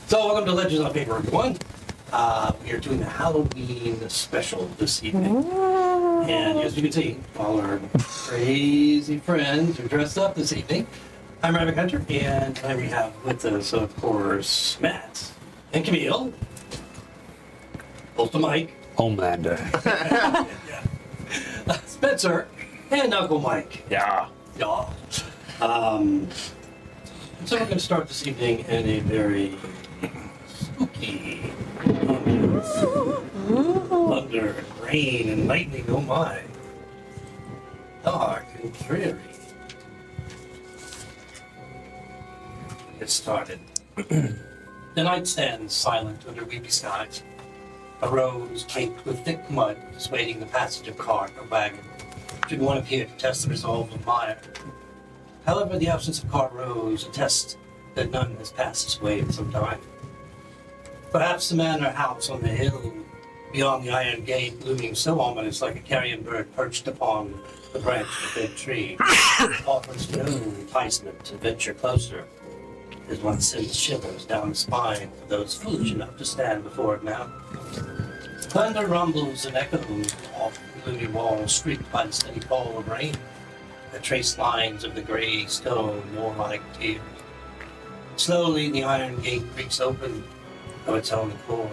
So, welcome to Legends on Paper, everyone. We are doing a Halloween special this evening. And as you can see, all our crazy friends are dressed up this evening. I'm Rabbit Hunter, and tonight we have with us, of course, Matt and Camille. Also Mike. Homelander. Spencer and Uncle Mike. Yeah. Yeah. So we're going to start this evening in a very spooky, thunder and rain and lightning, oh my. Dark and dreary. Get started. The night stands silent under weepy skies. A road caked with thick mud dissuading the passage of cart or wagon, should one appear to test the resolve of mire. However, the absence of cart roads attests that none has passed this way in some time. Perhaps the manor-house on the hill beyond the iron gate, looming so ominous like a carrion bird perched upon the branch of a dead tree, offers no enticement to venture closer, as one sends shivers down the spine for those foolish enough to stand before it now. Thunder rumbles and echoes off the gloomy walls, streaked by the steady fall of rain, the trace lines of the gray stone more like tears. Slowly the iron gate creaks open of its own accord,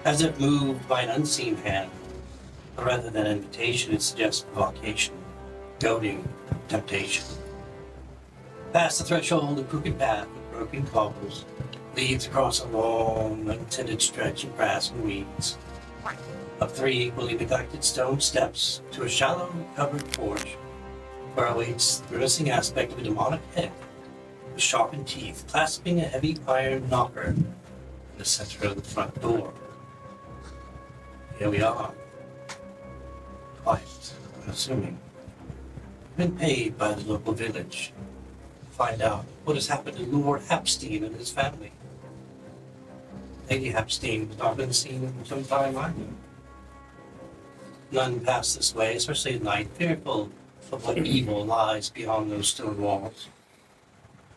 as if moved by an unseen hand. But rather than invitation, it suggests provocation, goading, temptation. Past the threshold, a crooked path of broken cobbles leads across a long, untended stretch of grass and weeds. Up 3 equally neglected stone steps to a shallow, covered porch, where awaits the grimacing aspect of a demonic head, with sharpened teeth, clasping a heavy iron knocker in the center of the front door. Here we are. Quiet, unassuming. Been paid by the local village to find out what has happened to Lord Hapstein and his family. Lady Hapstein has not been seen in some time either. None pass this way, especially at night, fearful of what evil lies beyond those stone walls.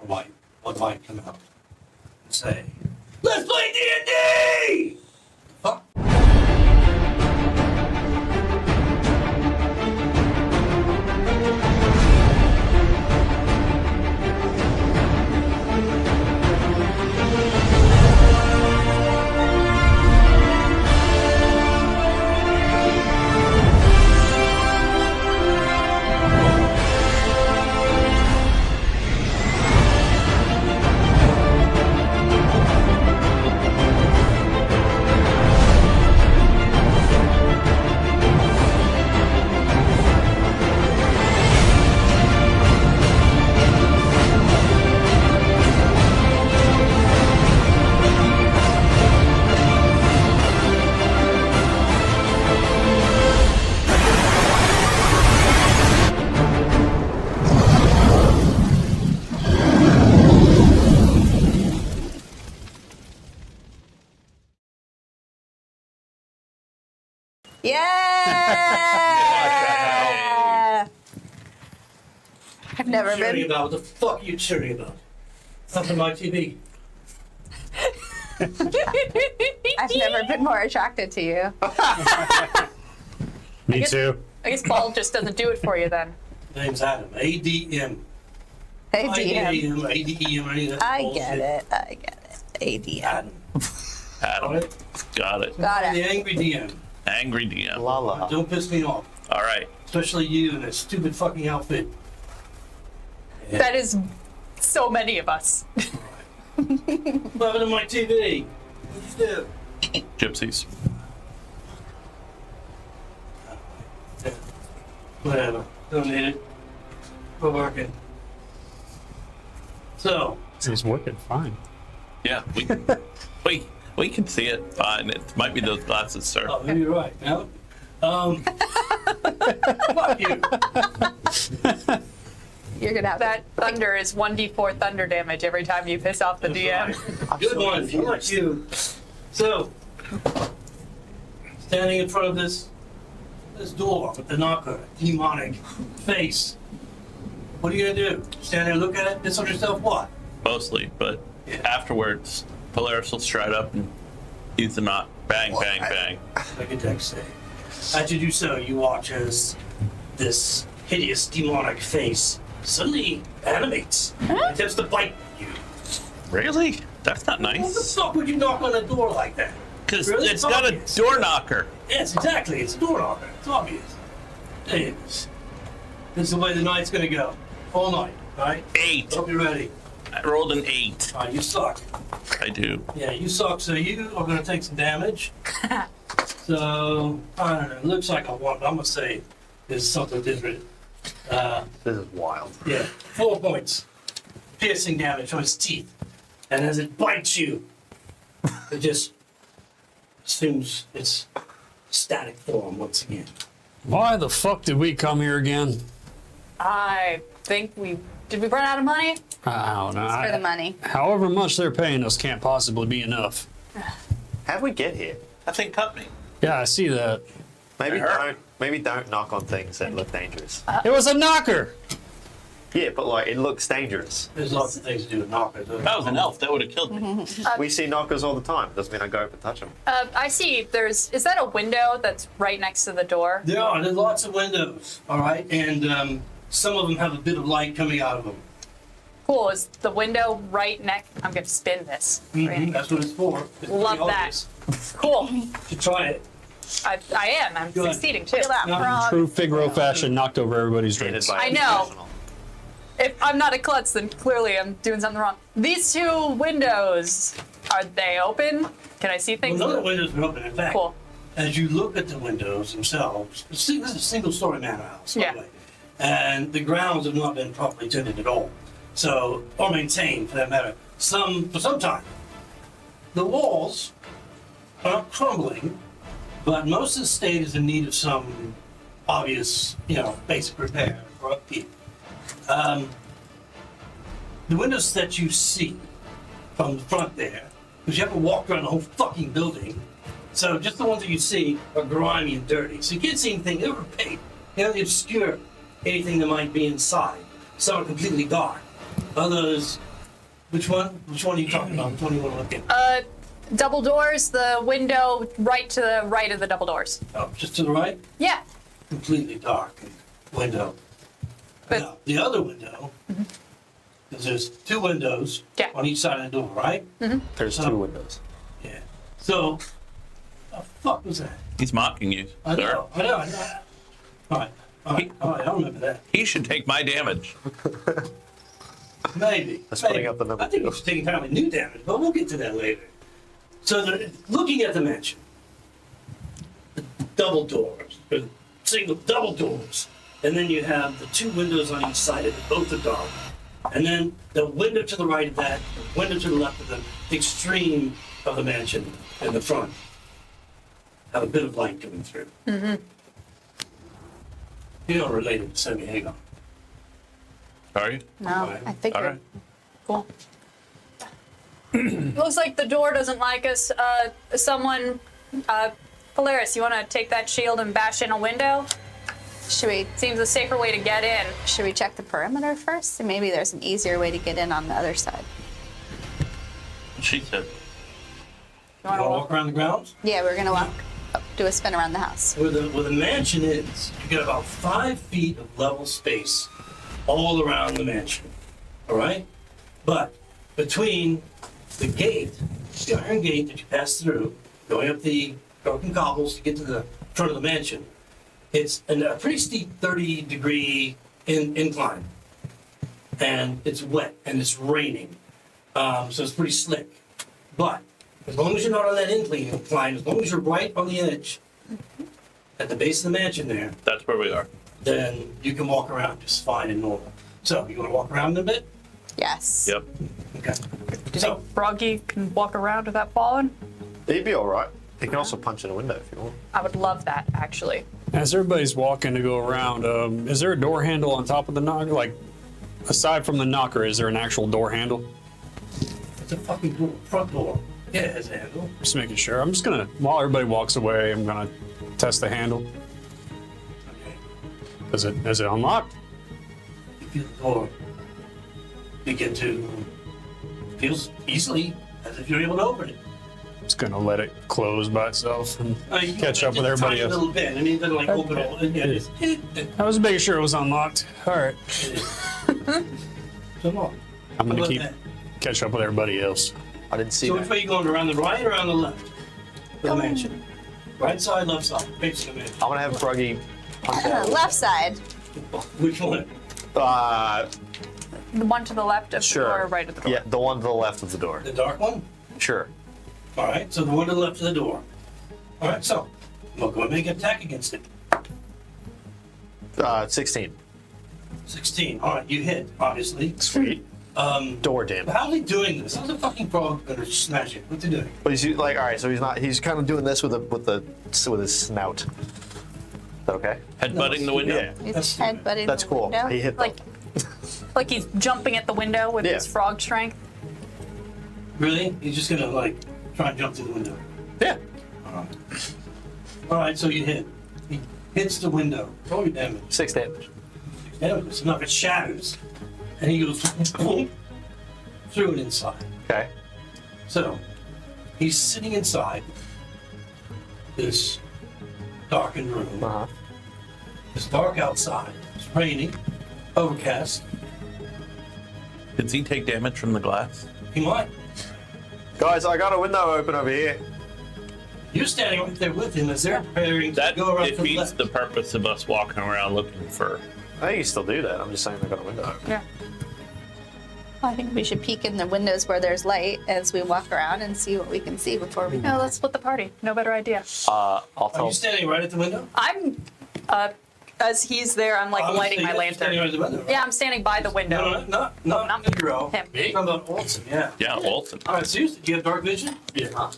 Or what might come out and say, "Let's play D&D!" Fuck. Yeah! I've never Cheering been. about? What the fuck are you cheering about? Something on my TV. I've never been more attracted to you. Me too. I guess Paul just doesn't do it for you then. Name's Adam. ADM. ADM. ADM, ADEM, or any of that I bullshit. get it. ADM. Adam. Adam. Alright? Got it. Got The it. angry DM. Angry DM. Lala. Don't piss me off. All right. Especially you in that stupid fucking outfit. Yeah. That is so many of us. What happened to my TV? What'd you do? Gypsies. Yeah. Whatever. Don't need it. We're working. So, It's working fine. Yeah, we can see it fine. It might be those glasses, sir. oh, maybe you're right. Now, fuck you. You're gonna have That thunder is 1d4 thunder damage every time you piss off the DM. Good one. Fuck you. So, standing in front of this door with the knocker, demonic face. What are you gonna do? Stand there and look at it? Piss on yourself? What? Mostly, but Yeah. afterwards, Polaris will stride up and use the knot. Bang, bang, bang. Like a deck save. As you do so, you watch as this hideous demonic face suddenly animates. It attempts to bite you. Really? That's not What the nice. fuck would you knock on a door like that? Because Really? it's got a Obvious. door knocker. Yes, exactly. It's a door knocker. It's obvious. There it is. This is the way the night's gonna go. All night, right? 8. Hope you're ready. I rolled an 8. You suck. I do. Yeah, you suck, so you are gonna take some damage. So, I don't know. It looks like I'm gonna say is something different. This is wild. Yeah, 4 points. Piercing damage from its teeth. And as it bites you, it just assumes its static form once again. Why the fuck did we come here again? I think did we run out of money? I don't know. For the money. However much they're paying us can't possibly be enough. How'd we get here? I think company. Yeah, I see that. Maybe don't knock on things that look dangerous. It was a knocker! Yeah, but like it looks dangerous. There's lots of things to do with knockers. If I was an elf, that would have killed me. We see knockers all the time. Doesn't mean I go up and touch them. I see. Is that a window that's right next to the door? There's lots of windows, all right? And some of them have a bit of light coming out of them. Cool. Is the window right next? I'm gonna spin this. That's what it's for. It's Love pretty that. obvious. Cool. You should try it. I am. I'm Good. succeeding too. No, True Figaro fashion knocked over everybody's Handed drinks. by a I know. professional. If I'm not a klutz, then clearly I'm doing something wrong. These 2 windows, are they open? Can I see well, things? none of the windows are open. In fact, Cool. as you look at the windows themselves, this is a single-story manor house, by Yeah. the way. And the grounds have not been properly tended at all. So, or maintained, for that matter. For some time. The walls are crumbling, but most of the state is in need of some obvious, basic repair or upkeep. The windows that you see from the front there, because you have to walk around the whole fucking building, so just the ones that you see are grimy and dirty. So you can't see anything. They're opaque. They only obscure anything that might be inside. Some are completely dark. Others, which one? Which one are you talking about? Which one do you want to look at? Double doors. The window right to the right of the double doors. Oh, just to the right? Yeah. Completely dark window. But- Now, the other window, because there's 2 windows Yeah. on each side of the door, right? There's 2 windows. Yeah. So, the fuck was that? He's mocking you, I sir. know. All right, I'll remember that. He should take my damage. Maybe. That's maybe. putting up the number I think 2. it's taking time with new damage, but we'll get to that later. So, looking at the mansion, the double doors, the single double doors, and then you have the 2 windows on each side of it, both are dark. And then the window to the right of that, the window to the left of the extreme of the mansion in the front have a bit of light coming through. Mm-hmm. You're not related to Sammy Hagar. Are you? No, Alright. I figured. All right. Cool. Looks like the door doesn't like us. Polaris, you want to take that shield and bash in a window? Should we Seems a safer way to get in. check the perimeter first? And maybe there's an easier way to get in on the other side. She said. You You want want to to walk? walk around the grounds? Yeah, we're gonna walk, do a spin around the house. Where the mansion is, you get about 5 feet of level space all around the mansion. All right? But between the gate, the iron gate that you pass through, going up the broken cobbles to get to the front of the mansion, it's a pretty steep 30-degree incline. And it's wet and it's raining. So it's pretty slick. But as long as you're not on that incline, as long as you're right on the edge, at the base of the mansion there, That's where we are. then you can walk around just fine and normal. So, you want to walk around a bit? Yes. Yep. Okay. Do you So, think Broggy can walk around without falling? He'd be alright. He can also punch in a window if you want. I would love that, actually. As everybody's walking to go around, is there a door handle on top of the knocker? Like, aside from the knocker, is there an actual door handle? it's a fucking door, front door. Yeah, it has a handle. Just making sure. I'm just gonna, while everybody walks away, I'm gonna test the handle. Okay. Is it unlocked? You feel the door begin to, feels easily as if you're able to open it. Just gonna let it close by itself and You catch can up with just everybody tiny else. little bit. I mean, it doesn't like open all. Yeah, I was making sure it was unlocked. All right. Come on. I'm gonna How about keep that? catch up with everybody else. I didn't see So which that. way you going? Around the right or around the left? For the mansion. Right side, left side. Facing the mansion. I'm gonna have Bruggy punch out. Left side. Which one? The one to the left of the Sure. door or right of the door? Yeah, the one to the left of the door. The dark one? Sure. All right, so the one to the left of the door. All right, so we'll go and make an attack against it. 16. 16. All right, you hit, obviously. Sweet. Door damage. How's he doing this? How's the fucking frog gonna smash it? What's he doing? But he's like, all right, so he's not. He's kind of doing this with his snout. Is that okay? Headbutting the window. Yeah. He's That's- headbutting That's the cool. window. He hit Like, like he's jumping at the window with Yeah. his frog strength. Really? He's just gonna like try and jump through the window. Yeah. All right, so you hit. He hits the window. Roll your damage. 6 damage. Damage. It's enough. It shatters, and he goes boom, through it inside. Okay. So he's sitting inside this darkened room. Uh huh. It's dark outside. It's raining, overcast. Did he take damage from the glass? He might. Guys, I got a window open over here. You're standing right there with him as they're preparing to That go around to the defeats left. the purpose of us walking around looking for. I think you still do that. I'm just saying I got a window open. Yeah. I think we should peek in the windows where there's light as we walk around and see what we can see before we No, go. let's split the party. No better idea. I'll Are tell. you standing right at the window? I'm, as he's there, I'm like I'm lighting saying my you're standing lantern. right at the window. Yeah, I'm standing by the window. No, not not Hero. him. Me? I'm about Olsen, yeah. Yeah, Wilson. All right, seriously, do you have dark vision? Yeah. All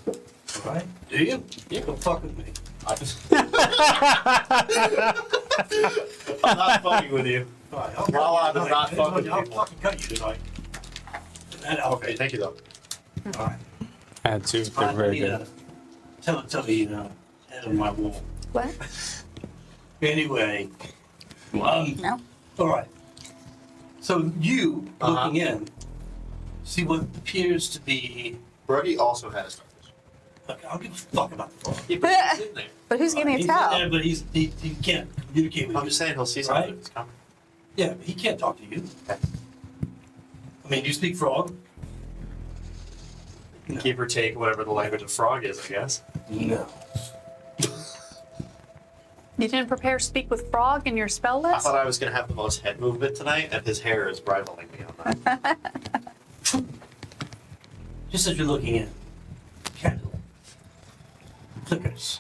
right. Do you? Yeah. Don't fuck with me. I'm not fucking with you. All right, Well, does not fuck with I'll people. fucking cut you tonight. That Okay, outfit. thank you though. All right. I had two. They're I very need good. Tell me, head on my wall. What? Anyway, No? all right. So you, Uh-huh. looking in, see what appears to be. Bruggy also has dark vision. Look, I don't give a fuck about the frog. Yeah, but he's in there. But who's gonna He's in tell? there, but he can't communicate with I'm you. just saying he'll see something Right? that's coming. Yeah, but he can't talk to you. Okay. I mean, do you speak frog? No. Give or take whatever the language of frog is, I guess. No. You didn't prepare speak with frog in your spell I list? thought I was gonna have the most head movement tonight, and his hair is rivaling me on that. Just as you're looking in, candle flickers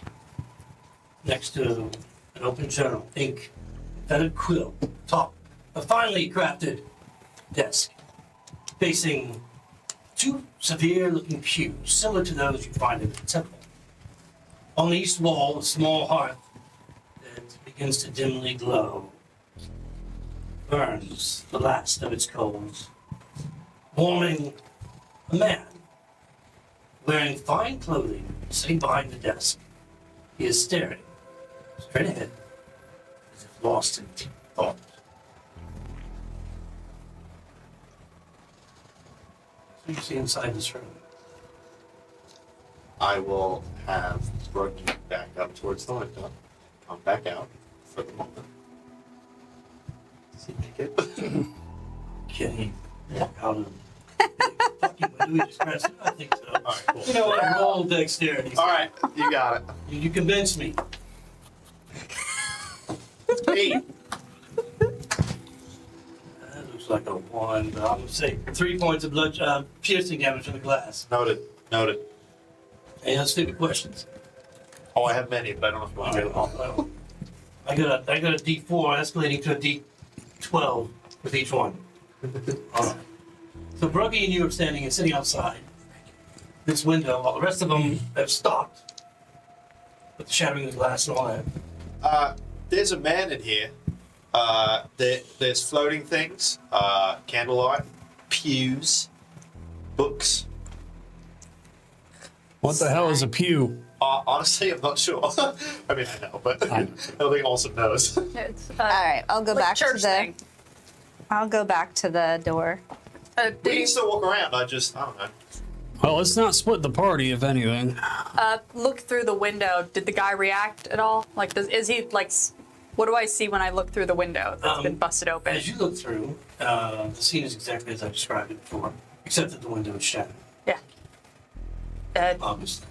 next to an open journal, ink, feathered quill, top a finely crafted desk, facing two severe-looking pews, similar to those you find in the temple. On the east wall, a small hearth that begins to dimly glow burns the last of its coals, warming a man wearing fine clothing sitting behind the desk. He is staring straight ahead as if lost in thought. So you see inside this room. I will have Bruggy back up towards the window, come back out for the moment. Does he make it? Can he walk out of fucking window? We just pressed it? I think so. All right, cool. You know what? Roll dexterity. All right, you got it. You convinced me. 8. That looks like a 1, but I'm gonna say 3 points of blood piercing damage from the glass. Noted. Noted. Any other stupid questions? Oh, I have many, but I don't know if you want to hear them all. Well, I got a D4 escalating to a D12 with each one. All right. So Bruggy and you are standing and sitting outside this window while the rest of them have stopped with the shattering of the glass and all that. There's a man in here. There's floating things, candlelight, pews, books. What the hell is a pew? Honestly, I'm not sure. I mean, I know, but I don't think Olsen knows. It's, All right, I'll go like back to church the. thing. I'll go back to the door. We can still walk around. I don't know. Well, let's not split the party, if anything. Look through the window. Did the guy react at all? Like, is he like? What do I see when I look through the window that's been busted open? As you look through, the scene is exactly as I described it before, except that the window is shattered, Yeah. obviously.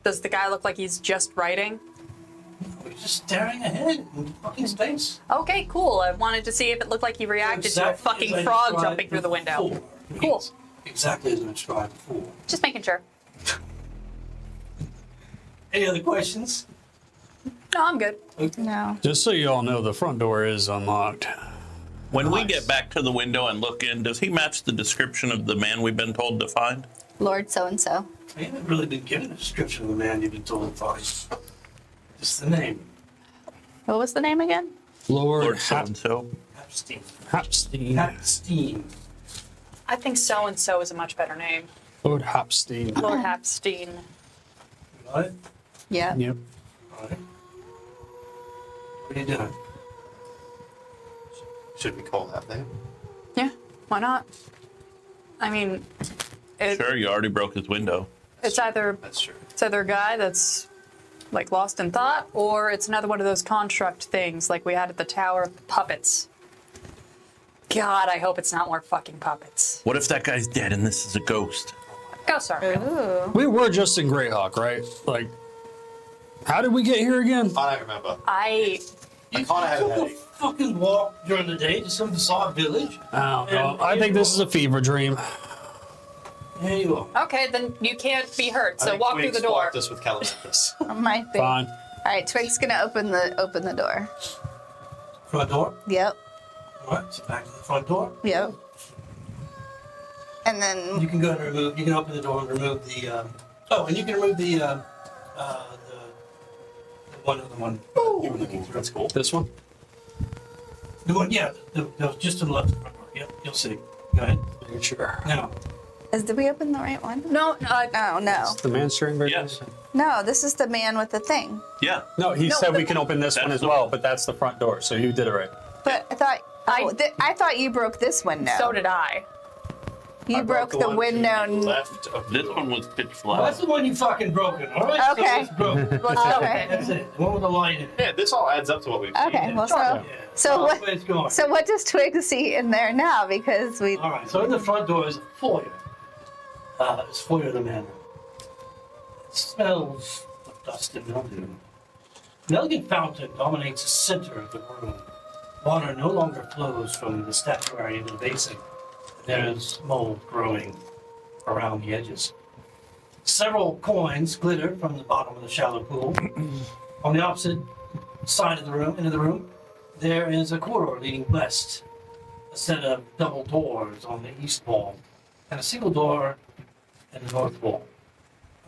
Does the guy look like he's just writing? We're just staring ahead in fucking space. Okay, cool. I wanted to see if it looked like he reacted to a Exactly fucking as I frog described jumping through the window. before. Cool. Yes, exactly as I described before. Just making sure. Any other questions? No, I'm good. No. Just so you all know, the front door is unlocked. When we Nice. get back to the window and look in, does he match the description of the man we've been told to find? Lord so-and-so. I haven't really been given a description of the man you've been told to find. Just the name. What was the name again? Lord so-and-so. Hapstein. Hapstein. Hapstein. I think so and so is a much better name. Lord Hapstein. Lord Hapstein. You got it? Yeah. Yep. All right. What are you doing? Should we call that name? Yeah, why not? I mean, Sure, you already broke his window. it's either That's true. a guy that's like lost in thought, or it's another one of those construct things like we had at the Tower of the Puppets. God, I hope it's not more fucking puppets. What if that guy's dead and this is a ghost? Go, sorry. Ooh. We were just in Greyhawk, right? Like, how did we get here again? I don't remember. I I kind of had a Took a headache. fucking walk during the day to some facade village. I don't know. I think this is a fever dream. There you are. okay, then you can't be hurt. I So think walk through Twigs the door. blocked us with Calamanthus. It might be. Fine. All right, Twig's gonna open the door. Front door. Yep. All right. So back to the front door. Yep. And You then can go and remove. You can open the door and remove the. And you can remove the one of the one you were looking through. That's cool. This one? The one, yeah, just to the left of the front door. Yep, you'll see. Go ahead. Sure. Now, did we open the right one? No, Oh no. The man steering right Yes. there? No, this is the man with the thing. Yeah. No, he No, said the- we can open this one That's as the- well, but that's the front door, so you did it right. But I thought I thought you broke this window. so did I. You I broke the one to window. the left of This the one was pitch that's black. the one you fucking broken. All right. Okay. So it's broken. Let's go. Okay. That's it. The one with the light in it. Yeah, this all adds up to what we've seen. Okay, well, Yeah. so That's what? the way it's going. So what does Twig see in there now? Because we. All right. So in the front door is a foyer. It's foyer of the manor. It smells of dust and mildew. An elegant fountain dominates the center of the room. Water no longer flows from the statuary into the basin. There is mold growing around the edges. Several coins glitter from the bottom of the shallow pool. On the opposite side of the room, into the room, there is a corridor leading west. A set of double doors on the east wall, and a single door in the north wall.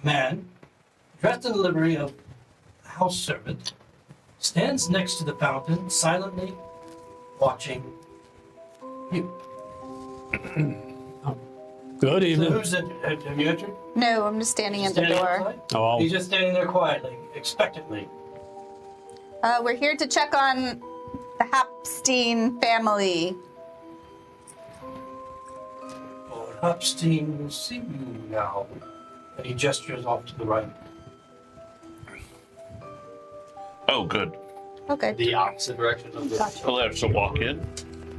A man, dressed in the livery of a house servant, stands next to the fountain, silently watching you. Good So evening. who's entered? Have you entered? No, I'm just standing at the Standing door. outside? Oh, He's just standing there quietly, expectantly. We're here to check on the Hapstein family. Lord Hapstein will see you now. And he gestures off to the right. Oh, good. Okay. The opposite direction of the. Well, there's a walk in.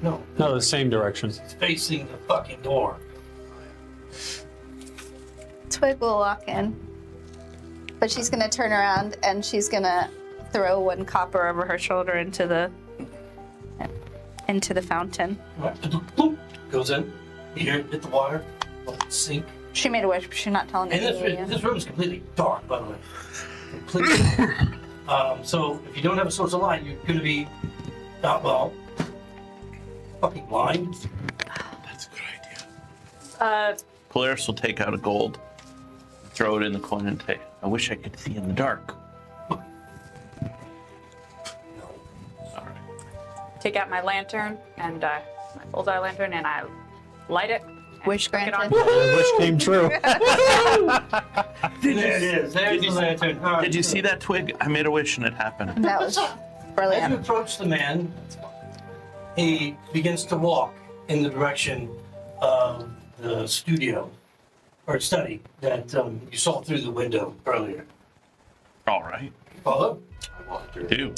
No, no, the same direction. it's facing the fucking door. Twig will walk in, but she's gonna turn around and she's gonna throw one copper over her shoulder into the fountain. Right, boop, goes in. You hear it hit the water, let it sink. She made a wish, but she's not telling And me. this room is completely dark, by the way. Completely dark. So if you don't have a source of light, you're going to be, fucking blind. That's a good idea. Polaris will take out a gold, throw it in the coin, and say, I wish I could see in the dark. No. All right. Take out my lantern and my bullseye lantern, and I light it. and Wish flick it granted. on. The wish came true. There it is. There's the lantern. All right. Did you see that, Twig? I made a wish and it happened. That was As you brilliant. approach the man, he begins to walk in the direction of the studio. or study that you saw through the window earlier. All right. Follow? I walk through. Do.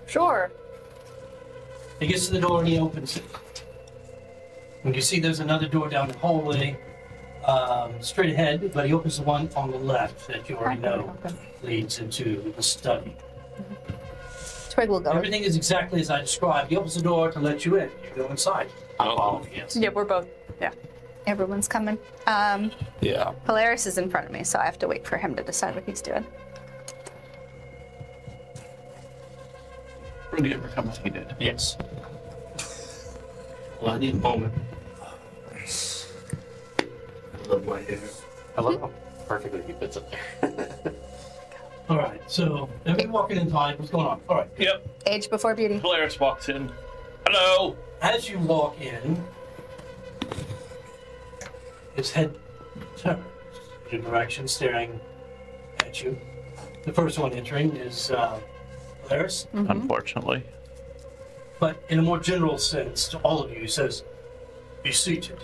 Sure. He gets to the door and he opens it. And you see there's another door down the hallway, straight ahead, but he opens the one on the left that you already know leads into the study. Twig will go. Everything is exactly as I described. He opens the door to let you in. You go inside. I'm following, yes. Yeah, we're both. Yeah. Everyone's coming. Yeah. Polaris is in front of me, so I have to wait for him to decide what he's doing. Will you ever come as he did? Yes. Well, I need a moment. I love my hair. I love how perfectly he fits up there. All right, so everybody walking inside. What's going on? All right. Yep. Age before beauty. Polaris walks in. Hello. As you walk in, his head turns in your direction, staring at you. The first one entering is Polaris, Unfortunately. but in a more general sense, to all of you, he says, "Be seated.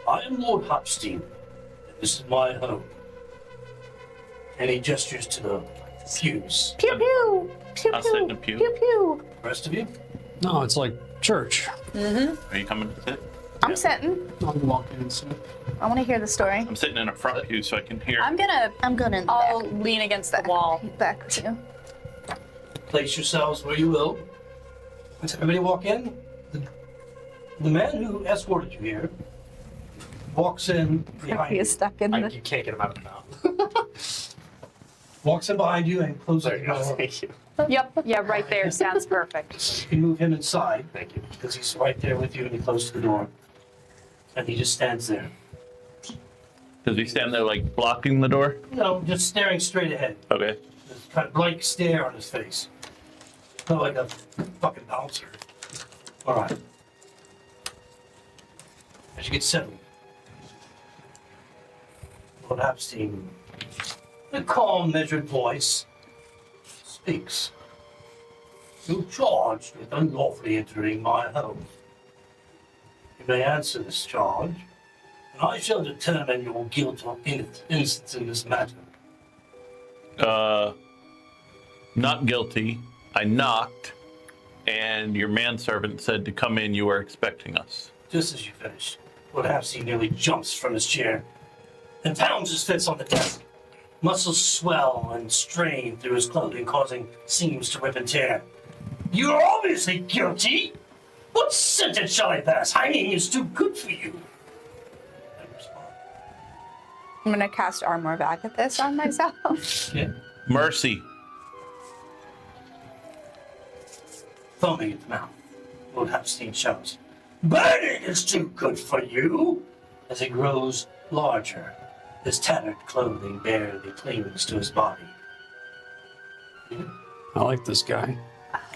I am Lord Hopstein, and this is my home." And he gestures to the fuse. Pew pew! Pew I'll sit in pew! a pew. Pew pew! The rest of you? No, it's like church. Are you coming to sit? I'm sitting. I'm walking in soon. I want to hear the story. I'm sitting in a front pew so I can hear. I'm gonna. I'm going in the I'll back. lean against the wall. Back with you. Place yourselves where you will. Once everybody walk in, the man who escorted you here walks in behind He you. is stuck in the. You can't get him out of the mouth. Walks in behind you and closes There the you go. door. Thank you. Yep. Yeah, right there. Sounds perfect. You can move him inside Thank you. because he's right there with you and he closes the door. And he just stands there. Does he stand there like blocking the door? No, just staring straight ahead. Okay. This kind of blank stare on his face. Not like a fucking bouncer. All right. As you get settled, Lord Epstein, in a calm, measured voice, speaks. You're charged with unlawfully entering my home. You may answer this charge, and I shall determine your guilt or innocence in this matter. Not guilty. I knocked, and your manservant said to come in. You were expecting us. Just as you finish, Lord Hapsey nearly jumps from his chair and pounds his fist on the desk. Muscles swell and strain through his clothing, causing seams to rip and tear. You're obviously guilty! What sentence shall I pass? Hanging is too good for you. I respond. I'm going to cast Armor back at this on myself. Yeah. Mercy. Foaming at the mouth, Lord Hapstein shouts, "Burning is too good for you!" As he grows larger, his tattered clothing barely clings to his body. I like this guy.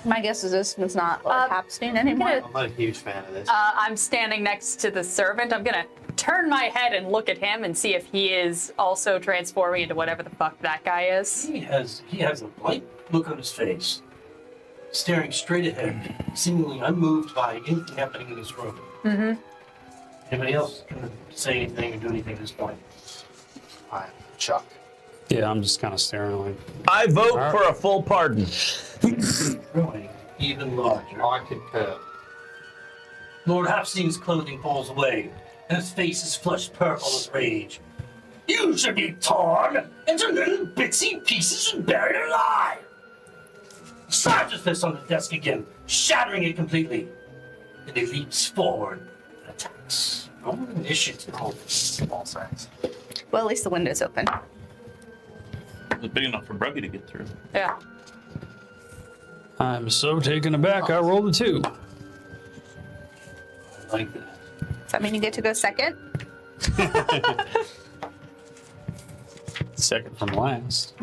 My guess is this was not Lord Hapstein anymore. gonna- I'm not a huge fan of this. I'm standing next to the servant. I'm gonna turn my head and look at him and see if he is also transforming into whatever the fuck that guy is. He has a blank look on his face, staring straight ahead, seemingly unmoved by anything happening in this room. Mm-hmm. Anybody else can say anything or do anything at this point? I'm Chuck. Yeah, I'm just kind of staring like. I vote for a full pardon. Growing even larger. I concur. Lord Hapstein's clothing falls away, and his face is flushed purple with rage. You should be torn into little bitsy pieces and buried alive! Slaps his fist on the desk again, shattering it completely. And he leaps forward and attacks. Roll initiative. Oh, small size. Well, at least the window's open. It was big enough for Bruggy to get through. Yeah. I'm so taken aback. I rolled a 2. I like that. Does that mean you get to go second? Second from last.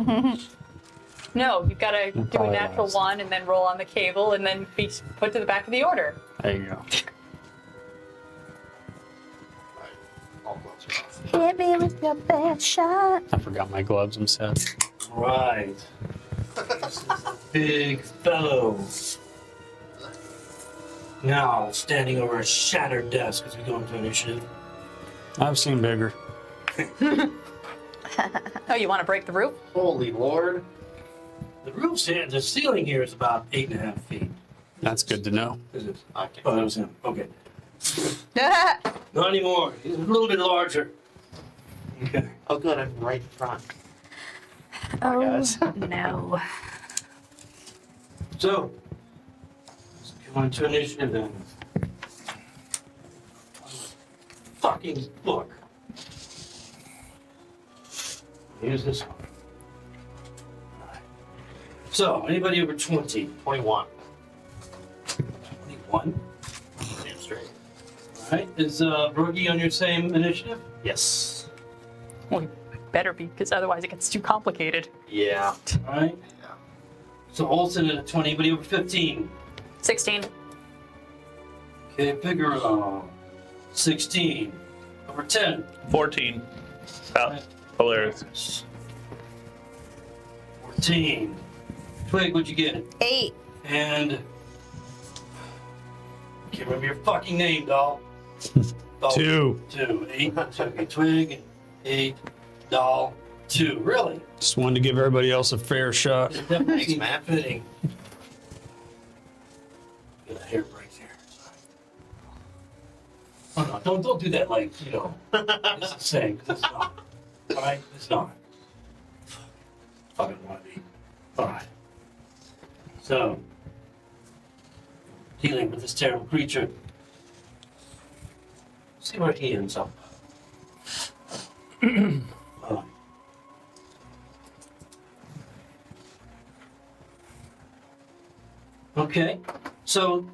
No, you've got to do a probably natural last. 1 and then roll on the cable and then be put to the back of the order. There you go. All gloves are off. Hit me with your best shot. I forgot my gloves. I'm sad. Right. This is a big fellow. Now, standing over a shattered desk as we go into initiative. I've seen bigger. Oh, you want to break the roof? Holy Lord. The roof's here, the ceiling here is about 8.5 feet. That's good to know. Is it? I can't. Oh, that was him. Okay. Not anymore. He's a little bit larger. Okay. Oh, good. I'm right in front. Oh, guys. no. So, let's go into initiative then. Fucking book. Here's this one. Alright. So, anybody over 20? 21. 21? Damn straight. Alright. Is Broogie on your same initiative? Yes. Well, better be, because otherwise it gets too complicated. Yeah. Alright. Yeah. So, Olsen at a 20. Anybody over 15? 16. Okay, Figaro. 16. Over 10. 14. Polaris. 14. Twig, what'd you get? 8. And can't remember your fucking name, doll. Doll 2. 2. 8. Okay, Twig. 8. Doll. 2. Really? Just wanted to give everybody else a fair shot. It definitely Thanks, seems Matt. fitting. Get a hair break there. Oh, no, don't do that like, you know, it's the same, 'cause it's not. Alright? It's not. Fucking wanna be. Alright. So, dealing with this terrible creature. See where he ends up. Oh. Okay, so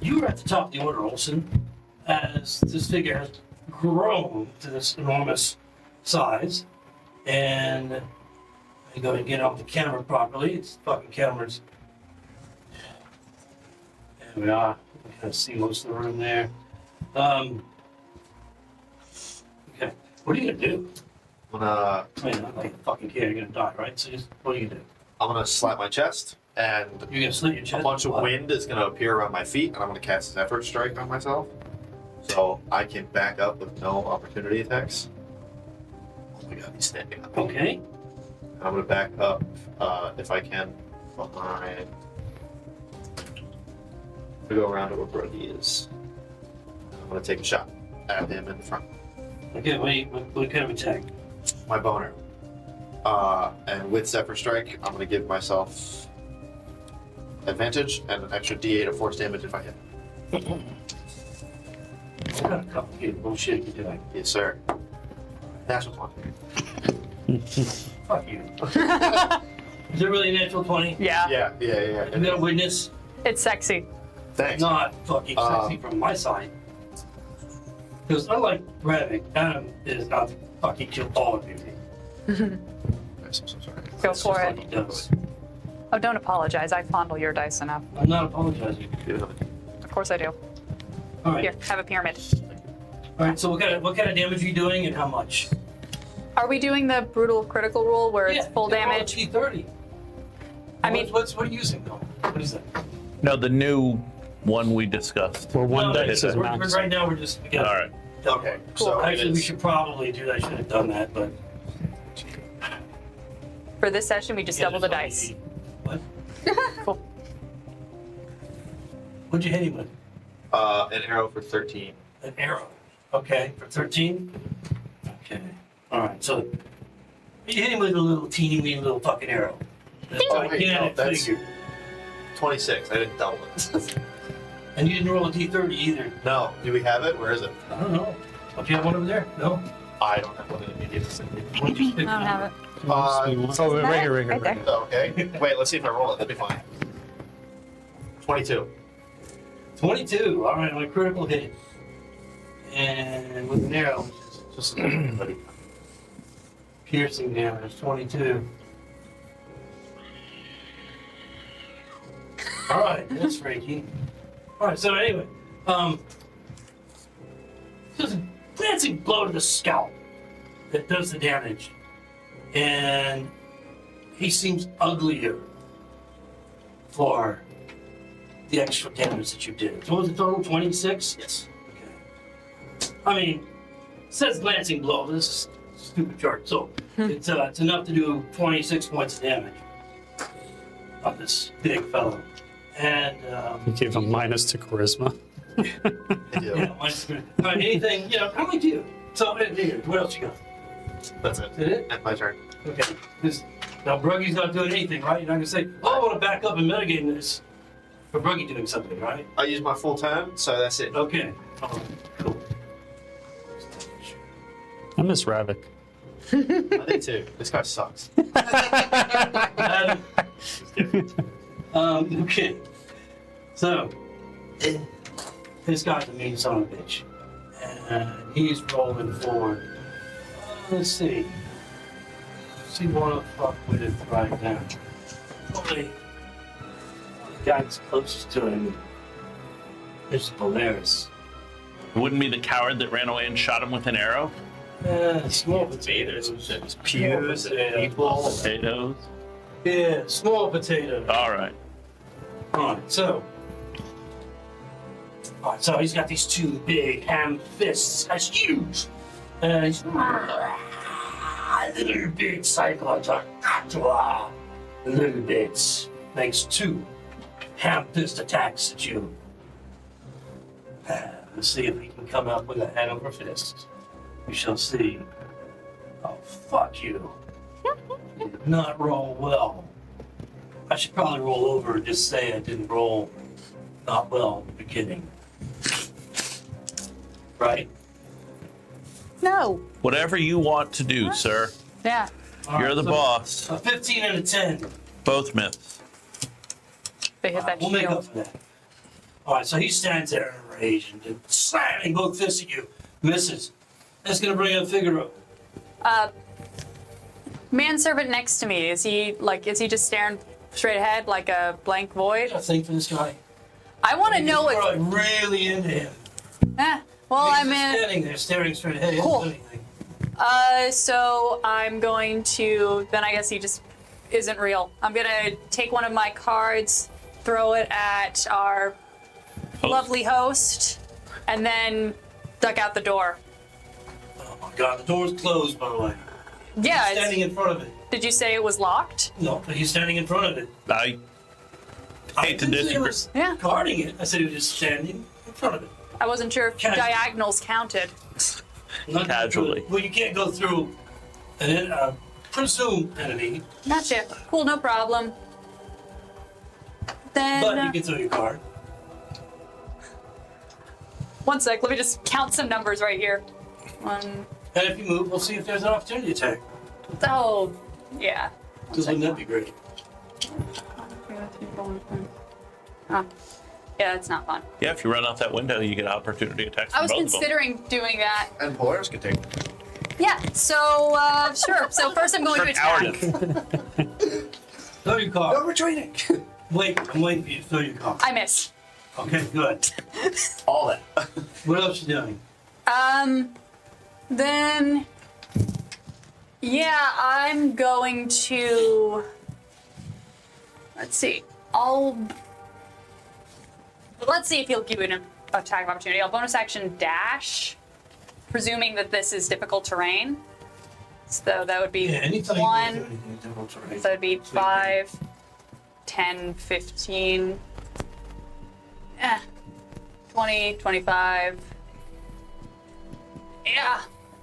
you were at the top of the order, Olsen, as this figure has grown to this enormous size. And I go and get off the camera properly. It's fucking cameras. There we are. You can kind of see most of the room there. Okay, what are you gonna do? I'm gonna I mean, I don't fucking care. You're gonna die, right? So just what are you gonna do? slap my chest, and You're gonna slit your chest. a bunch of What? wind is gonna appear around my feet, and I'm gonna cast Zephyr Strike on myself, so I can back up with no opportunity attacks. Oh my god, he's standing up. Okay. I'm gonna back up if I can behind. We go around to where Brody is. I'm gonna take a shot at him in the front. Okay. What kind of attack? My boner. And with Zephyr Strike, I'm gonna give myself advantage and an extra D8 of force damage if I hit. What kind of complicated bullshit you doing? Yes, sir. Natural 20. Fuck you. Is it really a natural 20? Yeah, Yeah. You got a witness? it's sexy. Thanks. Not fucking sexy from my side. Because unlike Ravik, Adam is out to fucking kill all of you. I'm so sorry. Go That's for just it. what he does. Oh, don't apologize. I fondle your dice enough. I'm not apologizing. Of course I do. All right. Here, have a pyramid. All right. So what kind of damage are you doing and how much? Are we doing the brutal critical rule where it's full damage? T30. I mean, what are you using though? What is that? No, the new one we discussed. Where one No, dice is we're- max. Right now we're just. All right. Okay, so Actually, it we is should probably do that. I should have done that, but. for this session, we just Yeah, double the there's dice. only- What? Cool. What'd you hit him with? an arrow for 13. An arrow. Okay, for 13? Okay. Alright, so you hit him with a little teeny weeny little fucking arrow. That's Oh, wait, no, gigantic that's- figure. 26. I didn't double it. And you didn't roll a d30 either. No. Do we have it? Where is it? I don't know. Don't you have one over there? No? I don't have one in immediate vicinity. What'd you pick? I don't have it. Oh, right here, right here. Right there. Okay. Wait, let's see if I roll it. That'd be fine. 22. 22. Alright, my critical hit. And with an arrow, which is just a piercing damage, 22. Alright, that's freaky. Alright, so anyway, just a glancing blow to the scalp that does the damage. And he seems uglier for the extra damage that you did. So what was the total? 26? Yes. Okay. I mean, says glancing blow. This is a stupid chart. So it's enough to do 26 points of damage on this big fellow. And You gave him minus to charisma. I do. yeah, all right, anything, how many do you? So here, what else you got? That's it. Is that it? That's my turn. Okay. Now Bruggy's not doing anything, right? You're not gonna say, "Oh, I want to back up and mitigate this." But Bruggy doing something, right? I use my full turn, so that's it. Okay. All right. Cool. I miss Ravik. I did too. This guy sucks. Okay. So, this guy's a mean son of a bitch. And he's rolling forward. Let's see. See what the fuck with it right now. Only the guy that's closest to him is Polaris. It wouldn't be the coward that ran away and shot him with an arrow? Small potatoes. Pews, people. Potatoes. Yeah, small potatoes. All right. Alright, so he's got these two big ham fists. That's huge. And he's little big cyclones are little bits. Makes two ham fist attacks at you. Let's see if we can come up with a hand over fist. We shall see. Oh, fuck you. You did not roll well. I should probably roll over and just say I didn't roll not well in the beginning. Right? No. Whatever you want to do, sir. Yeah. All You're right, the so boss. A 15 and a 10. Both myths. They hit that We'll make up shield. for that. All right, so he stands there in rage and slamming both fists at you. Misses. That's going to bring up Figaro. Manservant next to me, is he just staring straight ahead like a blank void? Got a thing for this guy. I want to know You're if. like really into him. Well, He's I'm just in. standing there staring straight ahead. He Cool. doesn't do anything. So I'm going to. Then I guess he just isn't real. I'm gonna take one of my cards, throw it at our lovely host, and then duck out the door. Oh my god, the door's closed, by the way. Yeah. He's standing in front of it. Did you say it was locked? No, but he's standing in front of it. I hate to didn't say he disagree. was Yeah. guarding it. I said he was just standing in front of it. I wasn't sure if Casual. diagonals counted. Not Casually. Well, you can't go through an presumed enemy, Gotcha. Cool, no problem. Then but you can throw your card. one sec. Let me just count some numbers right here. One. And if you move, we'll see if there's an opportunity attack. Oh, yeah. Because wouldn't that be great? Oh. Yeah, it's not fun. Yeah, if you run out that window, you get opportunity attacks I from was both of them. considering doing that. And Polaris can take. Yeah, so, sure. So first I'm going to attack. Throw your card. No retreating. Wait, I'm waiting for you to throw your card. I miss. Okay, good. All that. What else you doing? Then, yeah, I'm going to, let's see, let's see if he'll give it an attack of opportunity. I'll bonus action dash, presuming that this is difficult terrain. So that would be Yeah, anytime you one, go through anything difficult terrain. so that would be 5, 10, 15, 20, 25. Yeah.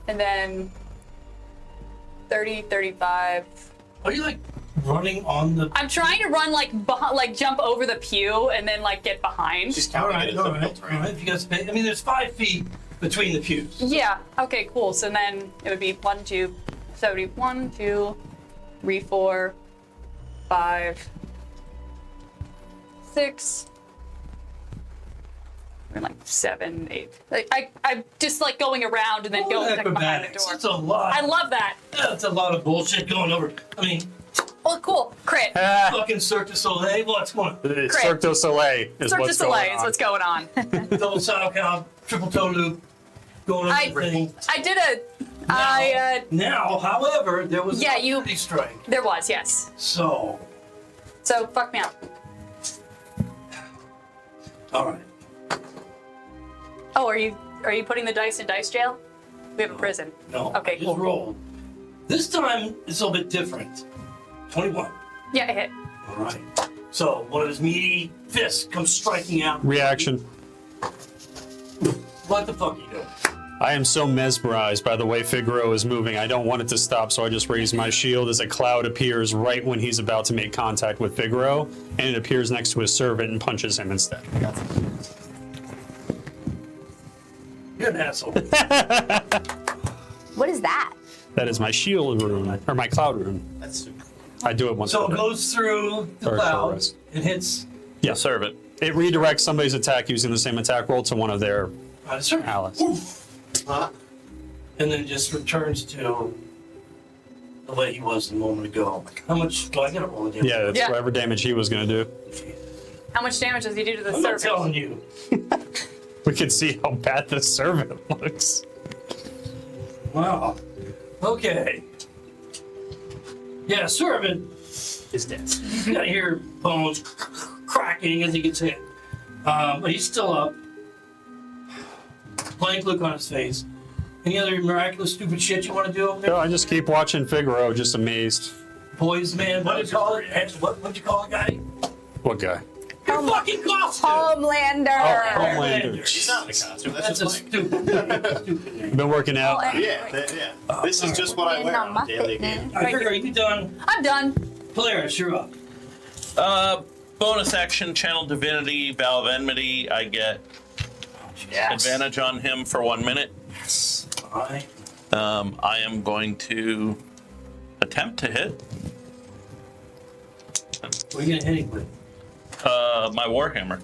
And then 30, 35. Are you like running on the? I'm trying to run like jump over the pew and then like get behind. She's All counting right, it as all difficult right, all terrain. right. If you got space, I mean, there's 5 feet between the pews. Yeah. Okay. Cool. So then it would be 1, 2, 1, 2, 3, 4, 5, 6. Or like 7, 8. Like I'm just like going around and then Oh, going like, behind the acrobatics. door. That's a lot. I love that. That's a lot of bullshit going over. I mean, Oh, cool. Crit. fucking Cirque du Soleil. What's going on? Cirque du Soleil is Cirque du what's Soleil going is on. what's going on. Double saddle cow, triple toe loop, going over the thing. I did a. Now, however, there was Yeah, an opportunity strike. There was, yes. So, So fuck me up. all right. Oh, are you putting the dice in dice jail? We have a prison. No. Okay, I just cool. rolled. This time it's a little bit different. 21. Yeah, it hit. All right. So one of his meaty fists comes striking out. Reaction. What the fuck are you doing? I am so mesmerized by the way Figaro is moving. I don't want it to stop, so I just raise my shield as a cloud appears right when he's about to make contact with Figaro, and it appears next to his servant and punches him instead. You're an asshole. What is that? That is my shield rune, or my cloud rune. That's super. I do it once So a it day. goes through the Or clouds and hits Yeah, Servant. it redirects somebody's attack using the same attack roll to one of their Sir. allies. And then just returns to the way he was a moment ago. How much do I get a roll of damage? Yeah, it's Yeah. whatever damage he was going to do. How much damage does he do to the I'm not servant? telling you. We can see how bad the servant looks. Wow. Okay. Yeah, servant. Is dead. You gotta hear bones cracking as he gets hit. But he's still up. Blank look on his face. Any other miraculous stupid shit you want to do over there? So I just keep watching Figaro, just amazed. Boys, man, what do you call it? What'd you call the guy? What guy? Your fucking costume! Homelander. Homelander. He's not in a costume. That's That's a just blank. stupid name. Been working out. Yeah. This is just what I wear on a daily game. I figure you done. I'm done. Polaris, you're up. Bonus action, channel divinity, valve enmity. I get advantage on him for 1 minute. Yes. All right. I am going to attempt to hit What are you gonna hit him with? my warhammer.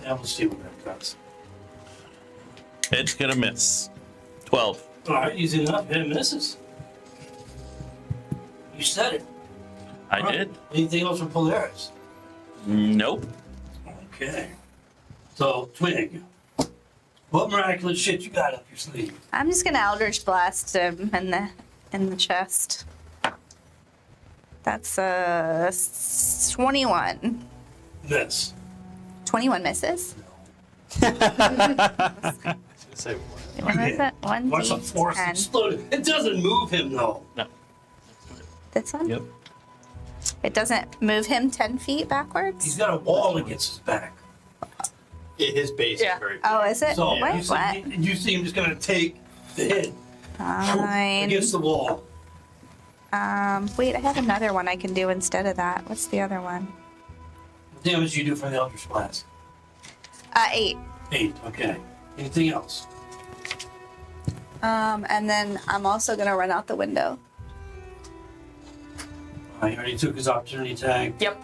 Yeah, we'll see what that does. It's gonna miss. 12. All right, easy enough. Hit and misses. You said it. I All right. did. Anything else from Polaris? Nope. Okay. So, Twig, what miraculous shit you got up your sleeve? I'm just gonna Eldritch Blast him in the chest. That's 21. This. 21 misses. Say What is it? One Watch the force 10. explode. It doesn't move him though. No. This one? Yep. It doesn't move him 10 feet backwards? He's got a wall against his back. his base Yeah. is very. Oh, is it? So Wait, you see, what? you see him just gonna take the hit Fine. against the wall. Wait, I have another one I can do instead of that. What's the other one? What damage do you do from the Eldritch Blast? 8. 8, okay. Anything else? And then I'm also gonna run out the window. I already took his opportunity tag. Yep.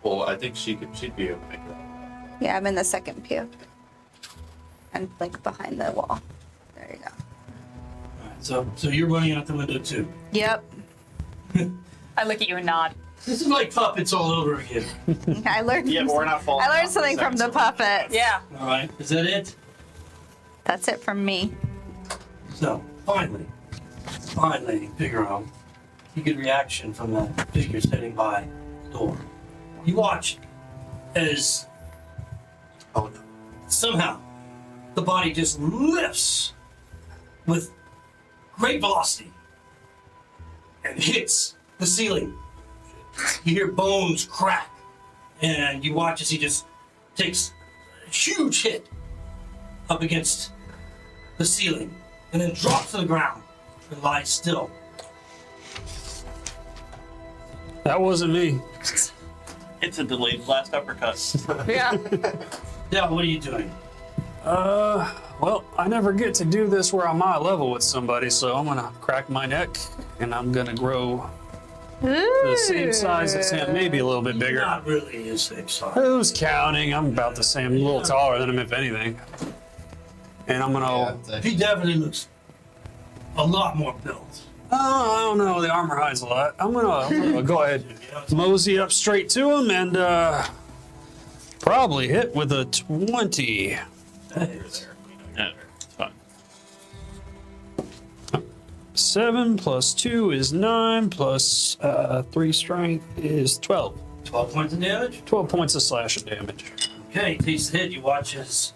Well, I think she'd be able to make that. Yeah, I'm in the second pew. And like behind the wall. There you go. Alright, so you're running out the window too. Yep. I look at you and nod. This is like puppets all over again. I learned. Yeah, but we're not falling. I learned off something from the second, puppets. Yeah. All right, is that it? That's it from me. So finally, Figaro, you get reaction from the figures heading by the door. You watch as Oh no. somehow the body just lifts with great velocity and hits the ceiling. You hear bones crack, and you watch as he just takes a huge hit up against the ceiling and then drops to the ground and lies still. That wasn't me. It's a delayed blast uppercut. Yeah. Now, what are you doing? Well, I never get to do this where I'm eye level with somebody, so I'm gonna crack my neck and I'm gonna grow to the same size as him, maybe a little bit bigger. Not really his same size. Who's counting? I'm about the same, a little taller than him, if anything. And I'm gonna. He definitely looks a lot more built. Oh, I don't know. The armor hides a lot. I'm gonna go ahead, mosey up straight to him, and probably hit with a 20. That is. Yeah, it's fine. 7 plus 2 is 9, plus 3 strength is 12. 12 points of damage? 12 points of slashing damage. Okay, he takes the hit. You watch as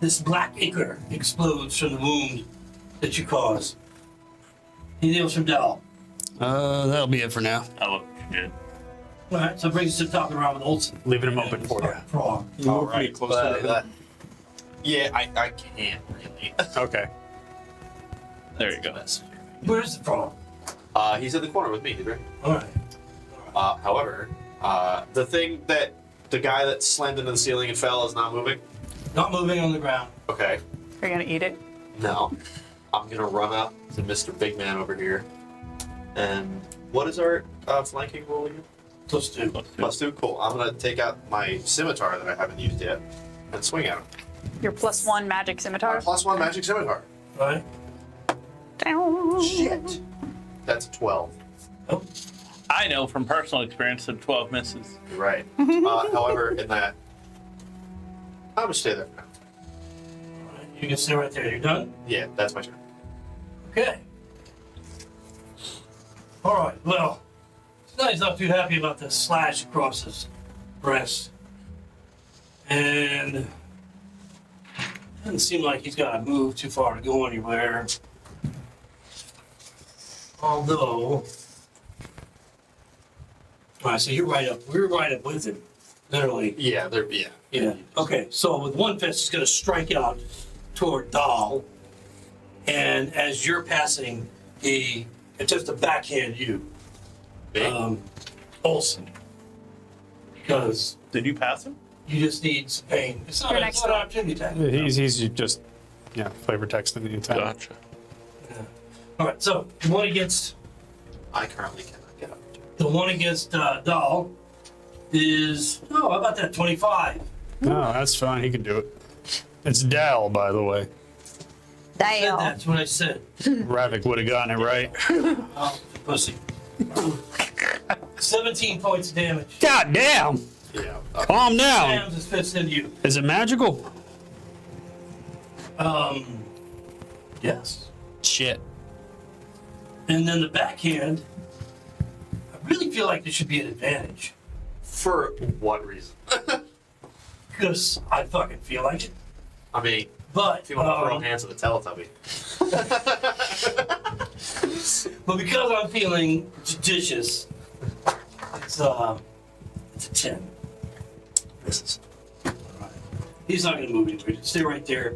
this black ichor explodes from the wound that you caused. Anything else from Dell? That'll be it for now. I look good. All right, so it brings us to the top of the round with Olsen. Leaving him open for you. Frog. All right. Yeah, I can't really. Okay. There you go. Where's the frog? He's in the corner with me, right? All right. However, the guy that slammed into the ceiling and fell is not moving. Not moving on the ground. Okay. Are you gonna eat it? No. I'm gonna run up to Mr. Big Man over here. And what is our flanking roll again? +2. +2? Cool. I'm gonna take out my scimitar that I haven't used yet and swing at him. Your +1 magic scimitar? +1 magic scimitar. Right? Shit. That's a 12. Oh, I know from personal experience that 12 misses. You're right. However, in that, I'm gonna stay there for now. all right. You can stay right there. You're done? Yeah, that's my turn. Okay. All right. Well, he's not too happy about the slash across his breast. And doesn't seem like he's got to move too far to go anywhere. Although, all right, so you're right up. We're right up with him, literally. Yeah, Yeah. Okay. So with one fist, he's going to strike out toward Dahl, and as you're passing, he attempts to backhand you, Me? Olsen, because Did you pass him? you just need some pain. It's not, Your it's next not an one. opportunity attack. He's just, flavor texting the entire. Gotcha. All right. So the one against I currently cannot get up. Dahl is how about that 25? No, that's fine. He can do it. It's Dal, by the way. Dial. That's what I said. Ravik would have gotten it right. Oh, pussy. 17 points of damage. God damn! Yeah. Calm down. Slams his fist into you. Is it magical? Yes. Shit. And then the backhand, I really feel like there should be an advantage. For what reason? Because I fucking feel like it. I mean, But, if you want to throw hands at the Teletubby. but because I'm feeling judicious, it's a 10. Misses. Alright. He's not going to move anywhere. Stay right there.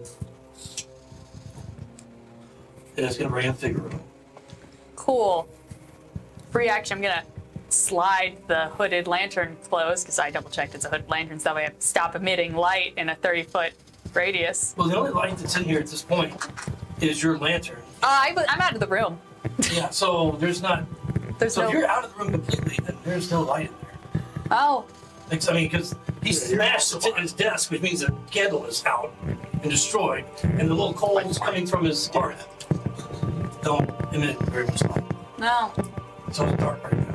And it's going to bring up Figaro. Cool. Free action, I'm gonna slide the hooded lantern closed, because I double checked it's a hooded lantern, so that way I stop emitting light in a 30-foot radius. Well, the only light that's in here at this point is your lantern. I'm out of the room. Yeah, so there's not. There's So no. if you're out of the room completely, then there's no light in there. Oh, Like, I mean, because he smashed his desk, which means the candle is out and destroyed, and the little coals coming from his hearth don't emit very much light. no. So it's dark right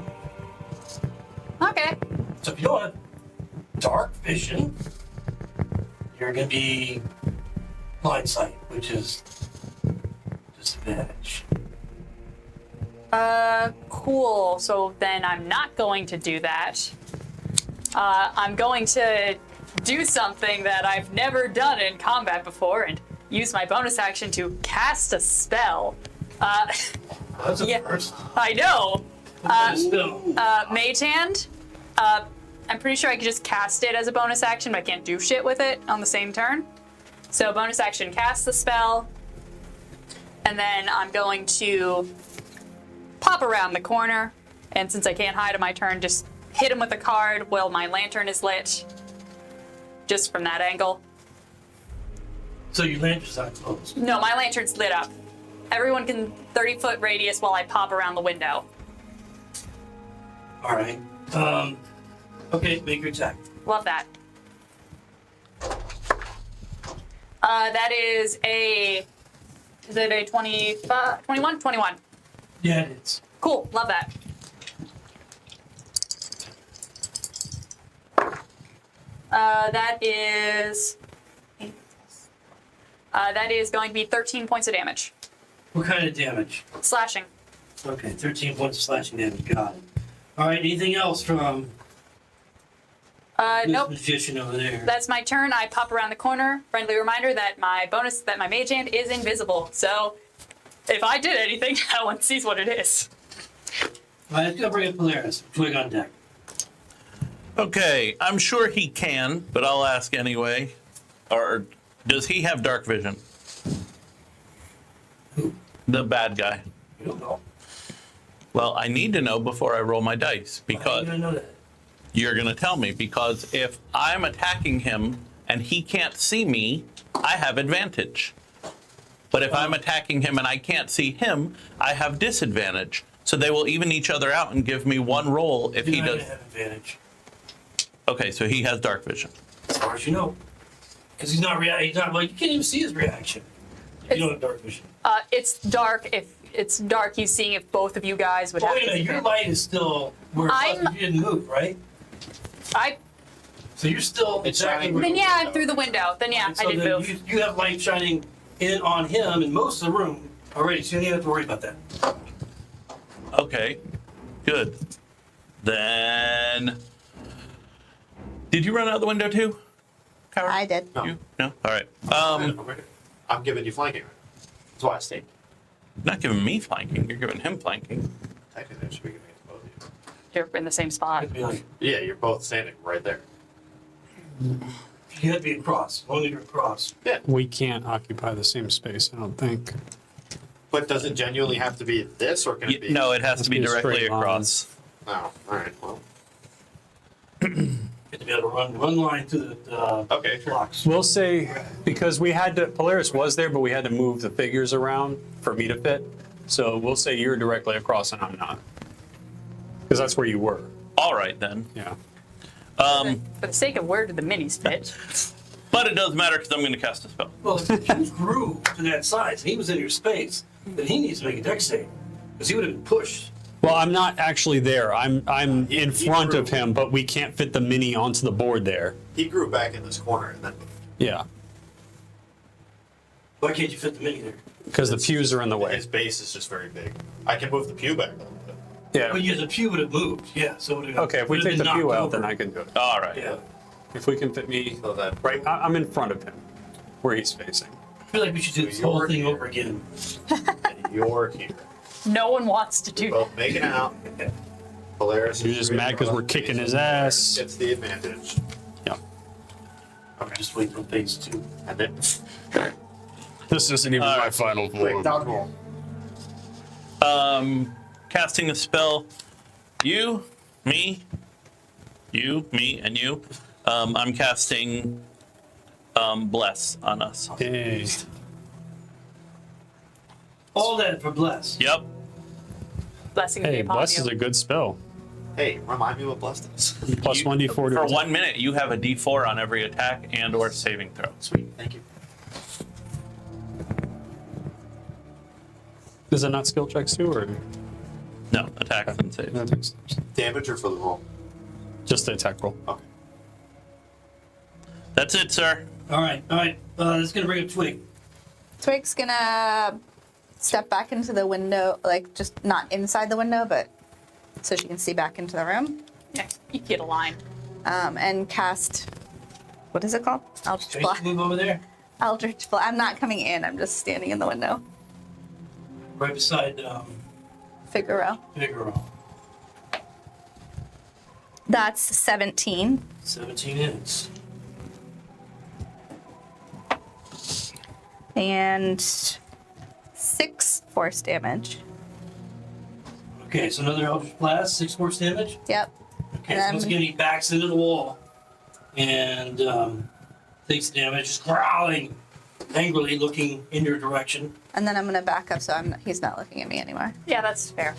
now. Okay. So if you don't have dark vision, you're going to be blind sight, which is disadvantage. Cool. So then I'm not going to do that. I'm going to do something that I've never done in combat before and use my bonus action to cast a spell. That's a Yeah. first. I know. Still. Mage Hand. I'm pretty sure I could just cast it as a bonus action, but I can't do shit with it on the same turn. So bonus action, cast the spell. And then I'm going to pop around the corner. And since I can't hide on my turn, just hit him with a card while my lantern is lit. Just from that angle. So your lantern's not closed. No, my lantern's lit up. Everyone can 30-foot radius while I pop around the window. All right. Okay, make your attack. Love that. That is a 25, 21? 21. Yeah, it is. Cool, love that. That is going to be 13 points of damage. What kind of damage? Slashing. Okay, 13 points of slashing damage. Got it. All right, anything else from This Nope. magician over there. That's my turn. I pop around the corner. Friendly reminder that my mage hand is invisible. So if I did anything, no one sees what it is. All right, let's go bring up Polaris. Twig on deck. Okay, I'm sure he can, but I'll ask anyway. Or does he have dark vision? Who? The bad guy. You don't know. Well, I need to know before I roll my dice How because you gonna know that? you're going to tell me. Because if I'm attacking him and he can't see me, I have advantage. But if I'm attacking him and I can't see him, I have disadvantage. So they will even each other out and give me one roll if he You're not does. gonna have advantage, Okay, so he has dark vision. as far as you know. Because he's not He's not like you can't even see his reaction. You don't have dark vision. It's dark. If it's dark, he's seeing if both of you guys would Oh, have wait a minute. Your disadvantage. light is still where it was, I'm- but you didn't move, right? So you're still It's exactly shining. where Then yeah, I'm through the window. Then yeah, So I did then move. You have light shining in on him in most of the room already, so you don't have to worry about that. Okay, good. Then, did you run out the window too, Coward? I did. No. You? No? All right. I'm giving you flanking. That's why I stayed. Not giving me flanking, you're giving him flanking. Technically, I should be giving it to both of you. You're in the same spot. It'd be like, Yeah, you're both standing right there. you had to be across. Only you're across. We can't occupy the same space, I don't think. But does it genuinely have to be this, or can it be? No, it has to be be a directly straight line. across. Oh, all right. Well, You have to be able to run one line through the okay. Sure. blocks. We'll say, because we had to, Polaris was there, but we had to move the figures around for me to fit. So we'll say you're directly across and I'm not. Because that's where you were. All right then. Yeah. For the sake of where did the minis fit? But it doesn't matter because I'm going to cast a spell. Well, if you grew to that size, he was in your space, then he needs to make a dex save. Because he would have been pushed. Well, I'm not actually there. I'm in he front of grew. him, but we can't fit the mini onto the board there. He grew back in this corner and then. Yeah. Why can't you fit the mini there? Because the pews are in the way. His base is just very big. I can move the pew back a little bit. Yeah. Well, yeah, the pew would have moved. Yeah, so it would have. Okay, if we take the pew out, then I can do it. All right. Yeah. If we can fit me So that right, I'm in front of him, where he's facing. I feel like we should do this whole thing over again. and you're here. No one wants to do that. Both making out. Polaris. You're is just really mad 'cause rough. we're kicking his Polaris ass. Gets the advantage. Yeah. Okay, just wait for phase 2. And then. This isn't even my final Quick, form. dodge roll. Casting a spell. You, me, and you. I'm casting Bless on us. Yay. All that for bless. Yep. Blessing be Hey, upon Bless you. is a good spell. Hey, remind me what blessed is. Plus You- 1d4 to For attack. 1 minute, you have a D4 on every attack and/or saving throw. Sweet, thank you. Is it not skill checks too, or No, attacks and saves. no, thanks. Damage or for the roll? Just the attack roll? Okay. That's it, sir. All right. That's going to bring up Twig. Twig's gonna step back into the window, like just not inside the window, but so she can see back into the room, Yeah, you get a line. and cast. What is it called? Eldritch Tracy, Blast. move over there. Eldritch Blast. I'm not coming in. I'm just standing in the window. Right beside Figaro. Figaro. That's 17. 17 hits. And 6 force damage. Okay, so another Eldritch Blast, 6 force damage. Yep. Okay, so once again, he backs into the wall and takes damage, just growling, angrily looking in your direction. And then I'm gonna back up so he's not looking at me anymore. Yeah, that's fair.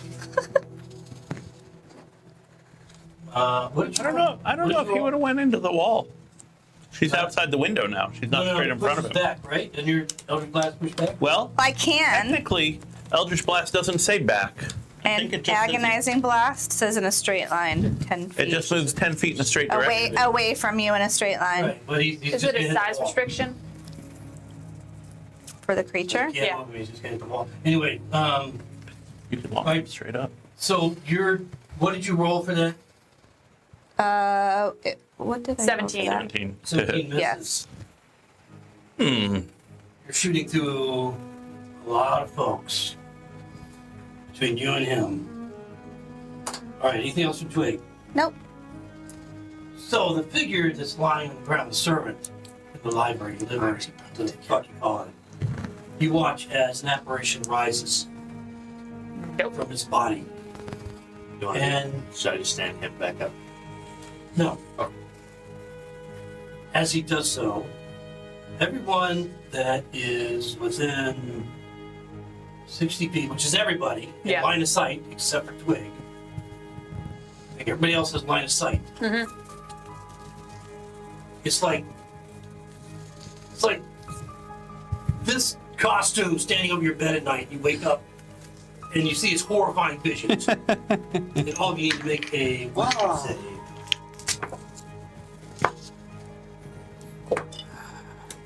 What did you I don't know if he would have went into the wall. She's outside the window now. She's not straight in front of him. Back, right? And your Eldritch Blast pushed back? Well, I can. technically, Eldritch Blast doesn't say back. I think And it just says agonizing blast says in a straight line, 10 feet. It just moves 10 feet in a straight away, direction. away from you in a straight line Right, but he's Is just it gonna a hit the size wall. restriction? for the creature. Yeah, Yeah. move him, he's just gonna hit the wall. Anyway, You can walk Right. straight up. so what did you roll for that? What did I roll for 17. that? 17. 17 misses. Yes. You're shooting through a lot of folks between you and him. All right, anything else from Twig? Nope. So the figure that's lying on the ground, the servant in the library, livery, the fuck you call it, you watch as an apparition rises from his body. And Should I just stand him back up? no. Oh. As he does so, everyone that is within 60 feet, which is everybody, in Yeah. line of sight except for Twig. Like everybody else has line of sight. Mm-hmm. It's like this costume standing over your bed at night. You wake up and you see his horrifying visions. And all of you need to make a wisdom save.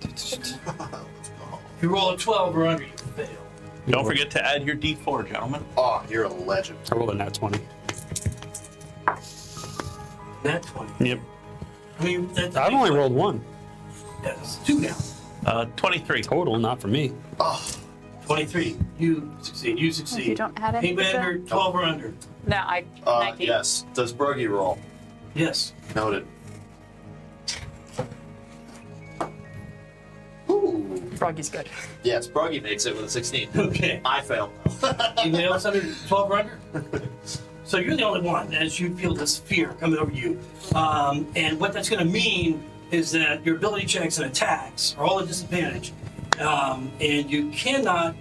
If you roll a 12 or under, you fail. Don't forget to add your D4, gentlemen. Oh, you're a legend. I rolled a nat 20. Nat 20. Yep. I mean, that's I've only rolled one That's 2 now. 23. total, not for me. 23. You succeed. You If succeed. you don't add Anybody anything. under 12 or under? No, I 19. Yes. Does Bruggy roll? Yes. Noted. Ooh. Froggy's good. Yes, Bruggy makes it with a 16. Okay. I failed. Anybody else under 12 or under? So you're the only one as you feel this fear coming over you. And what that's going to mean is that your ability checks and attacks are all at disadvantage. And you cannot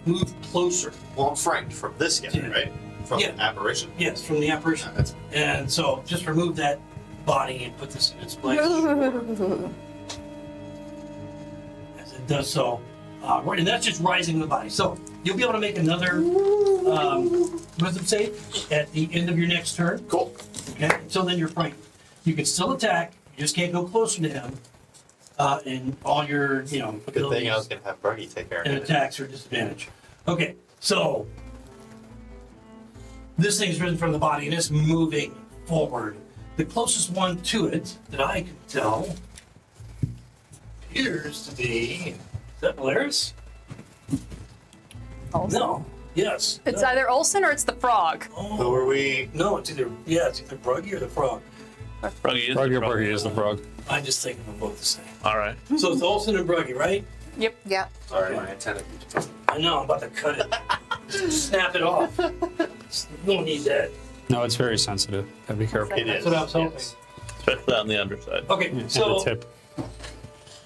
move closer. Well, I'm frightened from this guy, Yeah. right? From Yeah. the apparition. Yes, from the apparition. That's And so just remove that body and put this in its place. As it does so. And that's just rising the body. So you'll be able to make another wisdom save at the end of your next turn. cool. Okay, so then you're frightened. You can still attack, you just can't go closer to him. And all your, Good thing I abilities was gonna have Bruggy take care of and it. attacks are disadvantage. Okay, so this thing's risen from the body and it's moving forward. The closest one to it that I can tell appears to be. Is that Polaris? Also. No. Yes. It's no. either Olsen or it's the frog. Who are we? No, it's either Bruggy or the frog. Bruggy is Froggy the or frog. Bruggy is the frog. I'm just thinking them both the same. All right. So it's Olsen and Bruggy, right? Yep. Yeah. Sorry, my antenna. I know, I'm about to cut it. Snap it off. We don't need that. No, it's very sensitive. Gotta be careful. It That's is. what I was hoping. Yes. Especially on the underside. Okay, And the so tip.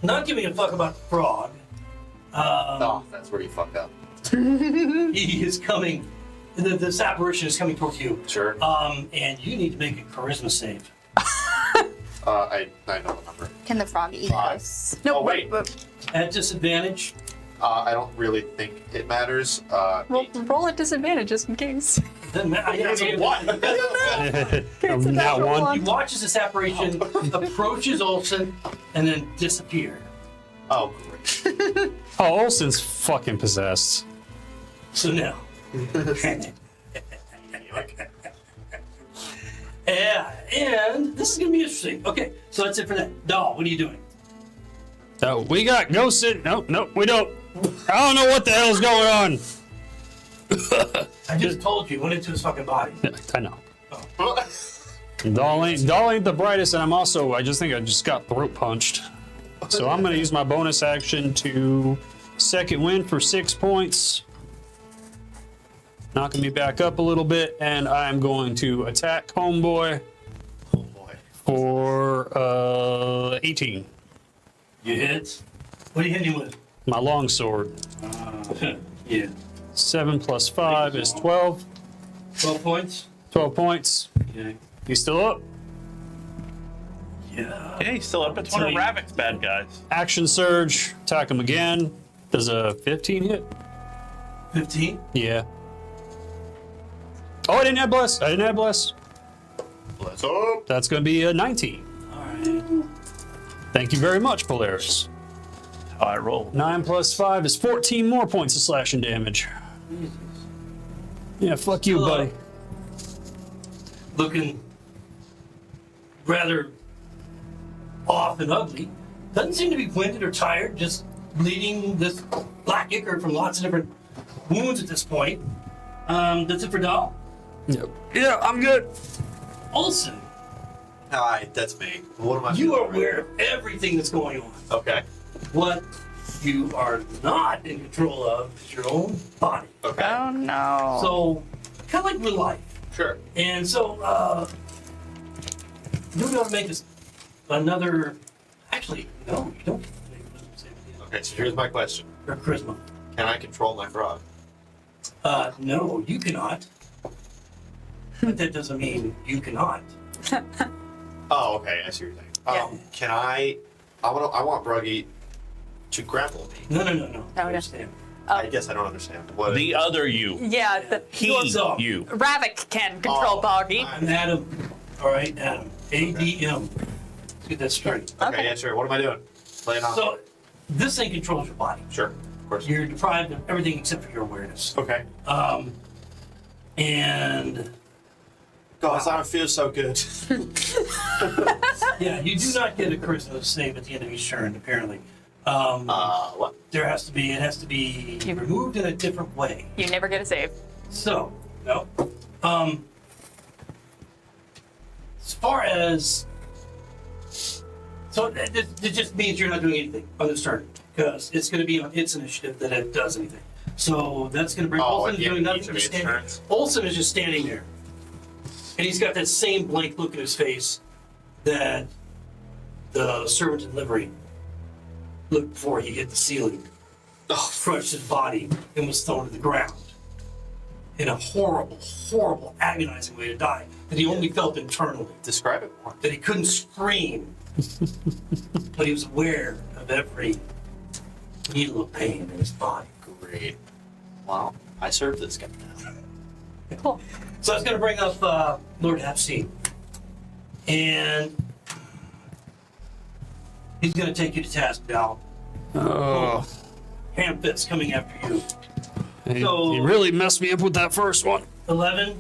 not giving a fuck about the frog. Oh, that's where you fucked up. He is coming. This apparition is coming towards you. Sure. And you need to make a charisma save. I know the number. Can the frog eat us? No, Oh, wait. At disadvantage. I don't really think it matters. Roll at disadvantage just in case. Doesn't matter. Now one. He watches this apparition approaches Olsen and then disappear. Oh, great. Oh, Olsen's fucking possessed. So now. Yeah, and this is gonna be interesting. Okay, so that's it for that. Doll, what are you doing? So we got ghosts in. Nope, we don't. I don't know what the hell's going on. I just told you, went into his fucking body. Yeah, I know. Doll ain't the brightest, and I just think I just got throat punched. So I'm gonna use my bonus action to second wind for 6 points. Knocking me back up a little bit, and I'm going to attack Homeboy Oh boy. for 18. You hit. What are you hitting him with? My longsword. Yeah. 7 plus 5 is 12. 12 points? 12 points. Okay. You still up? Yeah. Yeah, he's still up. It's one of So you- Ravik's bad guys. Action surge. Attack him again. Does a 15 hit? 15? Yeah. Oh, I didn't add bless. Let's hope. That's going to be a 19. Alright. Thank you very much, Polaris. How I roll. 9 plus 5 is 14 more points of slashing damage. Yeah, fuck you, Hello. buddy. Looking rather off and ugly. Doesn't seem to be winded or tired, just bleeding this black ichor from lots of different wounds at this point. That's it for Dahl. Yep. Yeah, I'm good. Olsen, Hi, that's me. What am I you doing are over aware here? of everything that's going on. Okay. What you are not in control of is your own body. Okay. Oh no. So, kind of like real life. Sure. And so, you're going to make us another. Actually, no, you don't. Okay, so here's my question. Or charisma. Can I control my frog? No, you cannot. But that doesn't mean you cannot. Oh, okay. I see what you're saying. Can I want Bruggy to grapple me. No. no. Understand. I guess I don't understand. What? The other you. Yeah, the He, you. Ravik can control Oh, Boggy. I'm Adam. All right, Adam. ADM. Let's get that straight. Okay, yeah, sure. What am I doing? Play it on. So, this thing controls your body. Sure. Of course. You're deprived of everything except for your awareness. Okay. And Guys, I don't feel so good. yeah, you do not get a charisma save at the end of each turn, apparently. What? It has to be removed in a different way. You never get a save. So, no. As far as it just means you're not doing anything on this turn because it's going to be on its initiative that it does anything. So that's going to bring Olsen to doing nothing. Just standing. Olsen is just standing there, and he's got that same blank look in his face that the servant in livery looked before he hit the ceiling, crushed his body, and was thrown to the ground in a horrible, horrible, agonizing way to die that he only felt internally. Describe it more. That he couldn't scream, but he was aware of every needle of pain in his body. Great. Wow. I serve this guy now. Cool. So I was going to bring up Lord Hapstein. And he's going to take you to task, Val. Oh, Ham Fist coming after you. he, So- he really messed me up with that first one. 11.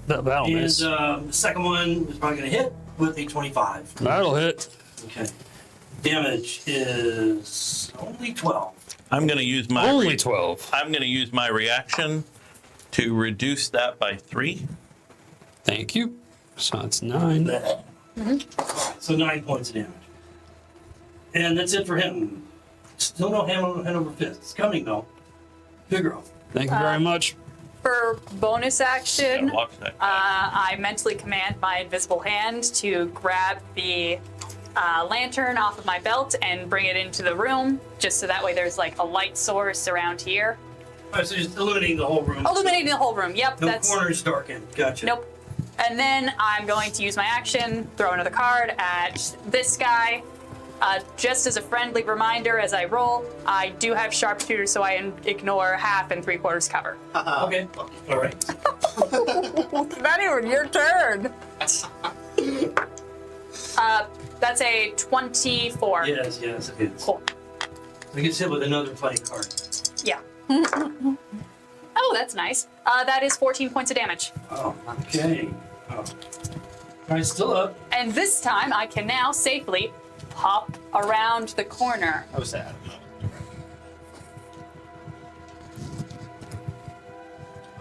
That'll And miss. the second one is probably going to hit with a 25. That'll hit. Okay. Damage is only 12. I'm going to use my Only 12. I'm going to use my reaction to reduce that by 3. Thank you. So it's 9. So 9 points of damage. And that's it for him. Still no hand over fist. It's coming though. Figaro. Thank you very much. For bonus action, Watch that. I mentally command my invisible hand to grab the lantern off of my belt and bring it into the room, just so that way there's like a light source around here. Alright, so just illuminating the whole room. Illuminating the whole room. Yep, No that's corners darkened. Gotcha. nope. And then I'm going to use my action, throw another card at this guy. Just as a friendly reminder, as I roll, I do have sharpshooter, so I ignore half and 3/4 cover. Okay. Alright. It's not even your turn. That's a 24. Yes, it is. Cool. We get hit with another playing card. Yeah. Oh, that's nice. That is 14 points of damage. Oh, okay. Alright, still up. And this time I can now safely hop around the corner. That was sad.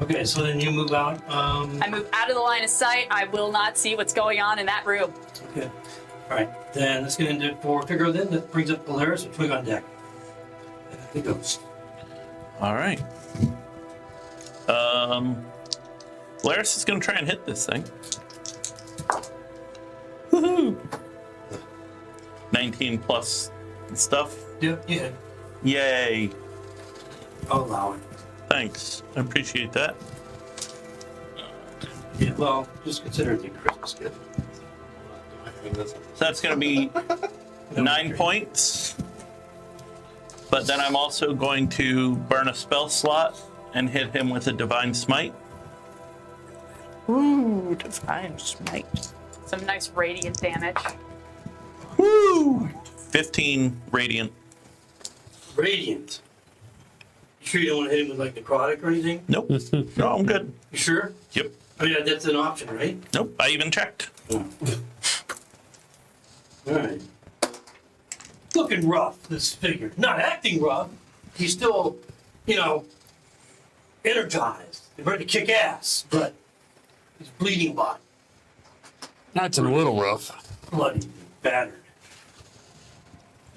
Okay, so then you move out. I move out of the line of sight. I will not see what's going on in that room. Okay. Alright, then that's going to end it for Figaro then. That brings up Polaris with Twig on deck. And the ghost. All right. Laris is going to try and hit this thing. Woohoo! 19 plus stuff. Yeah. Yay. I'll allow it. Thanks. I appreciate that. Yeah, well, just consider it a Christmas gift. So that's going to be 9 points. But then I'm also going to burn a spell slot and hit him with a Divine Smite. Ooh, divine smite. Some nice radiant damage. Woo! 15 radiant. Radiant. You sure you don't want to hit him with like necrotic or anything? Nope. No, I'm good. You sure? Yep. I mean, that's an option, right? Nope. I even checked. All right. Looking rough, this figure. Not acting rough. He's still, energized and ready to kick ass, but he's bleeding a lot. That's a little rough. Bloody, battered.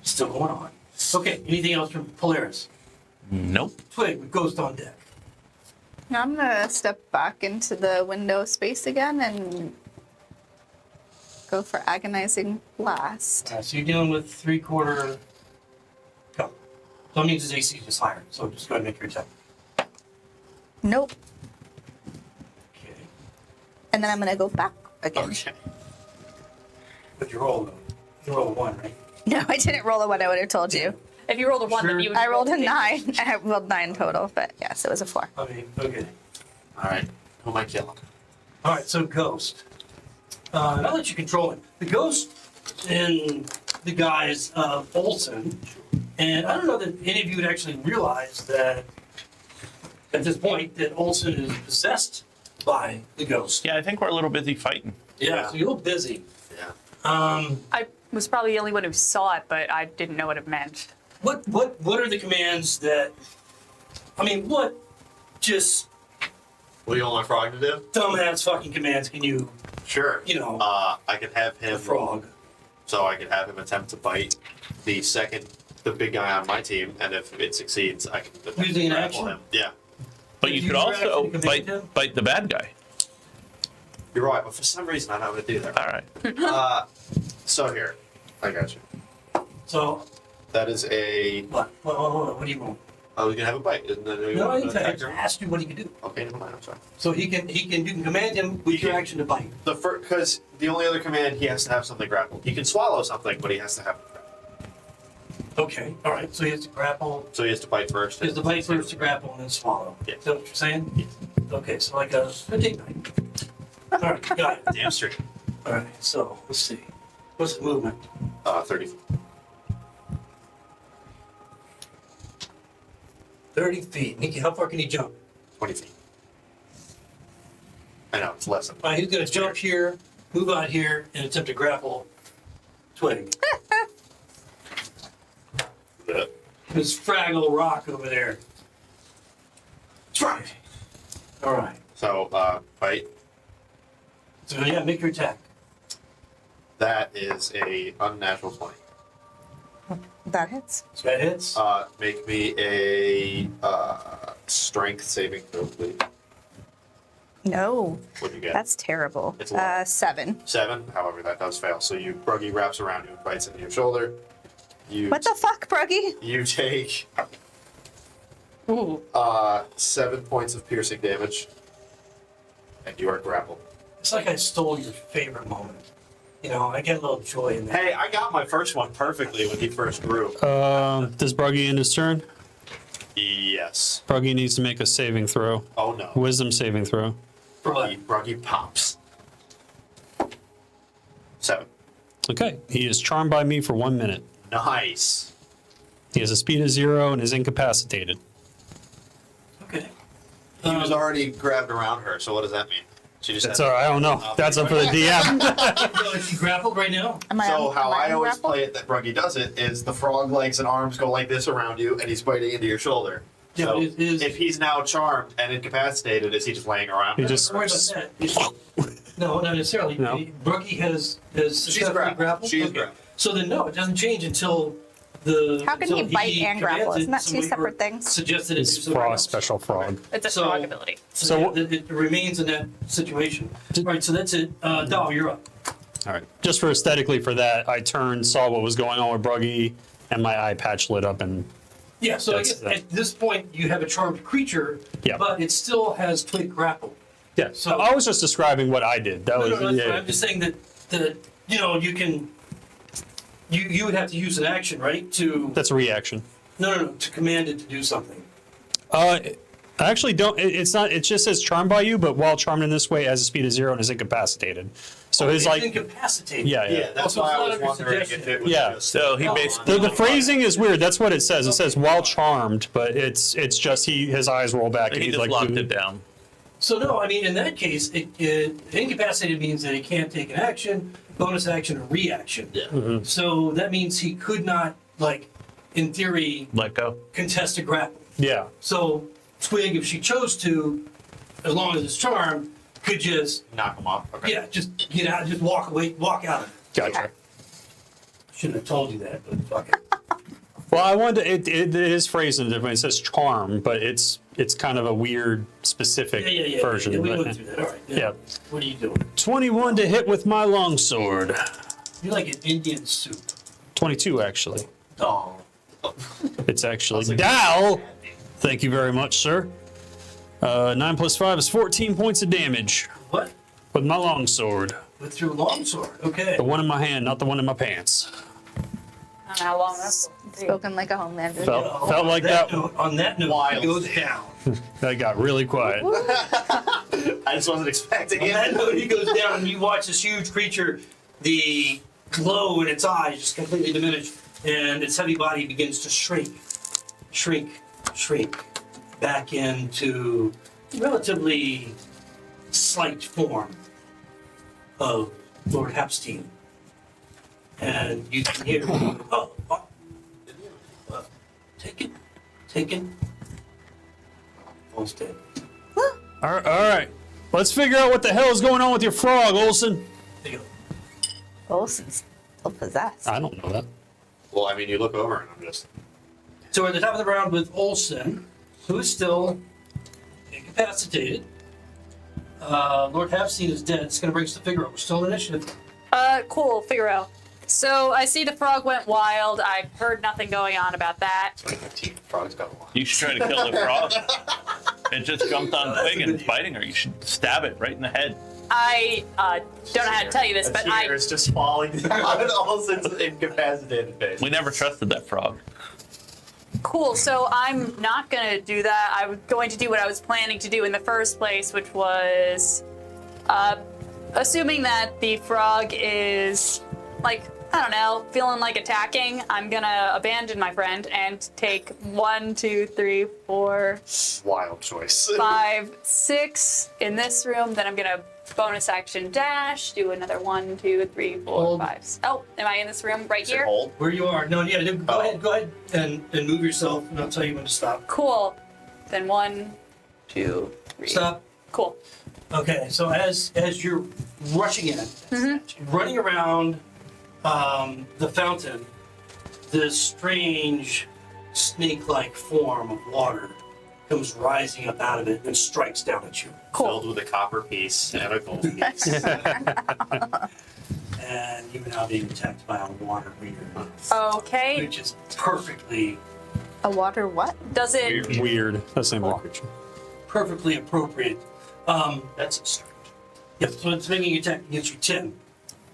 Still going on. Okay, anything else from Polaris? Nope. Twig with Ghost on deck. Now I'm gonna step back into the window space again and go for agonizing blast. So you're dealing with 3/4 go. So that means his AC is just higher. So just go ahead and make your attack. Nope. Okay. And then I'm gonna go back again. Okay. But you roll a 1, right? No, I didn't roll a 1. I would have told you. If you rolled a 1, then Sure. you would I rolled a roll 9. I rolled 9 total, but yes, it was a 4. I mean, okay. All right. Who am I killing? All right, so Ghost. Now that you control him, the Ghost in the guise of Olsen, and I don't know that any of you would actually realize that at this point that Olsen is possessed by the Ghost. Yeah, I think we're a little busy fighting. Yeah, so you're busy. Yeah. I was probably the only one who saw it, but I didn't know what it meant. What are the commands that? I mean, what just What do you want my frog to do? dumbass fucking commands can you? Sure. I can have him. The frog. So I can have him attempt to bite the big guy on my team, and if it succeeds, I can attempt to Using an grapple action? him. Yeah. But Did you you could also actually command him? bite the bad guy. You're right, but for some reason I'm not going to do that. All right. So here, I got you. So That is a. what? Hold on. What do you want? I was going to have a bite. Isn't that No, I an attack? asked you what he can do. Okay, never mind. I'm sorry. So you can command him with your action to bite. The first, because the only other command, he has to have something grappled. He can swallow something, but he has to have. Okay, all right. So he has to grapple. So he has to bite first. He has to bite first to grapple and then swallow. Yeah. Is that what you're saying? Yes. Okay, so like a dig bite. All right, got it. Damn straight. All right, so let's see. What's the movement? 30 feet. 30 feet. Nikki, how far can he jump? 20 feet. I know, it's less than. All right, he's going to jump here, move out here, and attempt to grapple Twig. This fragile rock over there. Try. All right. So, bite. So yeah, make your attack. That is a unnatural 20. That hits. So that hits. Make me a strength saving throw, please. No, What'd you get? that's terrible. It's low. 7. 7. However, that does fail. So Bruggy wraps around you and bites into your shoulder. What the fuck, Bruggy? You take Ooh. 7 points of piercing damage, and you are grappled. It's like I stole your favorite moment. I get a little joy in that. Hey, I got my first one perfectly when he first grew. Does Bruggy end his turn? Yes. Bruggy needs to make a saving throw. Oh no. Wisdom saving throw. Bruggy pops. 7. Okay. He is charmed by me for 1 minute. Nice. He has a speed of 0 and is incapacitated. Okay. He was already grabbed around her, so what does that mean? She just That's had- all right. I don't know. That's up for the DM. So is she grappled right now? Am I So on- how am I always ungrappled? play it that Bruggy does it is the frog legs and arms go like this around you, and he's biting into your shoulder. Yeah, So it is- if he's now charmed and incapacitated, is he just laying around? He there? just- Don't worry about that. No, not necessarily. No. Brookie has successfully grappled. grappled. She is Okay. grappled. So then no, it doesn't change until the. How can he until bite and grapple? commands it, Isn't that two somebody separate things? Suggested it It's do something frog, else. special frog. It's a So- frog ability. So- So it remains in that situation. Right. So that's it. Dal, you're up. All right. Just for aesthetically for that, I turned, saw what was going on with Bruggy, and my eye patch lit up and Yeah. So I That's guess that. at this point you have a charmed creature. Yeah. But it still has twig grapple. yeah. So- So I was just describing what I did. That No, was no, that's fine. yeah. I'm just saying that you can. You would have to use an action, right? To That's a reaction. no, to command it to do something. I actually don't. It's not. It just says charmed by you, but while charmed in this way, has a speed of 0 and is incapacitated. So his It's like, incapacitated. yeah, yeah. Yeah, that's Also, why it's I not was under wondering if suggestion. it was Yeah. just. So he Oh, basically. The phrasing is weird. That's what it says. It says while charmed, but it's just his eyes roll back and He he's just like locked it down. So no, I mean in that case, incapacitated means that he can't take an action, bonus action or reaction. Yeah. So that means he could not, like, in theory, Let go. contest a grapple. Yeah. So Twig, if she chose to, as long as it's charmed, could just Knock him off. Okay. just get out, just walk away, walk out of it. Gotcha. Shouldn't have told you that, but fuck it. Well, I wanted to, it is phrased in different. It says charm, but it's kind of a weird specific version. Yeah, we but- went through that. All right. yeah. What are you doing? 21 to hit with my longsword. You're like an Indian soup. 22 actually. Oh. It's actually Dow. Thank you very much, sir. 9 plus 5 is 14 points of damage What? with my longsword. With your longsword. Okay. The one in my hand, not the one in my pants. I don't know how long that's. Spoken like a Homelander. Felt like that. On that note, Wild. he goes down. That got really quiet. I just wasn't expecting On that it. note, he goes down, and you watch this huge creature, the glow in its eyes just completely diminish, and its heavy body begins to shrink back into relatively slight form of Lord Hapstein. And you can hear, take it. Almost dead. All right. Let's figure out what the hell is going on with your frog, Olson. There you go. Olsen's still possessed. I don't know that. Well, I mean, you look over and I'm just. So we're at the top of the round with Olson, who is still incapacitated. Lord Halfstein is dead. It's going to bring us to Figaro. We're still in initiative. Cool, Figaro. So I see the frog went wild. I've heard nothing going on about that. 15 frogs got one. You should try to kill the frog. It just jumped on Twig and biting her. You should stab it right in the head. I don't know how to tell you this, but I It's just falling down. Olsen's incapacitated face. We never trusted that frog. cool. So I'm not gonna do that. I'm going to do what I was planning to do in the first place, which was assuming that the frog is like, I don't know, feeling like attacking, I'm gonna abandon my friend and take 1, 2, 3, 4, Wild choice. 5, 6 in this room. Then I'm gonna bonus action dash, do another 1, 2, 3, 4, Hold. 5. Oh, am I in this room right Is it here? hold? Where you are. No, yeah, go Oh. ahead and move yourself, and I'll tell you when to stop. Cool. Then 1, 2, 3. Stop. Cool. Okay, so as you're rushing in, running around the fountain, this strange snake-like form of water comes rising up out of it and strikes down at you. Filled with a copper piece and a gold piece. And you're now being attacked by a water reader, Okay. which is perfectly A water what? Does it? Weird. That's the same creature. appropriate. That's a start. Yep, so it's making an attack against you, Tim.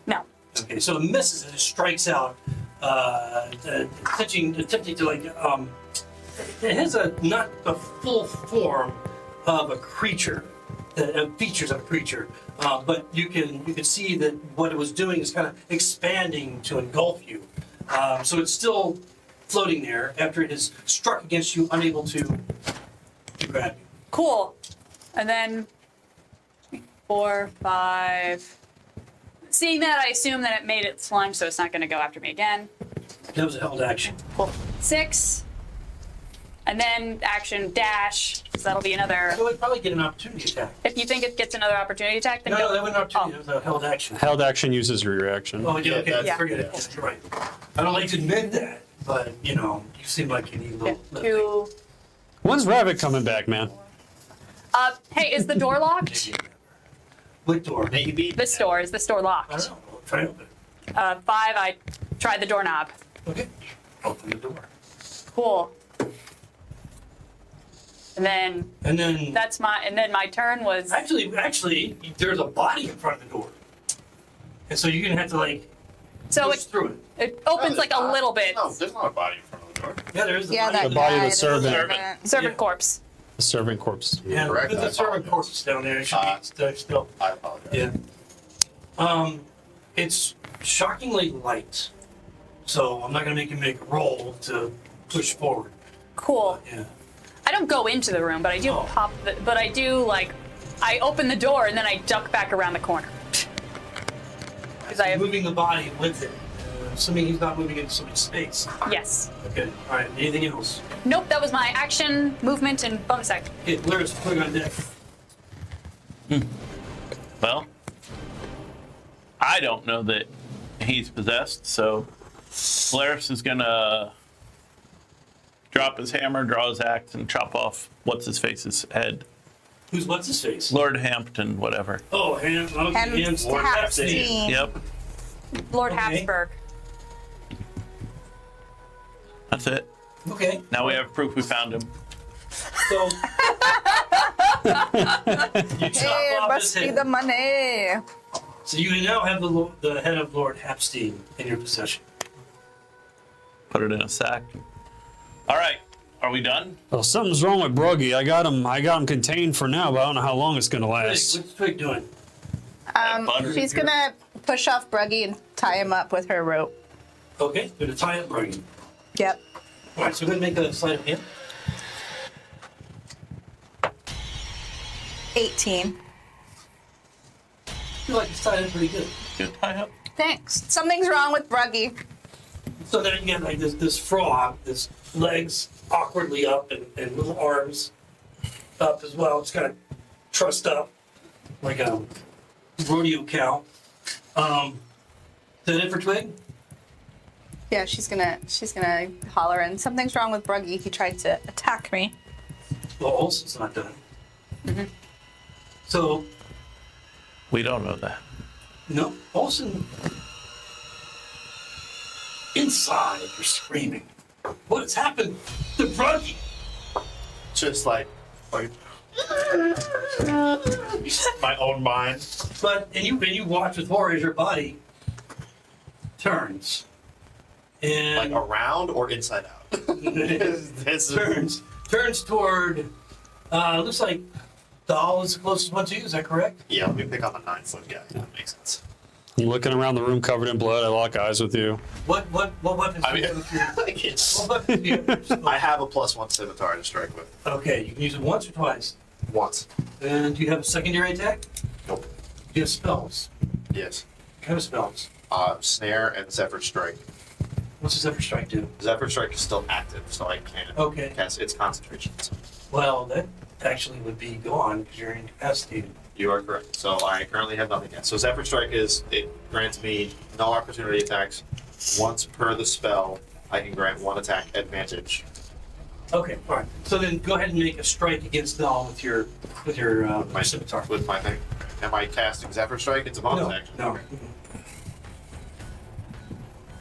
No. Okay, so it misses and it strikes out, attempting to like, it has not a full form of a creature, features of a creature, but you can see that what it was doing is kind of expanding to engulf you. So it's still floating there after it has struck against you, unable to grab you. Cool. And then 4, 5. Seeing that, I assume that it made it slime, so it's not going to go after me again. That was a held action. Cool. 6. And then action dash. So that'll be another. So it'd probably get an opportunity attack. If you think it gets another opportunity attack, then No, go. that wasn't an opportunity. It was a held action. Held action uses your reaction. Oh, yeah, okay, that's- forget it. You're right. I don't like to admit that, but, you know, you seem like you need a Yeah, little... 2. When's Rabbit coming back, man? Hey, is the door locked? What door? Maybe. This door. Is this door I locked? don't know. Try to open it. 5, I tried the doorknob. Okay. Open the door. Cool. And then And then, my turn was. actually, there's a body in front of the door. And so you're gonna have to, like, So push it, through it. it opens like a little bit. No, there's not a body in front of the door. Yeah, there is a Yeah, body. that The body of guy, the servant. Servant Yeah. corpse. The servant corpse. Yeah, Correct, there's I a servant apologize. corpse down there. It should be still. I apologize. Yeah. It's shockingly light. So I'm not gonna make you make a roll to push forward. Cool. Yeah. I don't go into the room, but I do Oh. but I do like, I open the door and then I duck back around the corner. because I have. moving the body with him. Assuming he's not moving into somebody's space. Yes. Okay. All right. Anything else? Nope, that was my action, movement, and bonus action. Okay, Blair's putting on deck. Well, I don't know that he's possessed, so Polaris is gonna drop his hammer, draw his axe, and chop off what's his face's head. What's his face? Lord Hampton, whatever. Oh, And Ham's Lord Hapstein. Yep, Lord Okay. Habsburg. that's it. Okay. Now we have proof we found him. So you chop Hey, off his must be head. the money. So you now have the head of Lord Hapstein in your possession. Put it in a sack. All right, are we done? Well, something's wrong with Bruggy. I got him contained for now, but I don't know how long it's gonna Hey, last. what's Twig doing? Butter. She's gonna push off Bruggy and tie him up with her rope. Okay, going to tie up Bruggy. Yep. All right, so we're going to make a sleight of hand. 18. I feel like it's tied up pretty good. Good tie up. Thanks. Something's wrong with Bruggy. So then you get like this frog, this legs awkwardly up and little arms up as well. It's kind of trussed up like a rodeo cow. Is that it for Twig? Yeah, she's gonna holler and something's wrong with Bruggy. He tried to attack me. Well, Olson's not done. So, We don't know that. no, Olson, inside you're screaming. What has happened to Bruggy? Just like my own mind. But and you watch with horror as your body turns. Like And around or inside out. This is turns toward looks like Dahl is the closest one to you, is that correct? yeah. Let me pick up a 9-foot guy. That makes sense. I'm looking around the room covered in blood. I lock eyes with you. What weapons I do mean, you have with your what weapons do you have with your I have a +1 scimitar to strike with. Okay, you can use it once or twice. Once. And do you have a secondary attack? Nope. Do you have spells? Yes. What kind of spells? Snare and Zephyr Strike. What's the Zephyr Strike do? Zephyr Strike is still active, so I can't Okay. cast its concentration. Well, that actually would be gone because you're incapacitated. You are correct. So I currently have nothing yet. So Zephyr Strike it grants me no opportunity attacks. Once per the spell, I can grant one attack advantage. Okay, all right. So then go ahead and make a strike against Dahl with your scimitar. With my thing. Am I casting Zephyr Strike? It's a bonus No, action. no.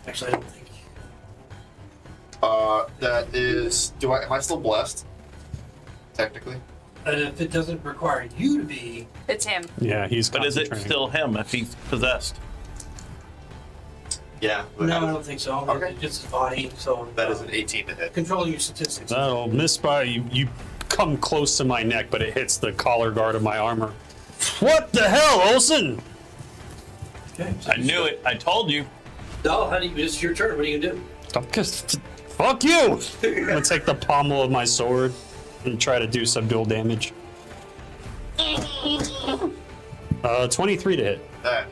Actually, I don't think. That is. Am I still blessed? Technically. And if it doesn't require you to be, It's him. Yeah, he's But is it concentrating. still him if he's possessed? Yeah. no, I don't think so. Okay. It's just his body. So That is an 18 to hit. controlling your statistics. That'll miss by you. You come close to my neck, but it hits the collar guard of my armor. What the hell, Olson? Okay. So I knew it. I told you. Dahl, how do you? It's your turn. What are you gonna do? Fuck you! I'm gonna take the pommel of my sword and try to do subdual damage. 23 to hit. That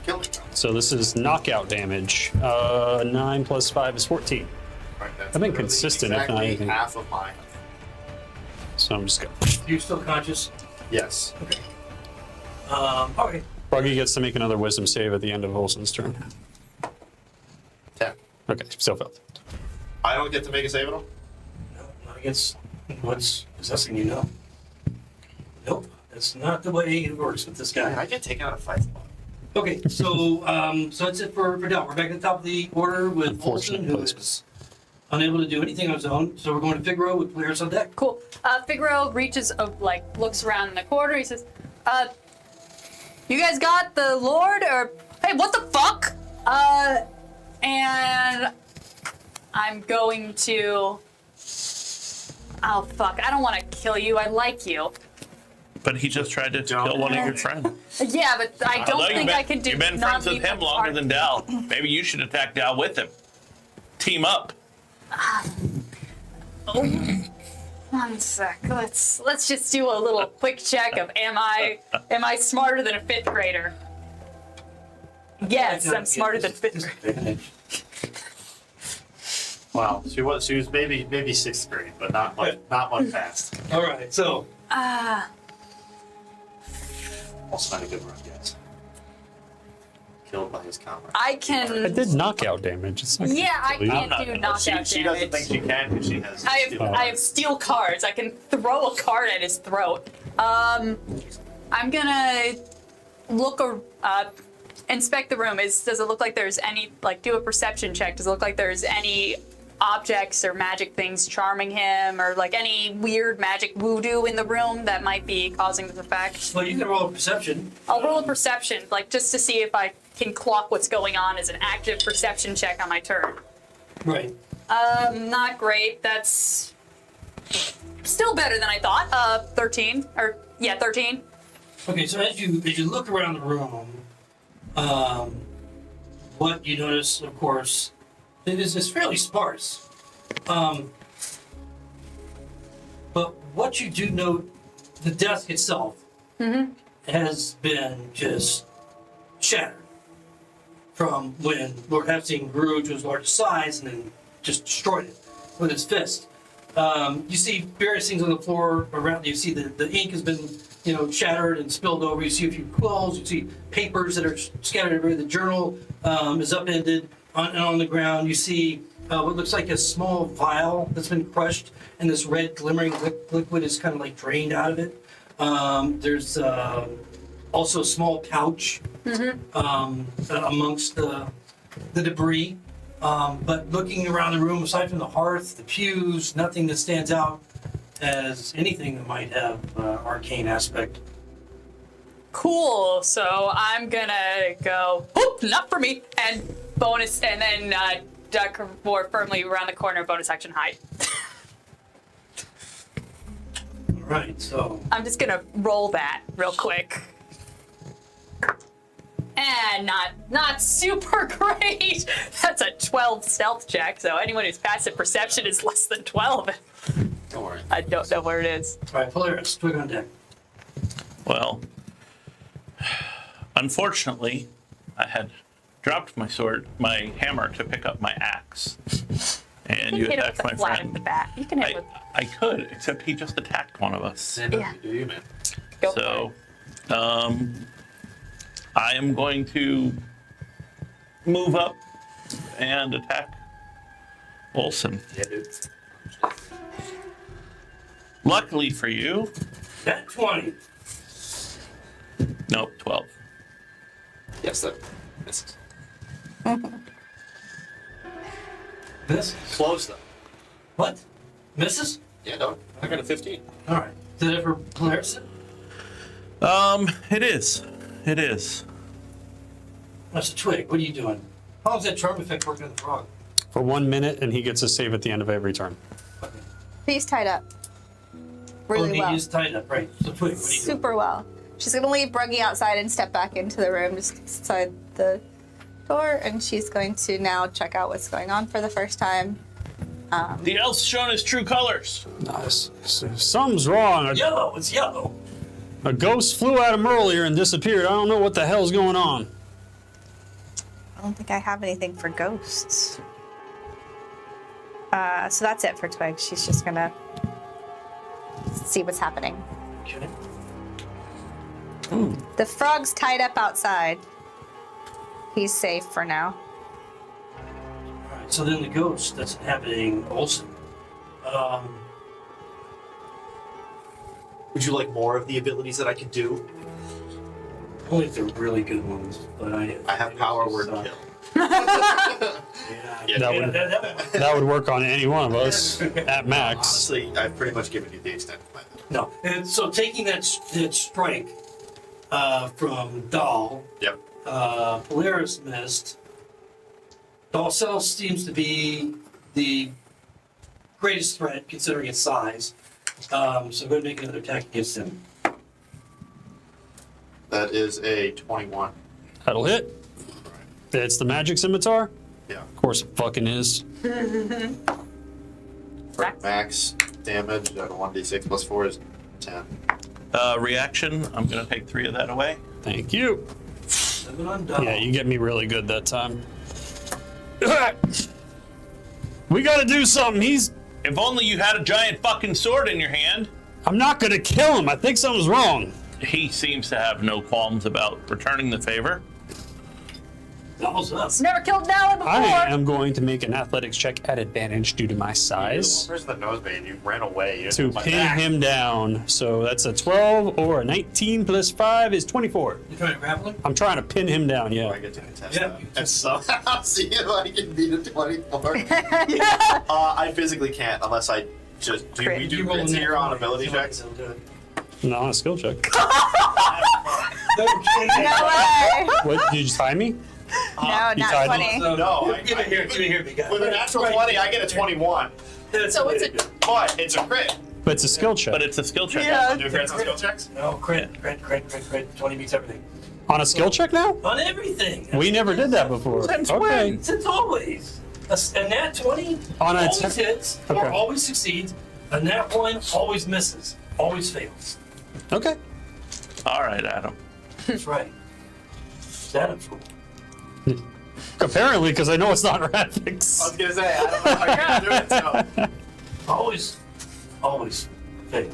killed me. So this is knockout damage. 9 plus 5 is 14. Right, that's I've been literally consistent, if not exactly anything. half of mine. So I'm just going. You're still conscious. Yes. Okay. Okay. Bruggy gets to make another wisdom save at the end of Olson's turn. 10. Okay, still failed. I don't get to make a save at all? No, not against what's possessing you now. Nope. That's not the way it works with this guy. I get taken out of fight. Okay, so so that's it for Dell. We're back at the top of the order with Olson, Unfortunate who placement. is unable to do anything on his own. So we're going to Figaro with players on deck. Cool. Figaro reaches, looks around in the corner. He says, you guys got the Lord? Or, hey, what the fuck? And I'm going to... Oh, fuck. I don't want to kill you. I like you. But he just tried to kill one of your friends. Yeah, but I don't Although think I can do You've been not friends with leave him my longer part. than Dal. Maybe you should attack Dal with him. Team up. One sec. Let's just do a little quick check of am I smarter than a fifth grader? Yes, I'm smarter than Fitz. Wow, she was maybe sixth grade, but not much fast. All right, so Also not a good run, guys. Killed by his comrade. I I can. did knockout damage. It's not gonna Yeah, I kill you. can't not do gonna- knockout She doesn't think damage. she can because she has. steel I have cards. steel cards. I can throw a card at his throat. I'm gonna inspect the room. Does it look like there's any, like, do a perception check? Does it look like there's any objects or magic things charming him, or like any weird magic voodoo in the room that might be causing this effect? well, you can roll a perception. I'll roll a perception, like, just to see if I can clock what's going on as an active perception check on my turn. Right. Not great. That's still better than I thought. 13. 13. Okay, so as you look around the room, what you notice, of course, is fairly sparse. But what you do note, the desk itself has been just shattered from when Lord Hepstein grew to his largest size and then just destroyed it with his fist. You see various things on the floor around you. You see the ink has been, shattered and spilled over. You see a few quills. You see papers that are scattered everywhere. The journal is upended on the ground. You see what looks like a small vial that's been crushed, and this red glimmering liquid is kind of like drained out of it. There's also a small pouch amongst the debris. But looking around the room, aside from the hearth, the pews, nothing that stands out as anything that might have arcane aspect. Cool. So I'm gonna go, whoop, not for me, and bonus, and then duck more firmly around the corner, bonus action hide. All right, so I'm just gonna roll that real quick. And not super great. That's a 12 stealth check, so anyone whose passive perception is less than 12, Don't worry. I don't know where it is. all right, Polaris, twig on deck. Well, unfortunately, I had dropped my hammer to pick up my axe. And you hit him attacked with my the flat of the friend. bat. You can hit him with. I could, except he just attacked one of us. Yeah. Do you, man? Go for it. So, I am going to move up and attack Olson. Yeah, dude. Luckily for you, That 20. nope, 12. Yes, that misses. Miss? Close though. What? Misses? Yeah, no. I got a 15. All right. Is that it for Polaris? It is. It is. That's a twig. What are you doing? How long does that charm effect work on the frog? For 1 minute, and he gets a save at the end of every turn. He's tied up really he well. is tied up, right? So twig, what are you doing? Super well. She's gonna leave Bruggy outside and step back into the room just inside the door, and she's going to now check out what's going on for the first time. The elf's shown his true colors. Nice. Something's wrong. Yellow. It's yellow. A ghost flew at him earlier and disappeared. I don't know what the hell's going on. I don't think I have anything for ghosts. So that's it for Twig. She's just gonna see what's happening. Okay. The frog's tied up outside. He's safe for now. All right. So then the ghost that's inhabiting Olson. Would you like more of the abilities that I can do? Only if they're really good ones, but I I have power word kill. Yeah. Yeah, That Yeah, would- that- That would work on any one of us at max. Honestly, I've pretty much given you the extent of my no. And so taking that strike from Dahl, Yep. Polaris missed. Dahl Cell seems to be the greatest threat considering its size. So I'm going to make another attack against him. That is a 21. That'll hit. It's the magic scimitar? Yeah. Of course it fucking is. For max damage, 1d6 plus 4 is 10. Reaction, I'm going to take 3 of that away. Thank you. Seven undone. Yeah, you get me really good that time. We gotta do something. If only you had a giant fucking sword in your hand. I'm not gonna kill him. I think something's wrong. He seems to have no qualms about returning the favor. Doubles up. Never killed Nala before. I am going to make an athletics check at advantage due to my size Where's the nosebleed? You ran away. You to didn't my pin back. him down. So that's a 12 or a 19 plus 5 is 24. You trying to grapple him? I'm trying to pin him down, I yeah. get to contest Yeah, that. you And so I'll see if I can beat a 24. I physically can't unless I just do. We do You roll crits a nat here on 20, ability somebody checks. will do it. Not on a skill check. No kidding. No way. What, did you tie me? No, you not tied 20. So, No, give it here, big guy. With a natural 20, I get a 21. That's So the way it's to a- do it. But it's a crit. But it's a skill check. But it's a skill check. Yeah. Do crits on skill checks? No, crit. 20 beats everything. On a skill check now? On everything. We never did that before. Since Okay. when? Since always. A nat 20 On a always te- hits Okay. or always succeeds. A nat 1 always misses. Always fails. Okay. All right, Adam. That's right. Adam's rule. Apparently, because I know it's not I graphics. was gonna say, I don't know if I can do it, so. Always fail.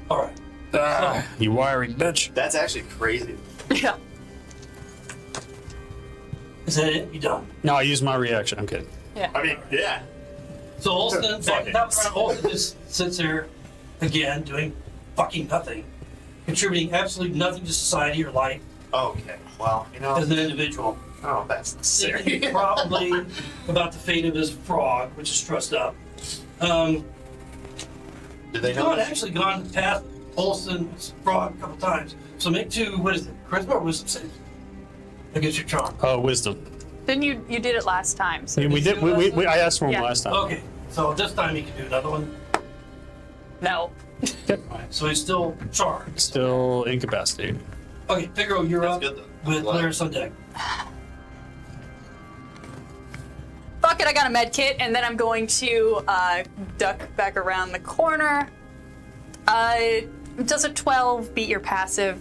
All right. You wiry bitch. That's actually crazy. Yeah. Is that it? You done? No, I used my reaction. I'm kidding. I mean, yeah. So Olsen, Fuck it. Olsen just sits there again, doing fucking nothing, contributing absolutely nothing to society or life Okay, well, you know. as an individual. Oh, that's Thinking serious. probably about the fate of his frog, which is trussed up. Did they know? Actually gone past Olsen's frog a couple times. So make 2, what is it, charisma or wisdom saves? Against your charm. Oh, wisdom. Then you did it last time. So We did. I asked for him Yeah. last time. Okay, so this time he can do another one. no. Alright, so he's still charged. Still incapacitated. Okay, Figaro, you're That's up good, though. with Glad. Polaris on deck. Fuck it, I got a med kit, and then I'm going to duck back around the corner. Does a 12 beat your passive?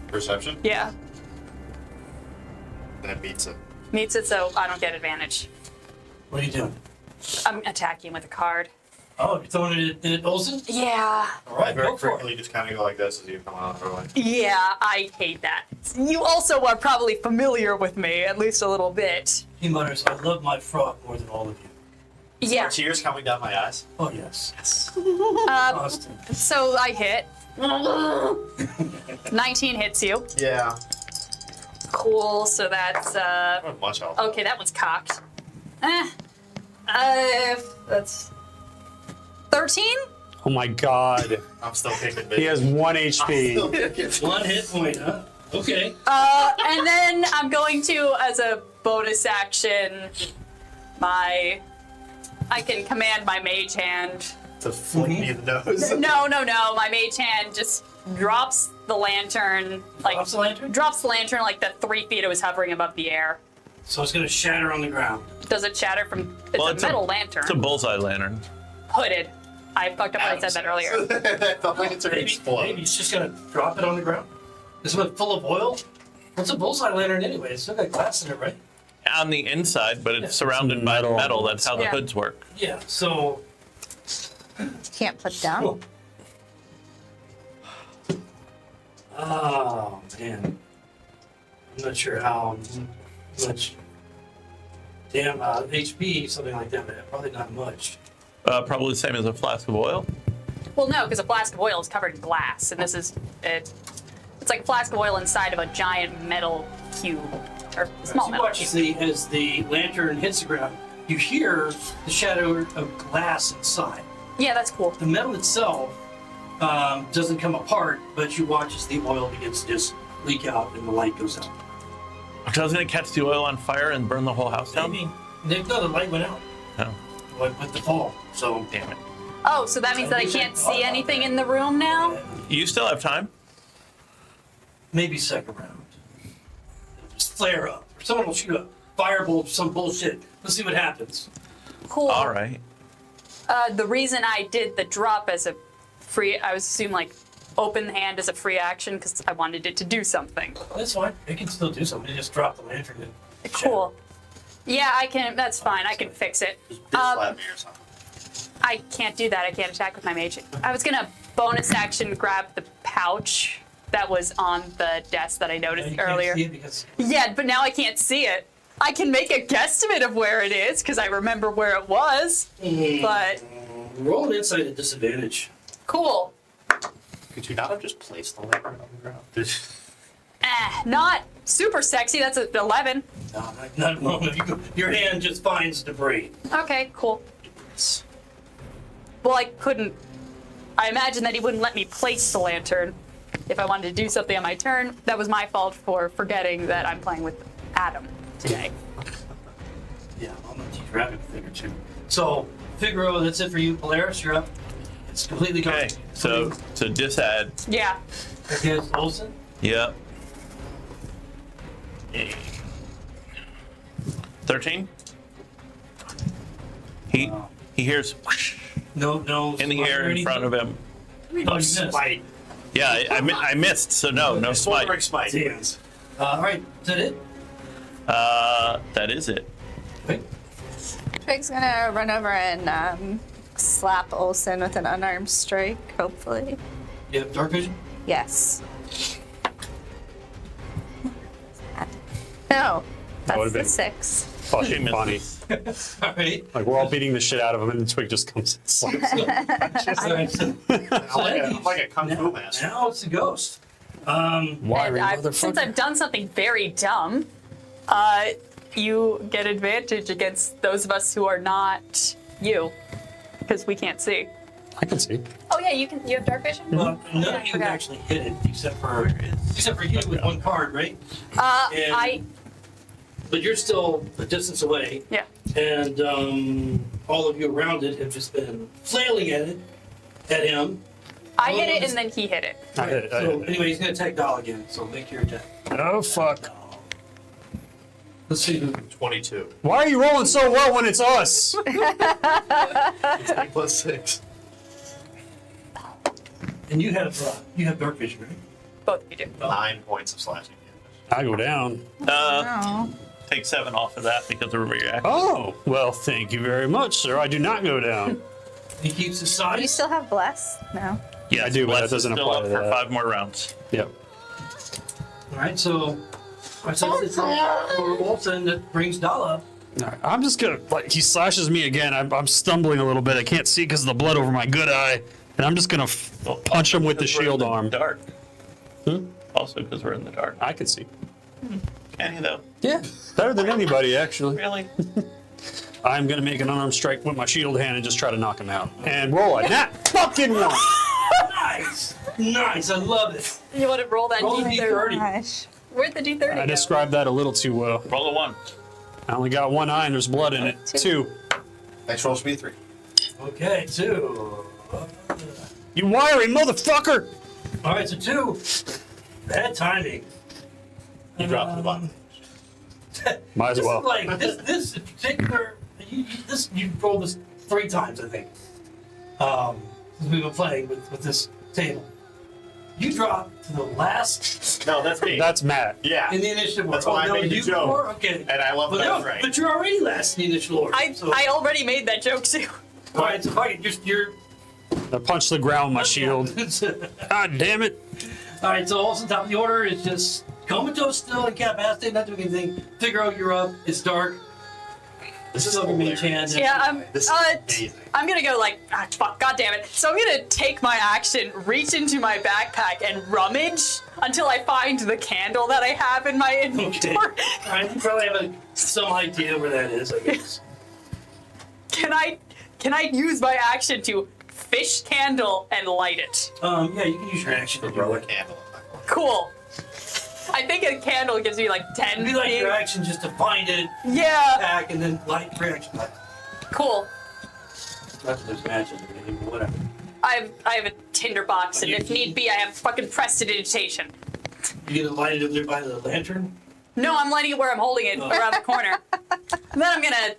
Perception? Yeah. That beats it. Meets it, so I don't get advantage. What are you doing? I'm attacking with a card. Oh, you're throwing it at Olsen? Yeah. All right, Very go for quickly, it. just kind of go like this as you come on the way. Yeah, I hate that. You also are probably familiar with me, at least a little bit. He mutters, I love my frog more than all of you. Yeah. Tears coming down my eyes. Oh, yes. Austin. So I hit. 19 hits you. Yeah. Cool, so that's, I don't have much health. okay, that one's cocked. That's 13? Oh my god. I'm still kicking. He has 1 I'm still HP. kicking. 1 hit point, huh? Okay. And then I'm going to, as a bonus action, I can command my mage hand. To flick me in the nose. No, my mage hand just drops the lantern, like, Drops the lantern? drops the lantern like the 3 feet it was hovering above the air. So it's going to shatter on the ground. Does it shatter from, it's a metal lantern. It's a bullseye lantern. Hooded. I fucked up when I said that earlier. The lantern Maybe explodes. it's just going to drop it on the ground? Is it full of oil? What's a bullseye lantern anyway? It's still got glass in it, right? On the inside, but it's Yeah. surrounded by Metal. metal. That's how the Yeah. hoods work. Yeah, so... Can't put it down. Oh, man. I'm not sure how much... Damn, HP, something like that, but probably not much. Probably the same as a flask of oil. Well, no, because a flask of oil is covered in glass, and this is it's like a flask of oil inside of a giant metal cube or small So you metal watch cube. as the lantern hits the ground, you hear the shadow of glass inside. Yeah, that's cool. The metal itself doesn't come apart, but you watch as the oil begins to just leak out and the light goes out. Doesn't it catch the oil on fire and burn the whole house down? Maybe. No, the light went out No. with the fall. So Damn it. Oh, so that means that I can't see anything in the room now? You still have time. maybe second round. It'll just flare up. Or someone will shoot a firebolt or some bullshit. Let's see what happens. Cool. All right. The reason I did the drop as a free, I was assuming like open hand as a free action because I wanted it to do something. That's fine. It can still do something. Just drop the lantern and Cool. Yeah, I can. That's fine. I can fix it. Just bitch slap me or something. I can't do that. I can't attack with my mage. I was gonna bonus action grab the pouch that was on the desk that I noticed earlier. Yeah, but now I can't see it. I can make a guesstimate of where it is because I remember where it was. But Roll an insight at disadvantage. cool. Could you not have just placed the lantern on the ground? Not super sexy. That's an 11. No, not a moment. Your hand just finds debris. Okay, cool. Well, I couldn't. I imagine that he wouldn't let me place the lantern if I wanted to do something on my turn. That was my fault for forgetting that I'm playing with Adam today. Yeah, I'm gonna teach Rabbit a thing or two. So, Figaro, that's it for you. Polaris, you're up. It's completely gone. Okay, so disadd. Yeah. Okay, Olsen. Yep. 13. He hears whoosh No. in the air in front of him. No, you missed. Smite. Yeah, I missed, so no Smoldering smite. smite. Damn. All right, is that it? That is it. Wait. Twig's gonna run over and slap Olsen with an unarmed strike, hopefully. You have dark vision? Yes. No, would've that's been- the 6. Fucking funny. All right. Like we're all beating the shit out of him, and then Twig just comes and slaps him. All right, so I'm like a kung fu master. now it's the ghost. Wiry Since I've done something very dumb, you get advantage against those of us who are not you, because we can't see. I can see. Oh yeah, you can. You have dark vision. Well, none of you forgot. actually hit it except for you with one card, right? But you're still a distance away, Yeah. and all of you around it have just been flailing at him. I hit it and then he hit it. I hit it. I So hit it. anyway, he's gonna attack Doll again. So make your attack. Oh fuck! Let's see who. 22. Why are you rolling so well when it's us? It's 8 plus 6. And you have dark vision, right? Both of you do. 9 points of slashing damage. I go down. Oh. Take 7 off of that because of a reaction. Oh well, thank you very much, sir. I do not go down. He keeps his Do you size. still have Bless? No. Yes, I do, but that Bless is doesn't still apply up to for that. 5 more rounds. Yep. All right, so it's for Olsen that brings Doll up. All right, I'm just gonna like he slashes me again. I'm stumbling a little bit. I can't see because of the blood over my good eye, and I'm just gonna punch him with the Because we're in shield arm. Dark. Also, because we're in the dark. I can see. Can you though? Yeah, better than anybody actually. Really? I'm gonna make an unarmed strike with my shield hand and just try to knock him out. And roll a nat fucking one. Nice, I love it. You want to roll that Roll the D30? D30. Gosh. Where'd the D30 I go? described that a little too well. Roll a 1. I only got one eye and there's blood in it. 2. Next roll should be 3. Okay, 2. You wiry motherfucker! All right, so 2. Bad timing. You drop to the bottom. Might as This well. is like this particular. You rolled this 3 times, I think. Since we've been playing with this table. You drop to the last No, that's me. That's Matt. yeah. in the initiative order. That's why I that was made the you joke. before? Okay. And I love But that. no, Right. but you're already last in the initial order. So, I already made that joke too. all right, so fuck it, you're I punched the ground with my shield. God damn it. All right, so also top of the order is just comatose still, incapacitated, not doing anything. Figaro, you're up. It's dark. This is Still your mage hilarious. hand. Yeah, This is amazing. I'm gonna go like, fuck, god damn it. So I'm gonna take my action, reach into my backpack, and rummage until I find the candle that I have in my Okay. inventory. All right, you probably have some idea where that is, I guess. Can I use my action to fish candle and light it? Yeah, you can use your action. to do Throw a that. candle. Cool. I think a candle gives me like 10 It'd be like feet. your action just to find it, Yeah, back, and then light reaction. Light. cool. Not that there's magic or anything, but whatever. I have a tinder box, and if need be, I have fucking prestidigitation. You gonna light it up there by the lantern? No, I'm lighting it where I'm holding it, around the corner. And then I'm gonna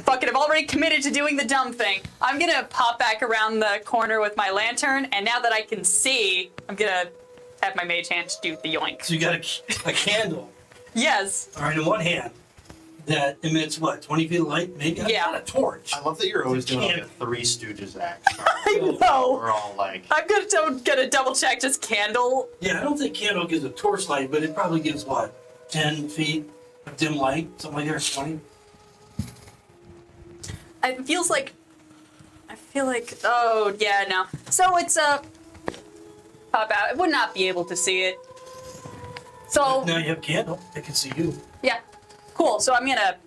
fuck it, I've already committed to doing the dumb thing. I'm gonna pop back around the corner with my lantern, and now that I can see, I'm gonna have my mage hand do the yoink. So you got a candle, Yes. all right, in one hand that emits what, 20 feet of light? Maybe? Yeah. Not a torch. I love that you're always doing like a Candle. Three Stooges act. I know. We're all like, I'm gonna double check just candle. Yeah, I don't think candle gives a torch light, but it probably gives what, 10 feet of dim light, something like that, 20. I feel like, oh yeah, no. So it's pop out. I would not be able to see it. So Now you have a candle. It can see you. yeah, cool. So I'm gonna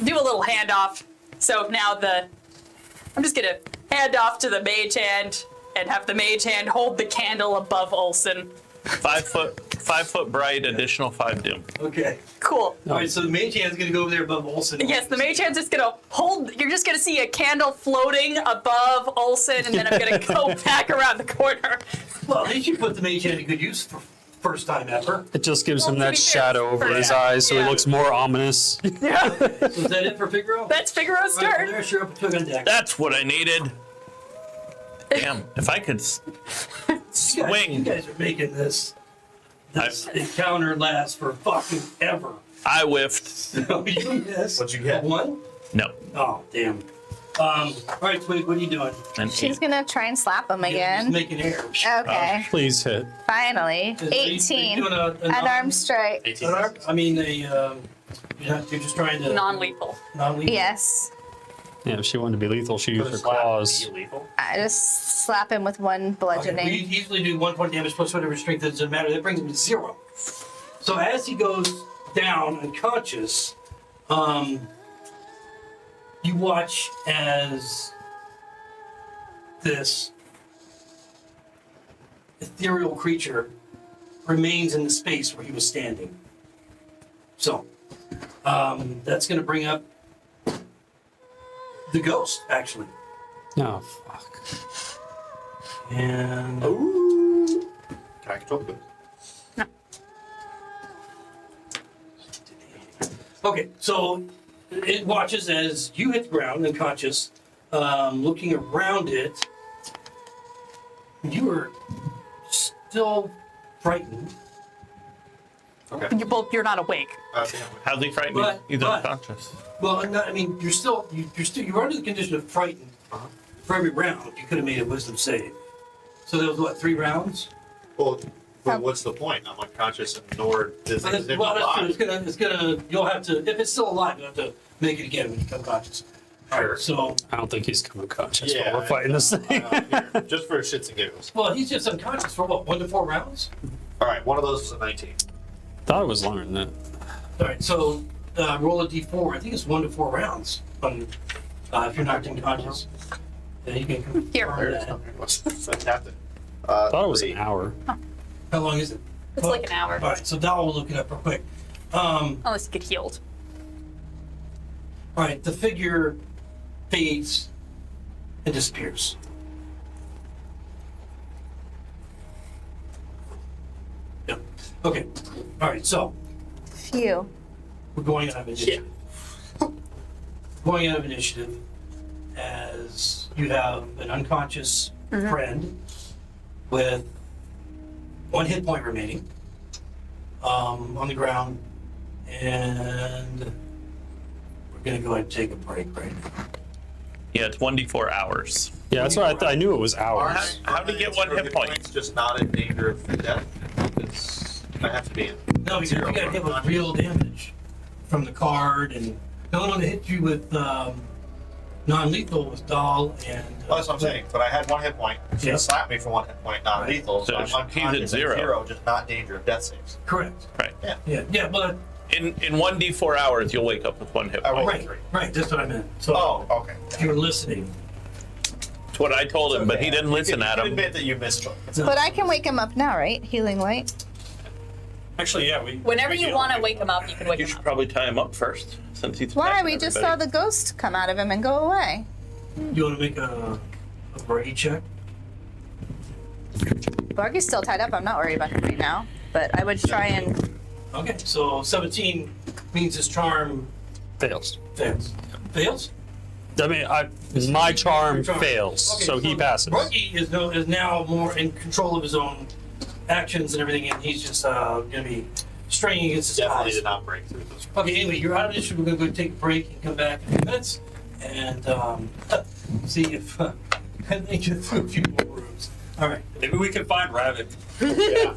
do a little handoff. So now I'm just gonna hand off to the mage hand and have the mage hand hold the candle above Olsen. 5 foot bright, additional 5 dim. Okay. Cool. All right, so the mage hand's gonna go over there above Olsen. Yes, the mage hand's just gonna hold. You're just gonna see a candle floating above Olsen, and then I'm gonna go back around the corner. Well, at least you put the mage hand to good use for first time ever. It just gives Well, him to that be fair, shadow over his eyes, so yeah. he looks more ominous. Yeah, So is that it for Figaro? that's Figaro's All right, turn. there's your took on deck. That's what I needed. Damn, if I could You swing, guys are making this encounter last for fucking ever. I whiffed. So you miss. What'd you get? One? No. Oh, damn. All right, Twig, what are you doing? An She's 8. gonna try and slap him Just again. making air. Okay, Please hit. finally. Are you 18. doing a Unarmed strike. 18. I mean, you're just trying to. Non-lethal. Non-lethal? Yes. Yeah, if she wanted to be lethal, she For used the her slap, claws. be lethal? I just slap him with one Okay, bludgeoning. we easily do 1 point damage plus whatever strength, it doesn't matter. That brings him to 0. So as he goes down unconscious, you watch as this ethereal creature remains in the space where he was standing. So that's going to bring up the ghost, actually. Oh, fuck. And Ooh. Can I control the ghost? okay, so it watches as you hit the ground unconscious, looking around it. You are still frightened. Okay. You're not awake. Damn. How's he frightened? But- He's but- unconscious. Well, I mean, you're under the condition of frightened. For every round, you could have made a wisdom save. So that was what, 3 rounds? Well, but what's the point? I'm unconscious and nor does Well, it that's true. It's gonna. You'll have to. If it's still alive, you'll have to make it again when you come conscious. Sure. So, I don't think he's coming conscious Yeah, while we're fighting this thing. Here, just for shits and giggles. well, he's just unconscious for what, 1 to 4 rounds? All right, one of those was a 19. Thought it was longer than that. All right, so roll a d4. I think it's 1 to 4 rounds. If you're knocked unconscious, yeah, you can confirm Here. There it is. that. Okay, what's Fantastic. Thought it was 3. an hour. How long is it? It's like an hour. All right, so Dal will look it up real quick. Unless you get healed. All right, the figure fades and disappears. Yep. Okay. All right, so Phew. we're going out of initiative. Going out of initiative as you have an unconscious friend with 1 hit point remaining on the ground, and we're gonna go ahead and take a break right now. Yeah, it's 1d4 hours. Yeah, that's what I knew it was hours. How'd he get 1 hit point? Just not in danger of death. I have to be in. No, because you got hit with real damage from the card, and the only one that hit you with non-lethal was Dahl and. Well, that's what I'm saying. But I had 1 hit point. She Yeah. slapped me for 1 hit point, not lethal. So So I'm he's at unconscious at 0. 0, just not danger of death saves. Correct. Right. Yeah, but In 1d4 hours, you'll wake up with 1 hit I point. rolled- right, that's what I meant. So Oh, okay. if you were listening, That's what I told him, but he didn't listen you at can him. admit that you missed. But I can wake him up now, right? Healing light. Actually, yeah, we. Whenever we you do. want to wake him up, you can wake You him should up. probably tie him up first, since he's Why? attacking We just saw everybody. the ghost come out of him and go away. you want to make a brain check? Barky's still tied up. I'm not worried about him right now. But I would try and. Okay, so 17 means his charm Fails. fails. Fails? I mean, my charm fails, so he passes. Ruggy is now more in control of his own actions and everything, and he's just going to be straining against his Definitely eyes. did not break through those. Okay, anyway, you're out of initiative. We're going to go take a break and come back in a few minutes and see if they get through a few more rooms. All right. Maybe we can find Rabbit. Yeah.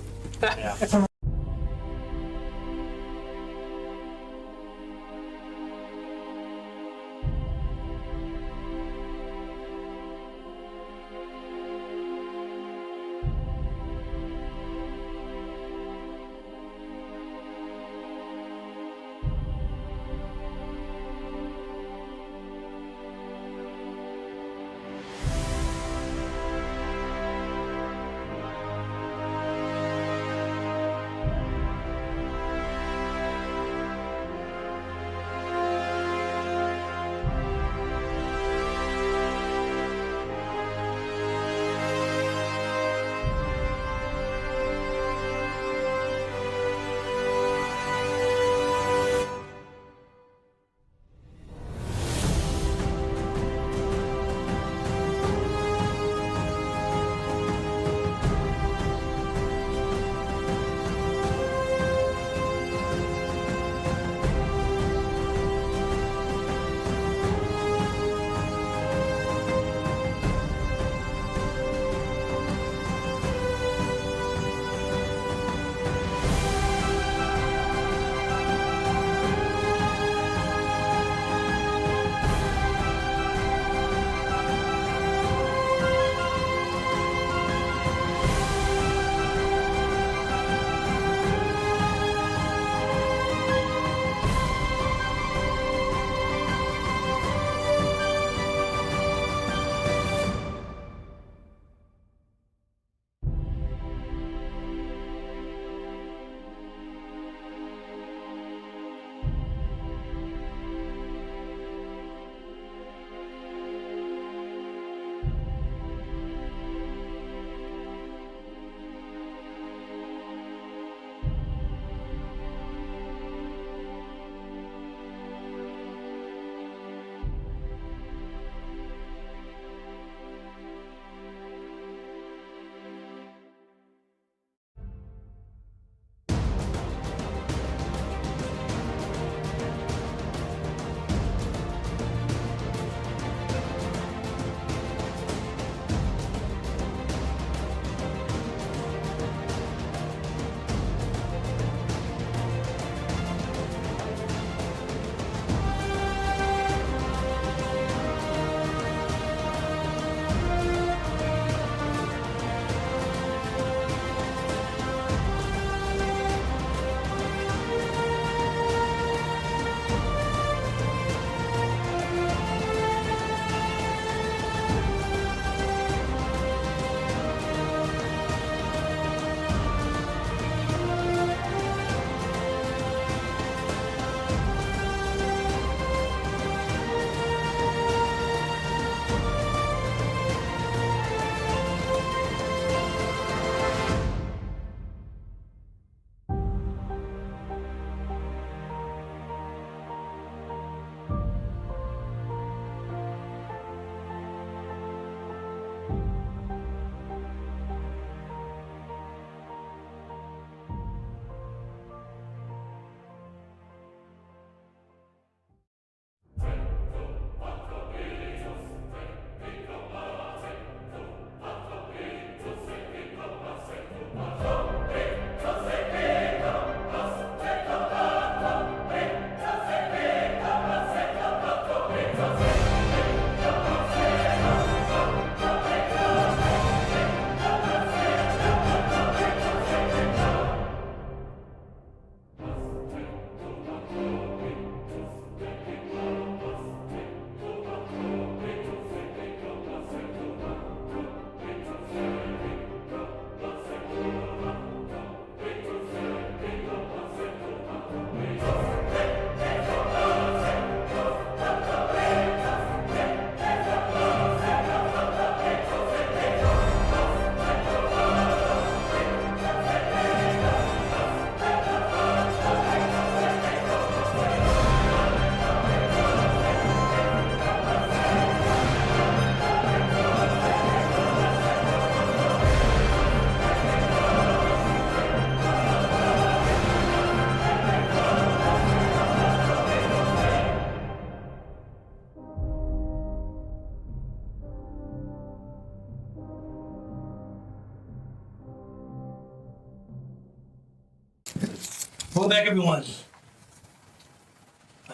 Welcome back, everyone.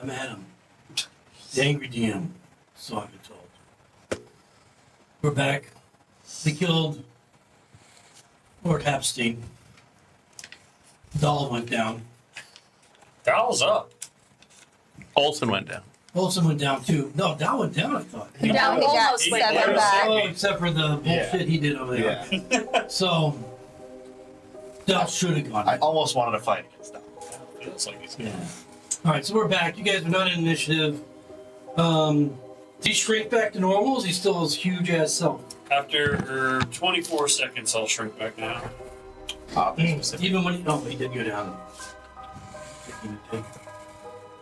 I'm Adam, the angry DM, so I've been told. We're back. We killed Lord Hapstein. Doll went down. Dow's up. Olsen went down. Olsen went down too. No, Doll went down, I thought. Down, he got Almost went 7 down. back. Oh, except for the bullshit he did over there. Yeah. So, Doll should have gone. I almost wanted to fight against that. Feels like he's Yeah. All right, so we're back. You guys are not in initiative. Did he shrink back to normal? Is he still his huge ass self? After 24 seconds, I'll shrink back now. Even when he did go down.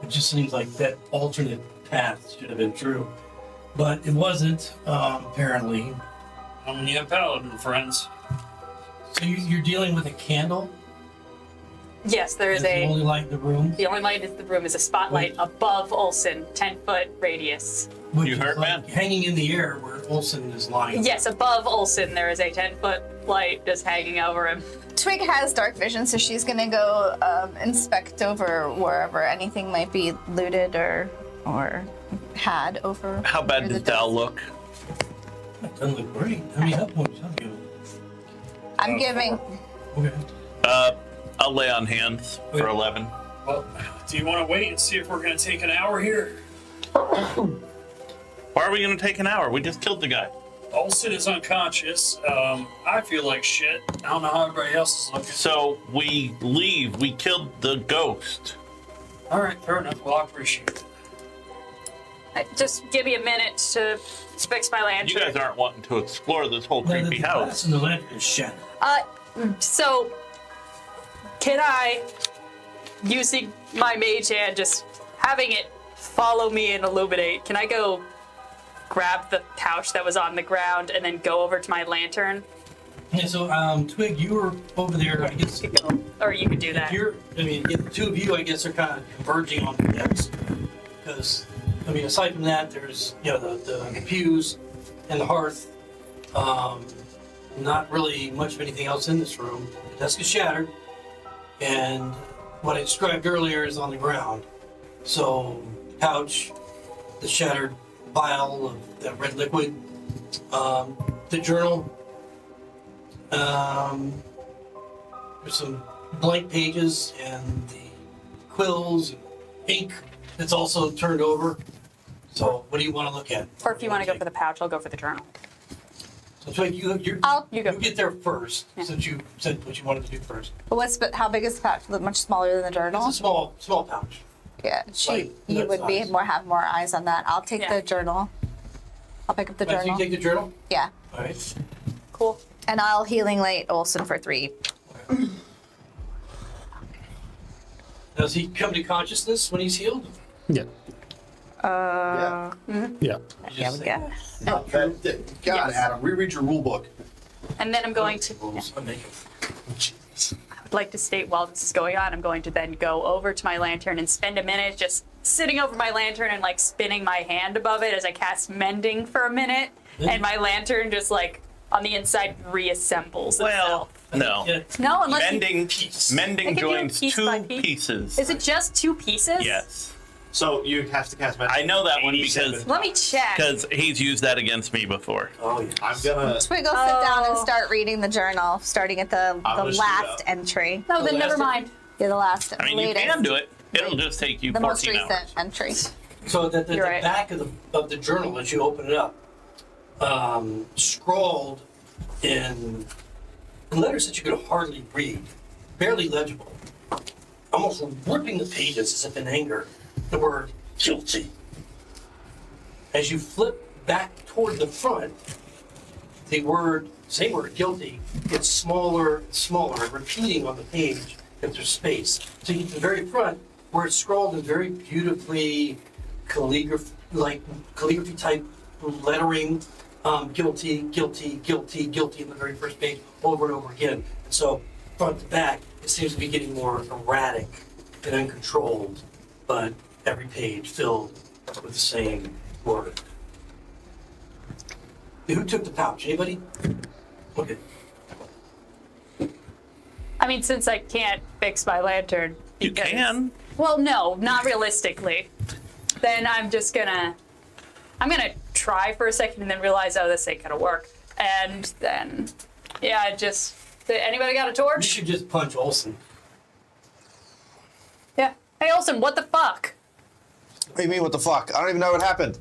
It just seems like that alternate path should have been true, but it wasn't. Apparently. You have paladin friends. So you're dealing with a candle. Yes, there is That's the a. only light in the room. The only light in the room is a spotlight above Olsen, 10-foot radius. Which You is hurt, like man? hanging in the air where Olsen is lying. Yes, above Olsen, there is a 10-foot light just hanging over him. Twig has dark vision, so she's gonna go inspect over wherever anything might be looted or had over. How bad near does the Dal desk. look? That doesn't look great. How many hit points have you? I'm giving. Okay. I'll lay on hands for 11. Well, do you want to wait and see if we're going to take an hour here? Why are we going to take an hour? We just killed the guy. Olsen is unconscious. I feel like shit. I don't know how everybody else is looking. So we leave. We killed the ghost. All right, fair enough. Well, I appreciate it. Just give me a minute to fix my lantern. You guys aren't wanting to explore this whole Now, creepy the house. glass in the lantern is shattered. So, can I, using my mage hand, just having it follow me and illuminate, can I go grab the pouch that was on the ground and then go over to my lantern? Yeah, so Twig, you were over there. I guess You could go, or you could do that. the two of you, I guess, are kind of converging on the decks because, aside from that, there's the pews and the hearth. Not really much of anything else in this room. The desk is shattered, and what I described earlier is on the ground. So, pouch, the shattered vial of that red liquid, the journal. There's some blank pages and the quills and ink that's also turned over. So, what do you want to look at? Or if you want to go for the pouch, I'll go for the journal. So, Twig, you You go. get there first, Yeah. since you said what you wanted to do first. But how big is the pouch? Much smaller than the journal. It's a small pouch. Yeah, like you that would size. have more eyes on that. I'll take Yeah. the journal. I'll pick up the Right, so journal. you take the journal? Yeah, All right. Cool. and I'll healing light Olsen for 3. Does he come to consciousness when he's healed? Yeah. Yeah. Yeah. Yeah, Just we say- go. God, Yes. Adam, reread your rule book. And then I'm going to. Rules. I make 'em. I'd like to state while this is going on, I'm going to then go over to my lantern and spend a minute just sitting over my lantern and like spinning my hand above it as I cast mending for a minute, and my lantern just like on the inside reassembles Well, itself. no. Yeah, No, unless you, Mending I can do joins piece two by piece. pieces. is it just 2 pieces? Yes. So you have to cast magic. I know that one 87. because Let me check. he's used that against me before. Oh, yeah. I'm gonna. Twig will sit down and Oh. start reading the journal, starting at the gonna shoot last up. entry. No, The then never last mind. Yeah, the last. I mean, you latest, can do it. It'll just take you The most 14 recent hours. entry. So the You're right. back of the journal, as you open it up, scrawled in letters that you could hardly read, barely legible, almost ripping the pages as if in anger, the word guilty. As you flip back toward the front, the same word, guilty, gets smaller and smaller, repeating on the page if there's space. So you get to the very front, where it's scrawled in very beautifully calligraphy type lettering, guilty, guilty, guilty, guilty in the very first page, over and over again. And so front to back, it seems to be getting more erratic and uncontrolled, but every page filled with the same word. Who took the pouch? Anybody? Okay. I mean, since I can't fix my lantern, You because- can. Well, no, not realistically. Then I'm gonna try for a second and then realize, oh, this ain't gonna work. And then, yeah, anybody got a You torch? should just punch Olsen. Yeah. Hey, Olsen, what the fuck? What do you mean, what the fuck? I don't even know what happened.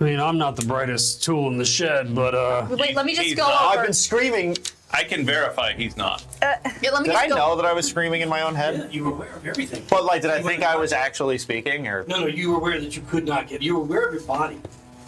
I mean, I'm not the brightest tool in the shed, but Wait, let me just He's go not. over. I've been screaming. I can verify he's not. Yeah, let me Did just I go. know that I was screaming in my own head? Yeah, you were aware of everything. But like, did I think I was actually speaking, or No, you were aware that you could not get. You were aware of your body.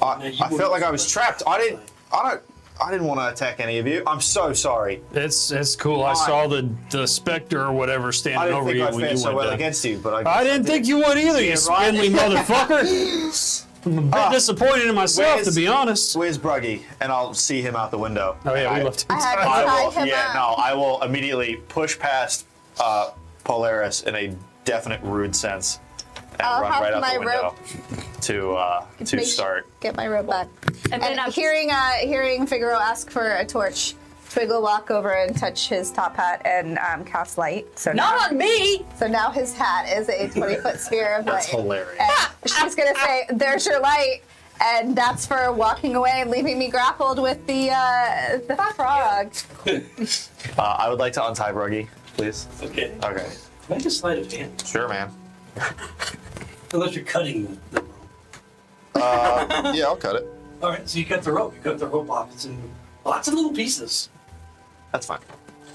I felt like I was trapped. I didn't want to attack any of you. I'm so sorry. it's cool. I saw the specter or whatever I standing didn't over think you I'd when fare you so went well down. against you, but I didn't think you would either, you right. spindly motherfucker. I'm a bit disappointed in myself, to be honest. Where's Bruggy? And I'll see him out the window. Oh yeah, we left him. I had to I tie will, him yeah, up. no, I will immediately push past Polaris in a definite rude sense and I'll run have right out my the window rope. to start. Get my rope back. And then And I'm hearing Figaro ask for a torch, Twig will walk over and touch his top hat and cast light. So not on me. So now his hat is a 20-foot sphere of light. That's hilarious. And she's gonna say, "There's your light," and that's for walking away and leaving me grappled with the frog. I would like to untie Bruggy, please. Okay. Okay. Make a sleight of hand. Sure, man. Unless you're cutting the rope. Yeah, I'll cut it. All right, so you cut the rope. You cut the rope off. It's in lots of little pieces. That's fine.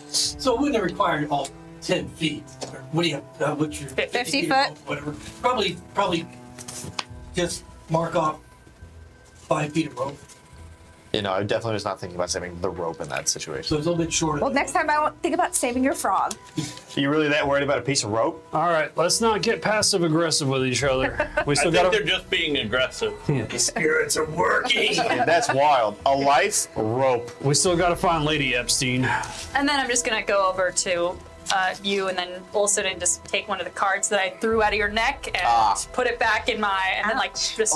So it wouldn't require all 10 feet. Or what do you have? What's your 50 feet foot? of rope, whatever. Probably just mark off 5 feet of rope. You know, I definitely was not thinking about saving the rope in that situation. So it's a little bit shorter. Well, next time I won't think about saving your frog. Are you really that worried about a piece of rope? All right, let's not get passive aggressive with each other. We I still think got they're just being aggressive. The spirits are working. That's wild. A life rope. to find Lady Epstein. And then I'm just gonna go over to you and then Olsen and just take one of the cards that I threw out of your neck and put it back in my, and then like just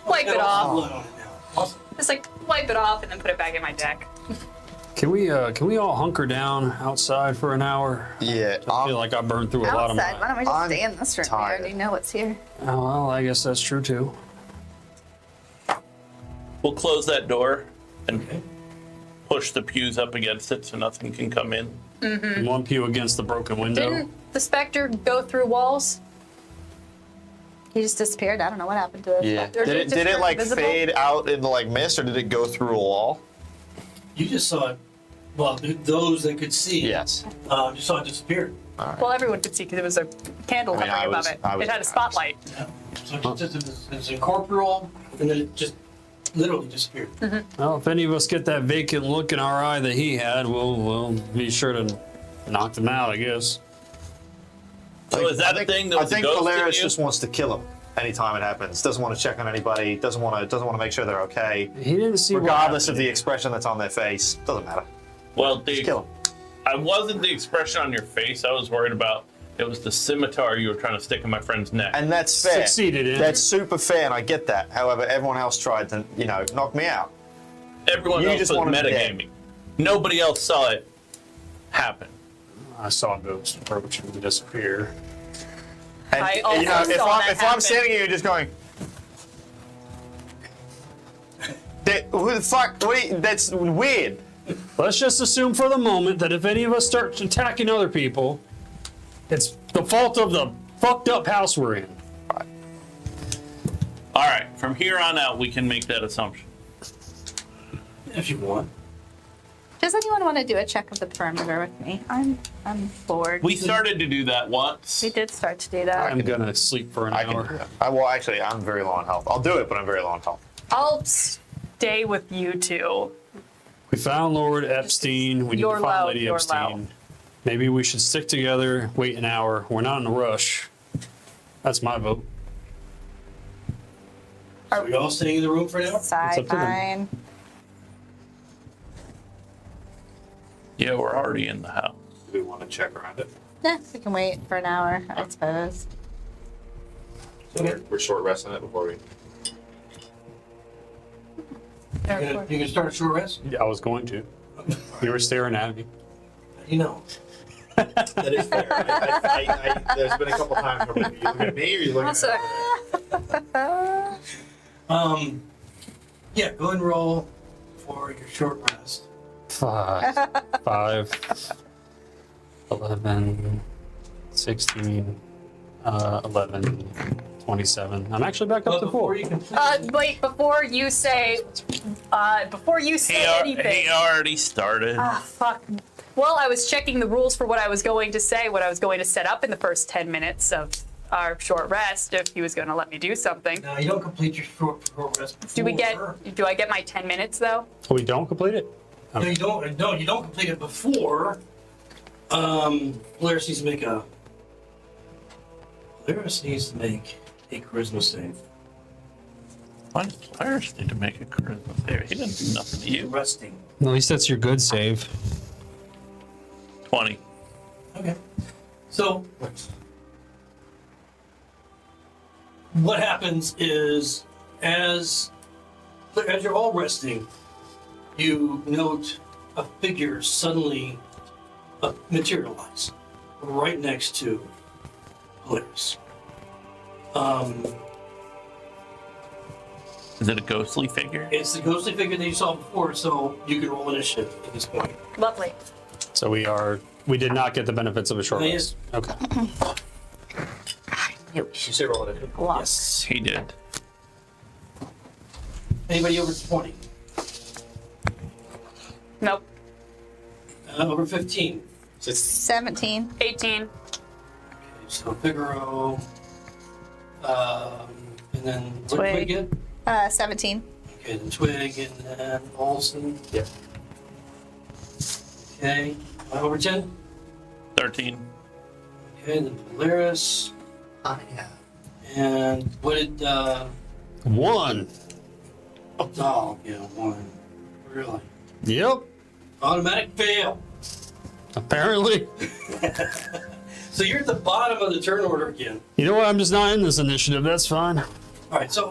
wipe it off. Blood on it now. Awesome. Just like wipe it off and then put it back in my deck. Can we all hunker down outside for an hour? Yeah. I feel like I burned through a lot of Outside, why my. don't we just I'm stay in this room? tired. We already know what's here. Oh, well, I guess that's true too. We'll close that door and push the pews up against it so nothing can come in. One pew against the broken window. Didn't the specter go through walls? He just disappeared. I don't know what happened to it. Yeah. Or Did it just like invisible? fade out into like mist, or did it go through a wall? You just saw it. Well, those that could see. Yes. You saw it disappear. Well, everyone could see because it was a candle I mean, hovering I above was- it. I was- It had a spotlight. Yeah. So it's incorporeal, and then it just literally disappeared. Well, if any of us get that vacant look in our eye that he had, we'll be sure to knock them out, I guess. So is that a thing that I was a think ghost in Polaris you? just wants to kill him anytime it happens. Doesn't want to check on anybody. Doesn't want to make sure they're okay. He didn't see what Regardless of happened. the expression that's on their face, doesn't matter. Well, Just kill him. I wasn't the expression on your face I was worried about. It was the scimitar you were trying to stick in my friend's neck. And that's fair. Succeeded in. That's super fair, and I get that. However, everyone else tried to, knock me out. Everyone You else just was wanted him dead. metagaming. Nobody else saw it happen. I saw Ghost approach and disappear. And I also if saw that I'm happen. standing here just going, who the fuck? That's weird. Let's just assume for the moment that if any of us start attacking other people, it's the fault of the fucked up house we're in. All right, from here on out, we can make that assumption. If you want. Does anyone want to do a check of the perimeter with me? I'm bored. We started to do that once. We did start to do that. I'm gonna sleep for an I can do hour. that. Well, actually, I'm very low on health. I'll do it, but I'm very low on health. I'll stay with you two. We found Lord Epstein. We need You're to find low, Lady you're Epstein. low. Maybe we should stick together, wait an hour. We're not in a rush. That's my vote. Are we all staying in the room for an hour? Side, up to them. fine. Yeah, we're already in the house. Do we want to check around it? Yeah, we can wait for an hour, I suppose. Okay. We're short resting it before we. You can start a short rest? Yeah, I was going to. You were staring at me. You know. That is fair. There's been a couple times where I'm like, are you looking at me or are you looking One sec. Yeah, go and roll for your short rest. 5, 11, 16, 11, 27. I'm actually back up But to before 4. you complete Wait, before you say anything. He already started. Ah, fuck. Well, I was checking the rules for what I was going to say, what I was going to set up in the first 10 minutes of our short rest, if he was going to let me do something. now, you don't complete your short rest before. Do I get my 10 minutes, though? Oh, we don't complete it? No, you don't. No, you don't complete it before. Polaris needs to make a. Polaris needs to make a charisma save. Why does Polaris need to make a charisma save? He didn't do nothing to you. Resting. At least that's your good save. 20. Okay. So what happens is as you're all resting, you note a figure suddenly materialize right next to Polaris. Is it a ghostly figure? It's the ghostly figure that you saw before, so you can roll initiative at this point. Lovely. So we did not get the benefits of a short rest. Okay. You say roll it. Yes. He did. Anybody over 20? Nope. Over 15? 17. 18. Okay, so Figaro, and then what did Twig. we get? 17. Okay, then Twig, and then Olsen. Yep. Okay, over 10. 13. Okay, then Polaris. Yeah. And what did, 1. oh, yeah, 1. Really? Yep. Automatic fail. Apparently. So you're at the bottom of the turn order again. You know what? I'm just not in this initiative. That's fine. All right, so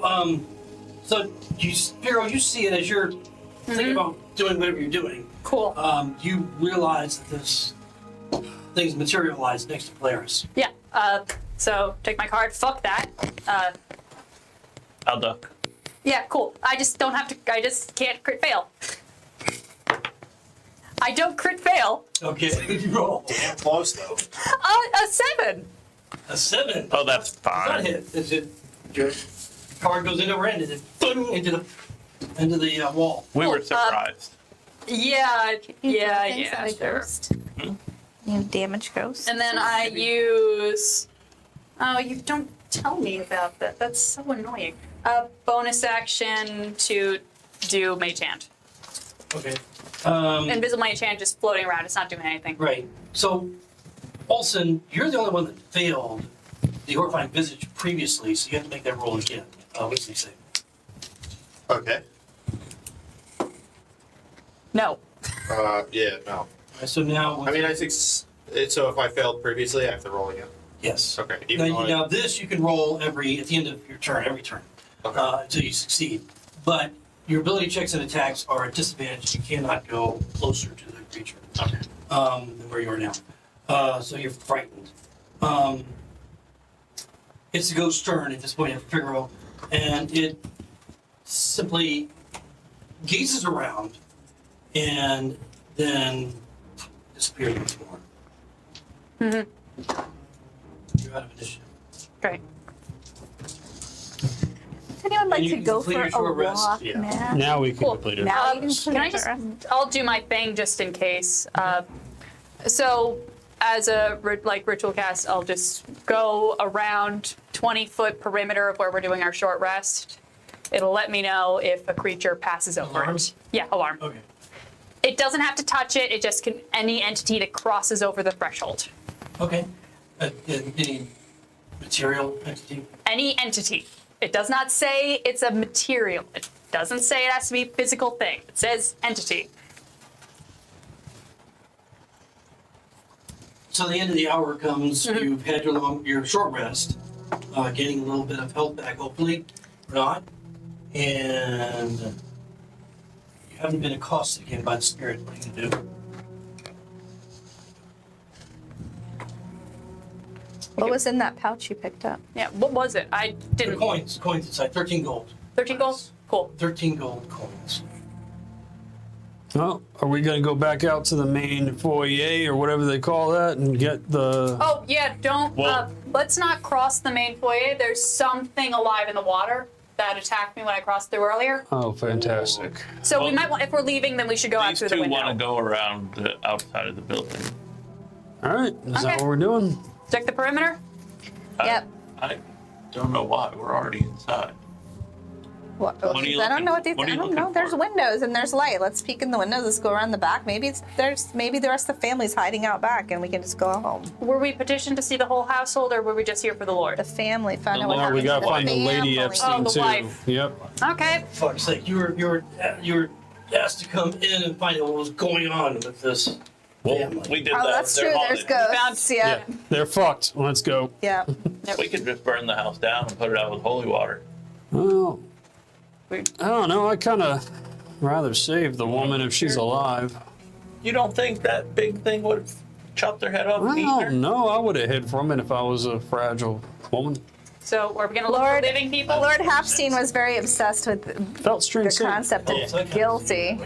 you, Figaro, you see it as you're thinking about doing whatever you're doing. Cool. You realize that this thing's materialized next to Polaris. Yeah. So take my card. Fuck that. I'll duck. Yeah, cool. I just can't crit fail. I don't crit fail. Okay, you roll. Damn close though. A 7. A 7. Oh, that's It's not fine. hit. It's it. Your card goes into end and then into the wall. We were surprised. Yeah, yeah, Things yeah, that a sure. ghost. You damage ghosts. And then I use. Oh, you don't tell me about that. That's so annoying. A bonus action to do Mage Hand. Okay. Invisible Mage Hand just floating around. It's not doing anything. Right. So, Olsen, you're the only one that failed the horrifying visage previously, so you have to make that roll again. Wisdom save. Okay. No. Yeah, no. All right, so now, I mean, I think so. If I failed previously, I have to roll again. yes. Okay. Now this you can roll at the end of your turn, every turn, Okay. until you succeed. But your ability checks and attacks are at disadvantage. You cannot go closer to the creature than where you are now. So you're frightened. It's a ghost turn at this point of Figaro, and it simply gazes around and then disappears once more. You're out of initiative. Great. Would anyone like you to can go complete for your a short rest. walk Yeah. now? Now we can Cool. complete it. Now you can Can I just? I'll do my thing just in case. So, as a ritual cast, I'll just go around 20-foot perimeter of where we're doing our short rest. It'll let me know if a creature passes over Alarm? it. Yeah, alarm. Okay. It doesn't have to touch it. It just can any entity that crosses over the threshold. Okay. Any material entity? Any entity. It does not say it's a material. It doesn't say it has to be a physical thing. It says entity. So the end of the hour comes. You've had your short rest, getting a little bit of health back, hopefully, or not, and you haven't been accosted again by the spirit. What are you gonna do? What was in that pouch you picked up? Yeah, what was it? I The didn't. coins inside, 13 gold. 13 gold? Cool. 13 gold coins. Well, are we gonna go back out to the main foyer or whatever they call that and get the? Oh, yeah, don't. Well- Let's not cross the main foyer. There's something alive in the water that attacked me when I crossed through earlier. Oh, fantastic. So we Well, might want, if we're leaving, then we should go out These through the two window. want to go around the outside of the building. All right, is that Okay. what we're doing? Check the perimeter. Yep. I don't know why. We're already inside. What, are you I don't know what looking- these. what are I you don't looking know. There's for? windows and there's light. Let's peek in the windows. Let's go around the back. Maybe maybe the rest of the family's hiding out back, and we can just go home. Were we petitioned to see the whole household, or were we just here for the Lord? The family find The out what Lord, Oh, we happened gotta to the find the Lady family. Epstein Oh, the too. wife. Yep. Okay. Fuck's sake, you were asked to come in and find out what was going on with this Well, family. we did Oh, that. that's They're true. all There's in. ghosts. Yeah. Yeah, they're fucked. Let's go. Yeah. We could just burn the house down and put it out with holy water. Well, We- I don't know. I kind of rather save the woman if she's alive. You don't think that big thing would have chopped their head off I and eaten her? don't know. I would have hid from it if I was a fragile woman. So are we gonna look for Lord, living people? Lord Hapstein was very obsessed with Felt strange. the concept Oh, so I of kinda- guilty.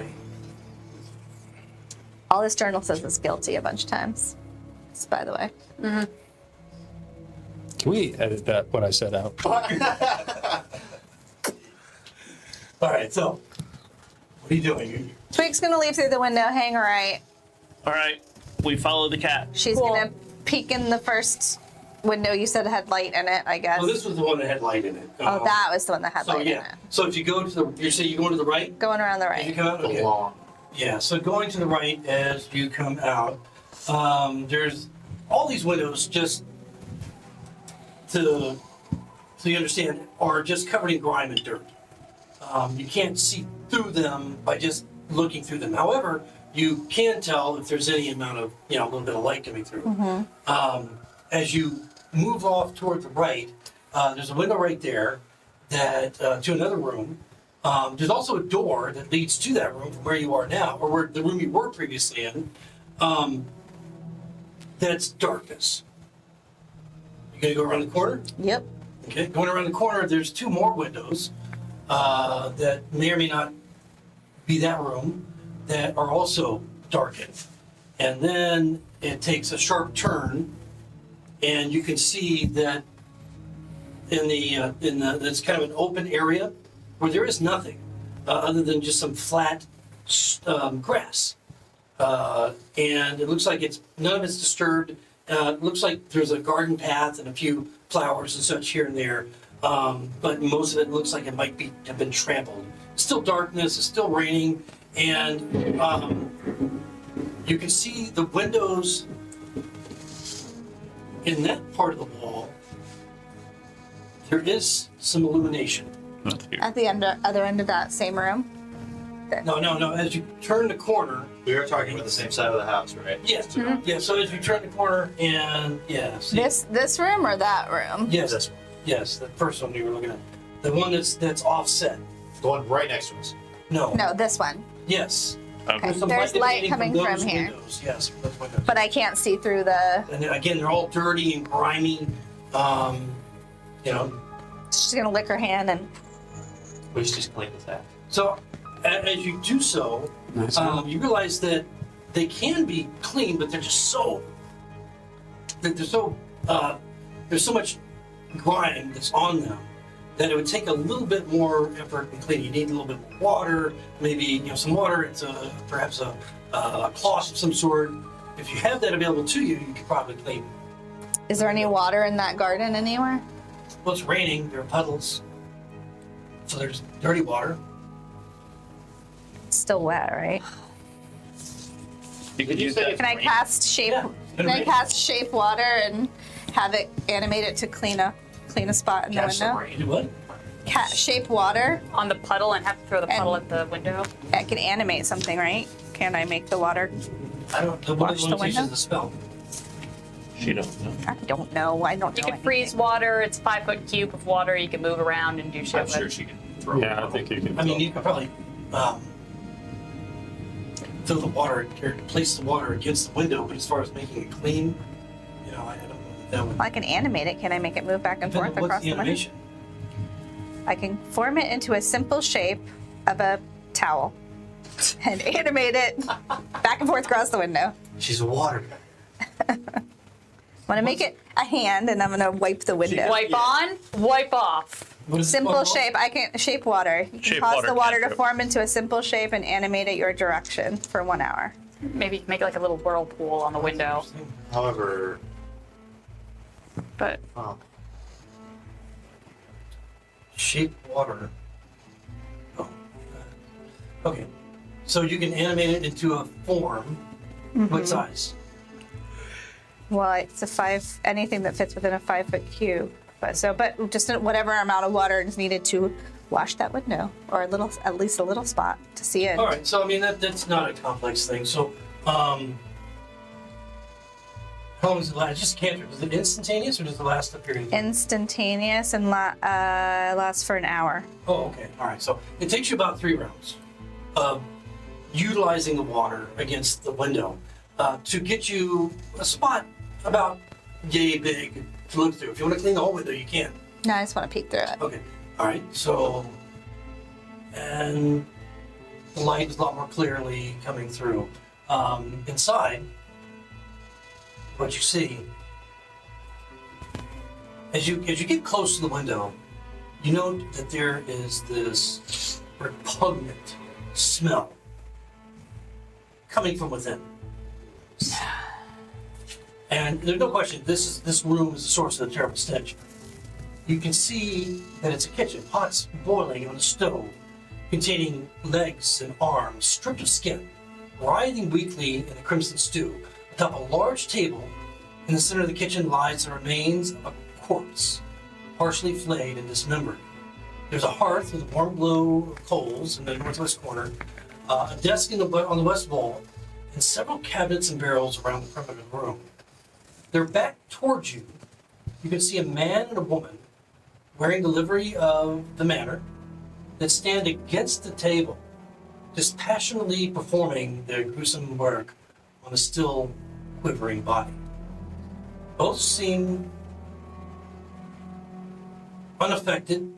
All this journal says is guilty a bunch of times. Just by the way. Can we edit that? What I said out? All right, so what are you doing? Twig's gonna leave through the window, hang right. All right, we follow the cat. She's Cool. gonna peek in the first window you said had light in it, I guess. Well, this was the one that had light in it. Oh, that was the one that had So light in yeah. it. So if you go to the, you say you're going to the right. Going around the As you right. come out, The okay. long. Yeah. So going to the right as you come out, there's all these windows just to so you understand are just covered in grime and dirt. You can't see through them by just looking through them. However, you can tell if there's any amount of, a little bit of light coming through. As you move off toward the right, there's a window right there that to another room. There's also a door that leads to that room from where you are now, or where the room you were previously in. That's darkness. You gonna go around the corner? Yep. Okay, going around the corner, there's two more windows that may or may not be that room that are also darkened. And then it takes a sharp turn, and you can see that in the it's kind of an open area where there is nothing other than just some flat grass, and it looks like none of it's disturbed. It looks like there's a garden path and a few flowers and such here and there, but most of it looks like it might have been trampled. It's still darkness. It's still raining, and you can see the windows in that part of the wall. There is some illumination. Not here. At the other end of that same room. No. As you turn the corner, We were talking about the same side of the house, right? yes, yeah. So as you turn the corner, and yeah, see, This room or that room? yes, This one. yes, the first one you were looking at, the one that's offset. The one right next to us. No, No, this one. yes. Okay. Some There's light emanating coming those from here. windows. Yes, those windows. But I can't see through the. And then, again, they're all dirty and grimy. She's gonna lick her hand and. We should just clean this out. So as you do so, Nice. you realize that they can be clean, but they're just so. There's so much grime that's on them that it would take a little bit more effort in cleaning. You need a little bit more water, maybe some water. It's perhaps a cloth of some sort. If you have that available to you, you could probably clean. Is there any water in that garden anywhere? Well, it's raining. There are puddles, so there's dirty water. It's still wet, right? You could Did you use say that. it's Can I cast shape? Yeah. Can I cast shape water and have it animate it to clean a spot in the Catch some window? rain. What? Shape water. On the puddle and have to throw the puddle at the window. I can animate something, right? Can I make the water? I don't. The Wash one the that teaches window? the spell. She don't know. I don't know. I don't You know. can freeze anything. water. It's 5-foot cube of water. You can move around and do shit I'm with. sure she can throw Yeah, I it. think you can. I mean, you could probably fill the water or place the water against the window, but as far as making it clean, I don't know That would. I can animate it. Can I make it move back and forth What's across the the window? animation? I can form it into a simple shape of a towel and animate it back and forth across the window. She's a water. I'm gonna make it a hand, and I'm gonna wipe the window. Wipe on, wipe off. What is it Simple called? shape. I can shape water. You can Shape cause water the water to cantrip. form into a simple shape and animate it your direction for 1 hour. Maybe make like a little whirlpool on the window. However, But Shape water. Oh. Okay. So you can animate it into a form. What size? Well, it's anything that fits within a 5-foot cube. But just whatever amount of water is needed to wash that window, or at least a little spot to see in. All right. So I mean that's not a complex thing. So how long does it last? Just cantrip. Is it instantaneous or does it last a period of time? Instantaneous and lasts for an hour. Oh, okay. All right. So it takes you about 3 rounds of utilizing the water against the window to get you a spot about yay big to look through. If you want to clean the whole window, you can. No, I just want to peek through it. Okay. All right. So, and the light is a lot more clearly coming through. Inside, what you see as you get close to the window, you note that there is this repugnant smell coming from within. And there's no question this room is the source of the terrible stench. You can see that it's a kitchen, pots boiling on a stove, containing legs and arms stripped of skin, writhing weakly in a crimson stew. Atop a large table in the center of the kitchen lies the remains of a corpse, partially flayed and dismembered. There's a hearth with a warm glow of coals in the northwest corner, a desk on the west wall, and several cabinets and barrels around the perimeter of the room. They're back towards you. You can see a man and a woman wearing the livery of the manor that stand against the table, dispassionately performing their gruesome work on a still quivering body. Both seem unaffected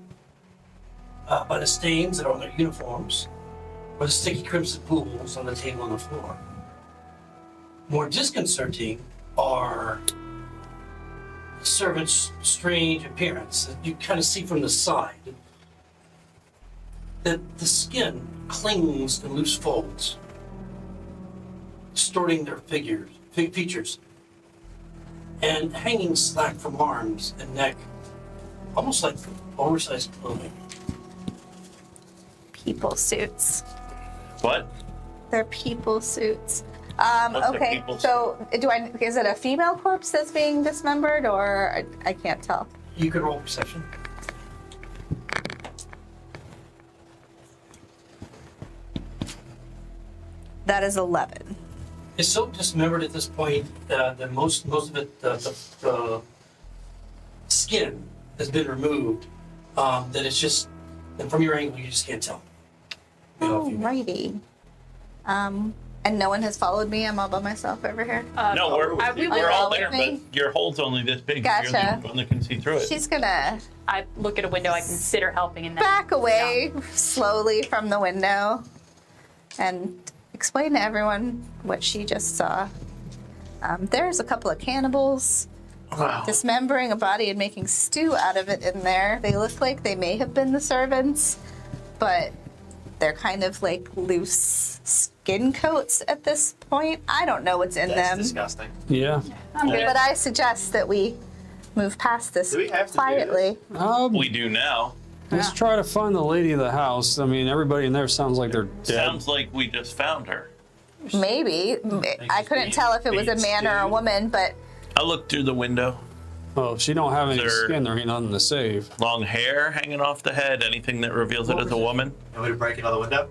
by the stains that are on their uniforms or the sticky crimson pools on the table and the floor. More disconcerting are the servant's strange appearance that you kind of see from the side. That the skin clings in loose folds, distorting their features, and hanging slack from arms and neck, almost like oversized clothing. People suits. What? They're people suits. What's a Okay, people so is it a female corpse that's being dismembered, or I can't tell? You could roll perception. That is 11. It's so dismembered at this point that most of it, the skin has been removed, that it's just, and from your angle, you just can't tell. Male or female. Alrighty. And no one has followed me. I'm all by myself over here. No, we're we we're all will there, with me. but your hole's only this big. You're Gotcha. the one that can see through it. She's gonna I look at a window, I consider helping, and then back away slowly from the window and explain to everyone what she just saw. There's a couple of cannibals Wow. dismembering a body and making stew out of it in there. They look like they may have been the servants, but they're kind of like loose skin coats at this point. I don't know what's in That's them, disgusting. Yeah. I'm good. but I suggest that we move past this Do we have to do quietly. We do now. Let's try to find the lady of the house. I mean, everybody in there sounds like they're dead. Sounds like we just found her. Maybe. I couldn't tell if it was a man or a woman, but I looked through the window. Oh, if she don't have any There- skin, there ain't nothing to save. Long hair hanging off the head. Anything that reveals it as a woman. You want me to break another window?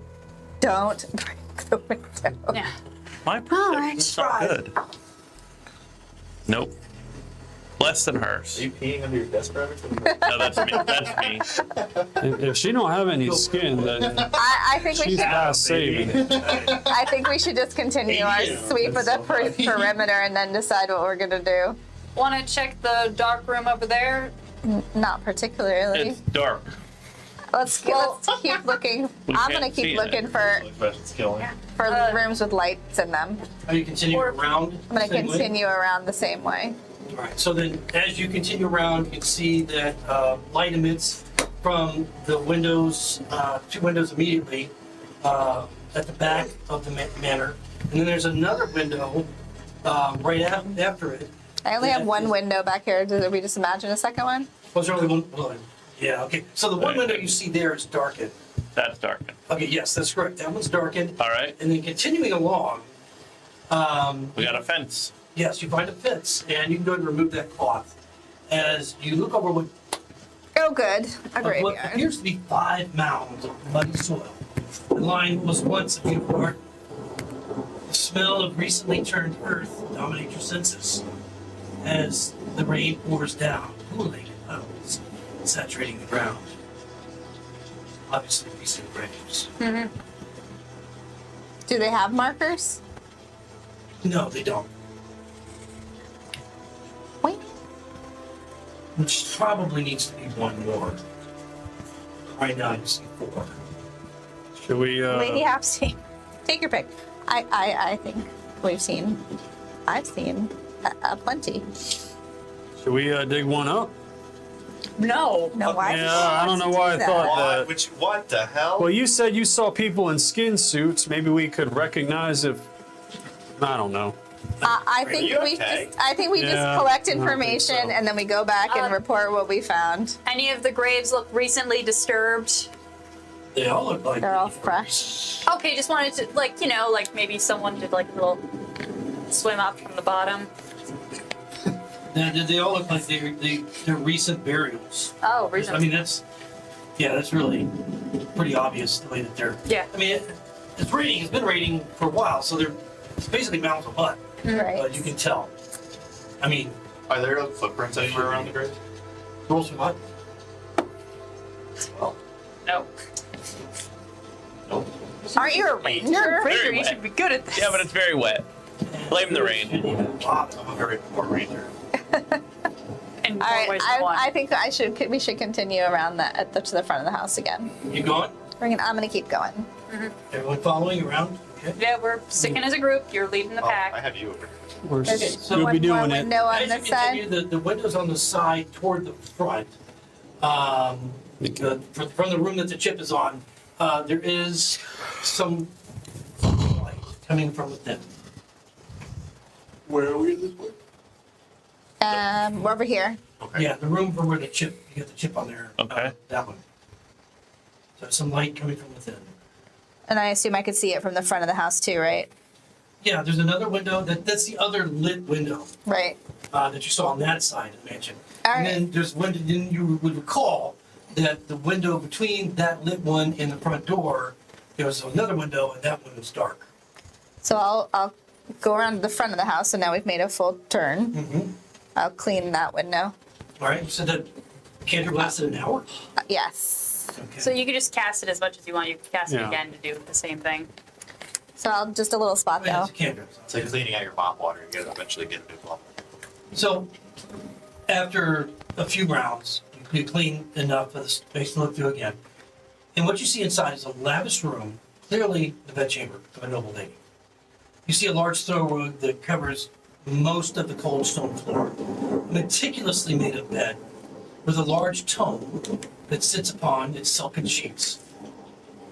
don't break the window. Yeah. My perception's not good. Nope. Less than hers. Are you peeing under your desk for everything? No, that's me. That's me. If she don't have any skin, then I think we she's should. past saving it. I think we should just continue our sweep of the perimeter and then decide what we're gonna do. want to check the dark room over there? Not particularly. It's dark. Let's keep looking. We I'm can't gonna see keep it. looking for Questions killing. rooms with lights in them. Are you continuing Or- around? I'm gonna same way? continue around the same way. All right, so then as you continue around, you can see that light emits from the windows, two windows immediately at the back of the manor. And then there's another window right after it. I only have one window back here. Did we just imagine a second one? Was there only one? Yeah, okay. So the one window you see there is darkened. That's darkened. Okay, yes, that's correct. That one's darkened. All right. And then continuing along, We got a fence. yes, you find a fence, and you can go ahead and remove that cloth. As you look over what Oh, good. A what graveyard. appears to be 5 mounds of muddy soil. The line was once a beautiful garden. The smell of recently turned earth dominates your senses as the rain pours down, cooling puddles, saturating the ground. Obviously, recent graves. Do they have markers? No, they don't. Wait. Which probably needs to be one more. Right now, you see 4. Should we? Lady Hapstein. Take your pick. I think I've seen plenty. Should we dig one up? No. No, why? would Yeah, you I want don't know to why do I thought that? that. What the hell? Well, you said you saw people in skin suits. Maybe we could recognize if. I don't know. I think you we okay? just Yeah, collect I don't think information so. and then we go back and report what we found. Any of the graves look recently disturbed? They all look like They're all fresh. Okay, just wanted to, like maybe someone did like a little swim up from the bottom. They all look like they're recent burials. Oh, I recent. mean, that's really pretty obvious the way that they're. Yeah. I mean, it's raining. It's been raining for a while, so it's basically mounds of mud. Right. But you can tell. I mean, Are there footprints anywhere around the grave? rolls of mud. Well, No. Nope. Aren't you a ranger? You're a Very ranger, you wet. should be good at this. Yeah, but it's very wet. Blame the rain. I'm a very poor ranger. In more All right, ways than one. I think we should continue around to the front of the house again. You going? I'm gonna keep going. Everyone following around? Okay. Yeah, we're sticking as a group. You're leading the Oh, I pack. have you over. We're Okay, so we'll one be more doing it. window on As you this side. continue, the windows on the side toward the front, from the room that the chip is on, there is some light coming from within. Where are we this way? We're over here. Okay. Yeah, the room from where you got the chip on there. Okay. That one. So some light coming from within. And I assume I could see it from the front of the house too, right? Yeah, there's another window. That's the other lit window Right. that you saw on that side of the mansion. All And right. then there's window. Then you would recall that the window between that lit one and the front door, there was another window, and that one was dark. So I'll go around to the front of the house, and now we've made a full turn. Mm-hmm. I'll clean that window. All right. So that canter lasted an hour. Yes. Okay. So you can just cast it as much as you want. You can cast it Yeah. again to do the same thing. So I'll just a little spot Yeah, though. it's a canter. It's like cleaning out your mop water. You gotta eventually get a new plumber. So, after a few rounds, you clean enough of the space to look through again. And what you see inside is a lavish room, clearly the bedchamber of a noble lady. You see a large throw rug that covers most of the cold stone floor, a meticulously made up bed with a large tome that sits upon its silken sheets.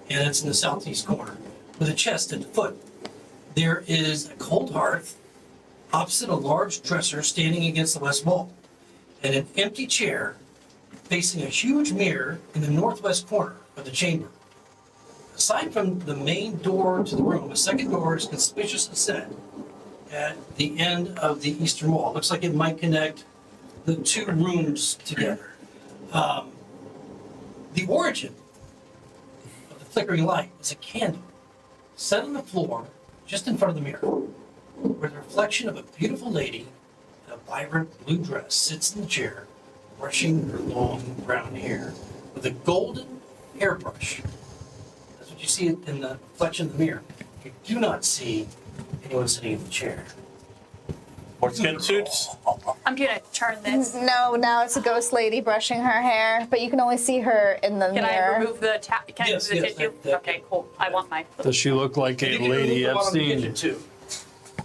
And it's in the southeast corner, with a chest at the foot. There is a cold hearth opposite a large dresser standing against the west wall, and an empty chair facing a huge mirror in the northwest corner of the chamber. Aside from the main door to the room, a second door is conspicuously set at the end of the eastern wall. Looks like it might connect the two rooms together. The origin of the flickering light is a candle set on the floor just in front of the mirror, where the reflection of a beautiful lady in a vibrant blue dress sits in the chair, brushing her long brown hair with a golden hairbrush. That's what you see in the reflection of the mirror. You do not see anyone sitting in the chair. Or skin suits? I'm gonna turn this. No, now it's a ghost lady brushing her hair, but you can only see her in the Can I mirror. remove the can I Yes, remove the yes, tissue? that Okay, cool. I want my. Does she look like a You can Lady remove the one on the Epstein? kitchen, too.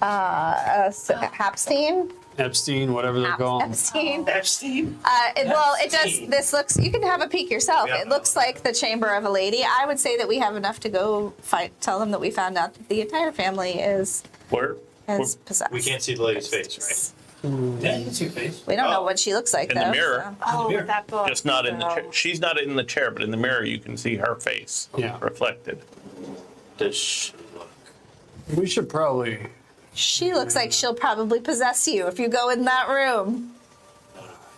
Hapstein? Epstein, whatever they're called. Epstein. Epstein? It does. Epstein. This looks. You can have a peek yourself. Yeah. It looks like the chamber of a lady. I would say that we have enough to go tell them that we found out that the entire family is Where? possessed. We can't see the lady's face, right? Yeah, you can see your face. We don't know what she looks like In the though. mirror. Oh, mirror. that book. Just not in the chair. She's not in the chair, but in the mirror you can see her face Yeah. reflected. Does she look? We should probably. She looks like she'll probably possess you if you go in that room.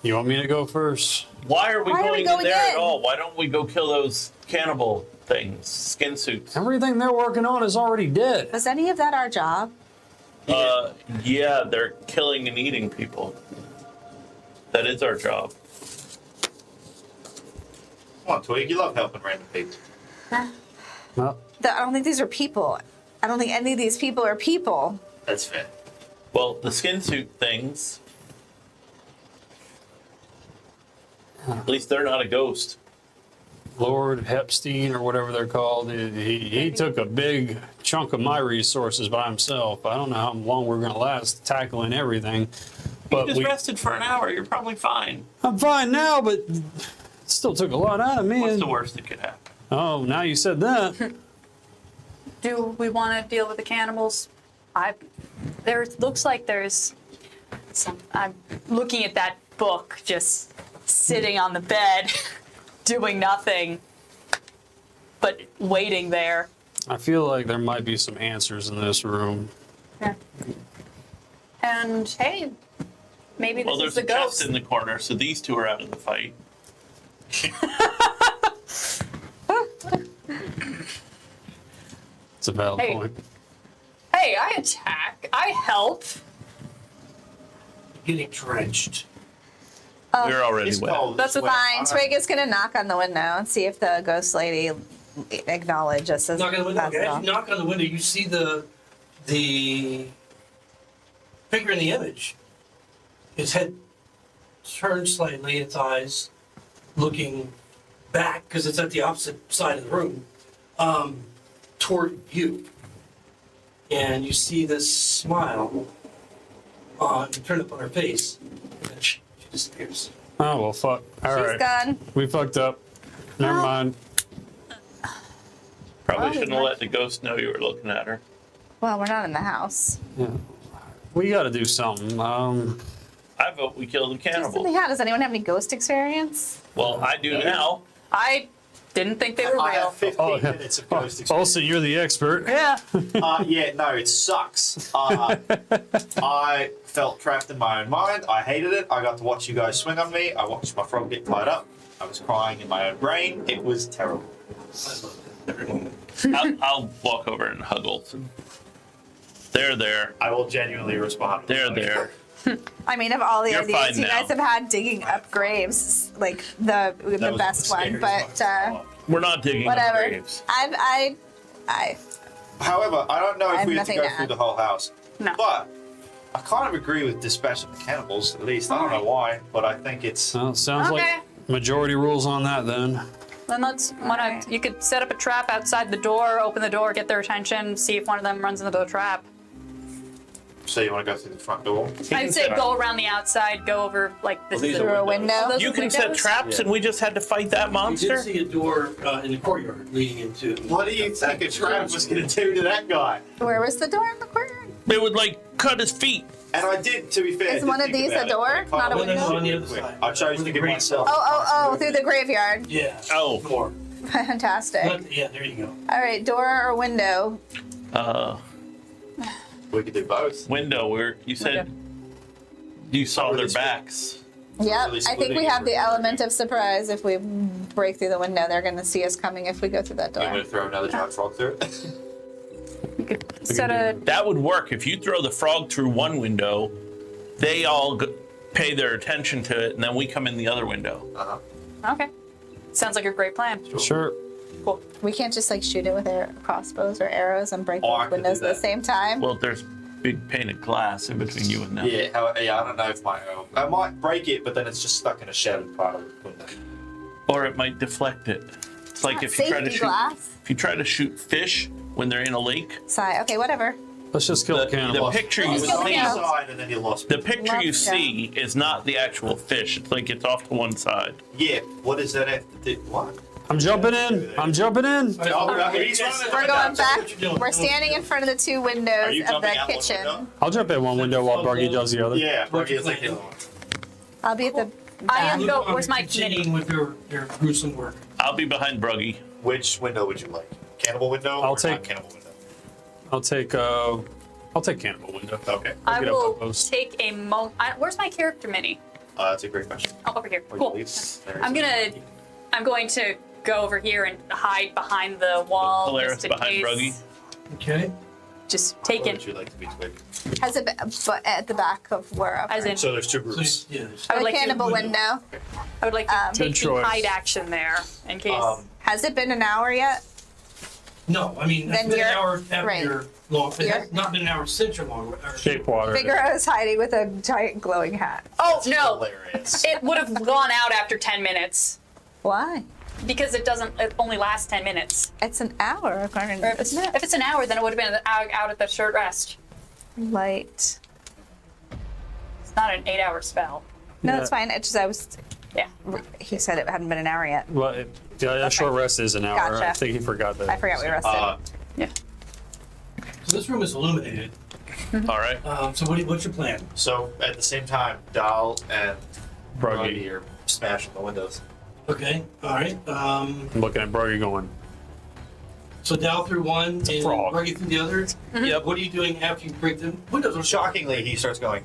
You want me to go first? Why are we Why are we going in going there in? at all? Why don't we go kill those cannibal things, skin suits? Everything they're working on is already dead. Was any of that our job? Yeah, they're killing and eating people. That is our job. Come on, Twig, you love helping random people. Well, I don't think these are people. I don't think any of these people are people. That's fair. Well, the skin suit things. At least they're not a ghost. Lord Epstein or whatever they're called, he took a big chunk of my resources by himself. I don't know how long we're going to last tackling everything. You But just rested for an hour. You're probably fine. I'm fine now, but it still took a lot out of me. What's the worst that could happen? Oh, now you said that. Do we want to deal with the cannibals? There looks like there's some. I'm looking at that book, just sitting on the bed, doing nothing, but waiting there. I feel like there might be some answers in this room. Yeah. And hey, maybe Well, this is there's the a ghost. chest in the corner, so these two are out of the fight. It's a valid Hey. point. Hey, I attack. I help. Getting drenched. We're already It's wet. cold. That's it's wet. fine. Twig is gonna knock on the window and see if the ghost lady acknowledges us as Knock on the window. that's Okay, all. as you knock on the window, you see the figure in the image. His head turned slightly, its eyes looking back because it's at the opposite side of the room, toward you. And you see this smile turn up on her face, and then she disappears. Oh, well, fuck. All She's right. gone. We fucked up. Never Well- mind. Probably Well, shouldn't have let the ghost know you were looking at her. Well, we're not in the house. Yeah. We got to do something. I vote we kill the Do something. cannibal. Does anyone have any ghost experience? Well, I do now. I didn't think they were I real. have 15 minutes of ghost experience. Also, you're the expert. Yeah. Yeah, no, it sucks. I felt trapped in my own mind. I hated it. I got to watch you guys swing on me. I watched my frog get tied up. I was crying in my own brain. It was terrible. I love it every moment. I'll walk over and hug Olsen. They're there. I will genuinely respond. They're there. I mean, of all the You're ideas fine you guys now. have had digging up graves, like the was best the one, scariest but one. We're not digging up whatever. graves. I However, I don't know I if have we have to nothing go to through add. the whole house. No. But I kind of agree with dispatching the cannibals, at least. I don't know why, but I think it's... Well, sounds Okay. like majority rules on that then. Then you could set up a trap outside the door, open the door, get their attention, see if one of them runs into the trap. So you want to go through the front door? I'd say go around the outside, go over like this. these is are through a windows. window. Those You are can set windows? traps and we just had to fight that You monster? did see a door in the courtyard leading into. What do you think a trap was going to do to that guy? Where was the door in the courtyard? It would like cut his feet. And I did, to be fair. Is did one of think these about a it, door, but I kinda not a went window? super On the other quick. side. I chose Where to the give green myself... Oh, through the graveyard. Yeah. Oh. Door. Fantastic. Yeah, there you go. All right, door or window? We could do both. Window where you said you saw Really their split. backs. Yep. really I think splitting we have the it. element of surprise. If we break through the window, they're going to see us coming if we go through that You want door. to throw another giant frog through it? You could set a. That would work. If you throw the frog through one window, they all pay their attention to it, and then we come in the other window. Uh-huh. Okay. Sounds like a great plan. Sure. We can't just like shoot it with our crossbows or arrows and break Oh, I both could windows do at the that. same time. Well, there's big pane of glass in between you and them. Yeah, I don't know if I might break it, but then it's just stuck in a shattered part of the window. Or it might deflect it. It's like if you try to Safety shoot glass. if you try to shoot fish when they're in a lake. Sigh. Okay, whatever. Let's just kill the The cannibal. picture It you was on the see, side, and then you lost the me. picture you Love see is not the actual fish. It's like it's off to one side. Yeah, what does that have to do? What? I'm jumping in. I'm jumping in. Oh, he's running We're right going now. back. what you're doing. We're standing in front of the two Are windows you of jumping the out one kitchen. window? I'll jump in one window while Bruggy does the other. Yeah, What's Bruggy your is like the plan? other one. I'll be at the I am back. go. Where's my committee? Continuing with your gruesome work. I'll be behind Bruggy. Which window would you like? Cannibal window I'll or take- not cannibal window? I'll take cannibal window. Okay, I get up will close. take a where's my character mini? that's a great question. Oh, over here. Where Cool. you leave? There it I'm is. going to go over here and hide behind the wall. Polaris just in behind case. Bruggy. Okay. Just Where take would it you like to be twig? Has it, but at the back of wherever. as in. So there's two So, groups. yeah. I would the like to, cannibal window. I would like to take Good the choice. hide action there in case. Has it been an hour yet? No, I mean, it's Then been an you're- hour after right. your long. It You're- has not been an hour since your long. Shape water. Figaro is hiding with a giant glowing hat. oh no! Hilarious. It would have gone out after 10 minutes Why? because it doesn't. It only lasts 10 minutes. It's an hour, according Or if it's, isn't it? if it's an hour, then it would have been out at the short rest. Light. It's not an 8-hour spell. No, Yeah. it's fine. It's just I was. Yeah. He said it hadn't been an hour yet. Well, yeah, short rest is an hour. Gotcha. I think he forgot that. I forgot we rested. Yeah. So this room is illuminated. All right. So what's your plan? So at the same time, Dahl and Bruggy. Bruggy are smashing the windows. Okay. All right. I'm looking at Bruggy going, So down through one and frog. Bruggy through the other. Yep. What are you doing after you break the windows? Shockingly, he starts going.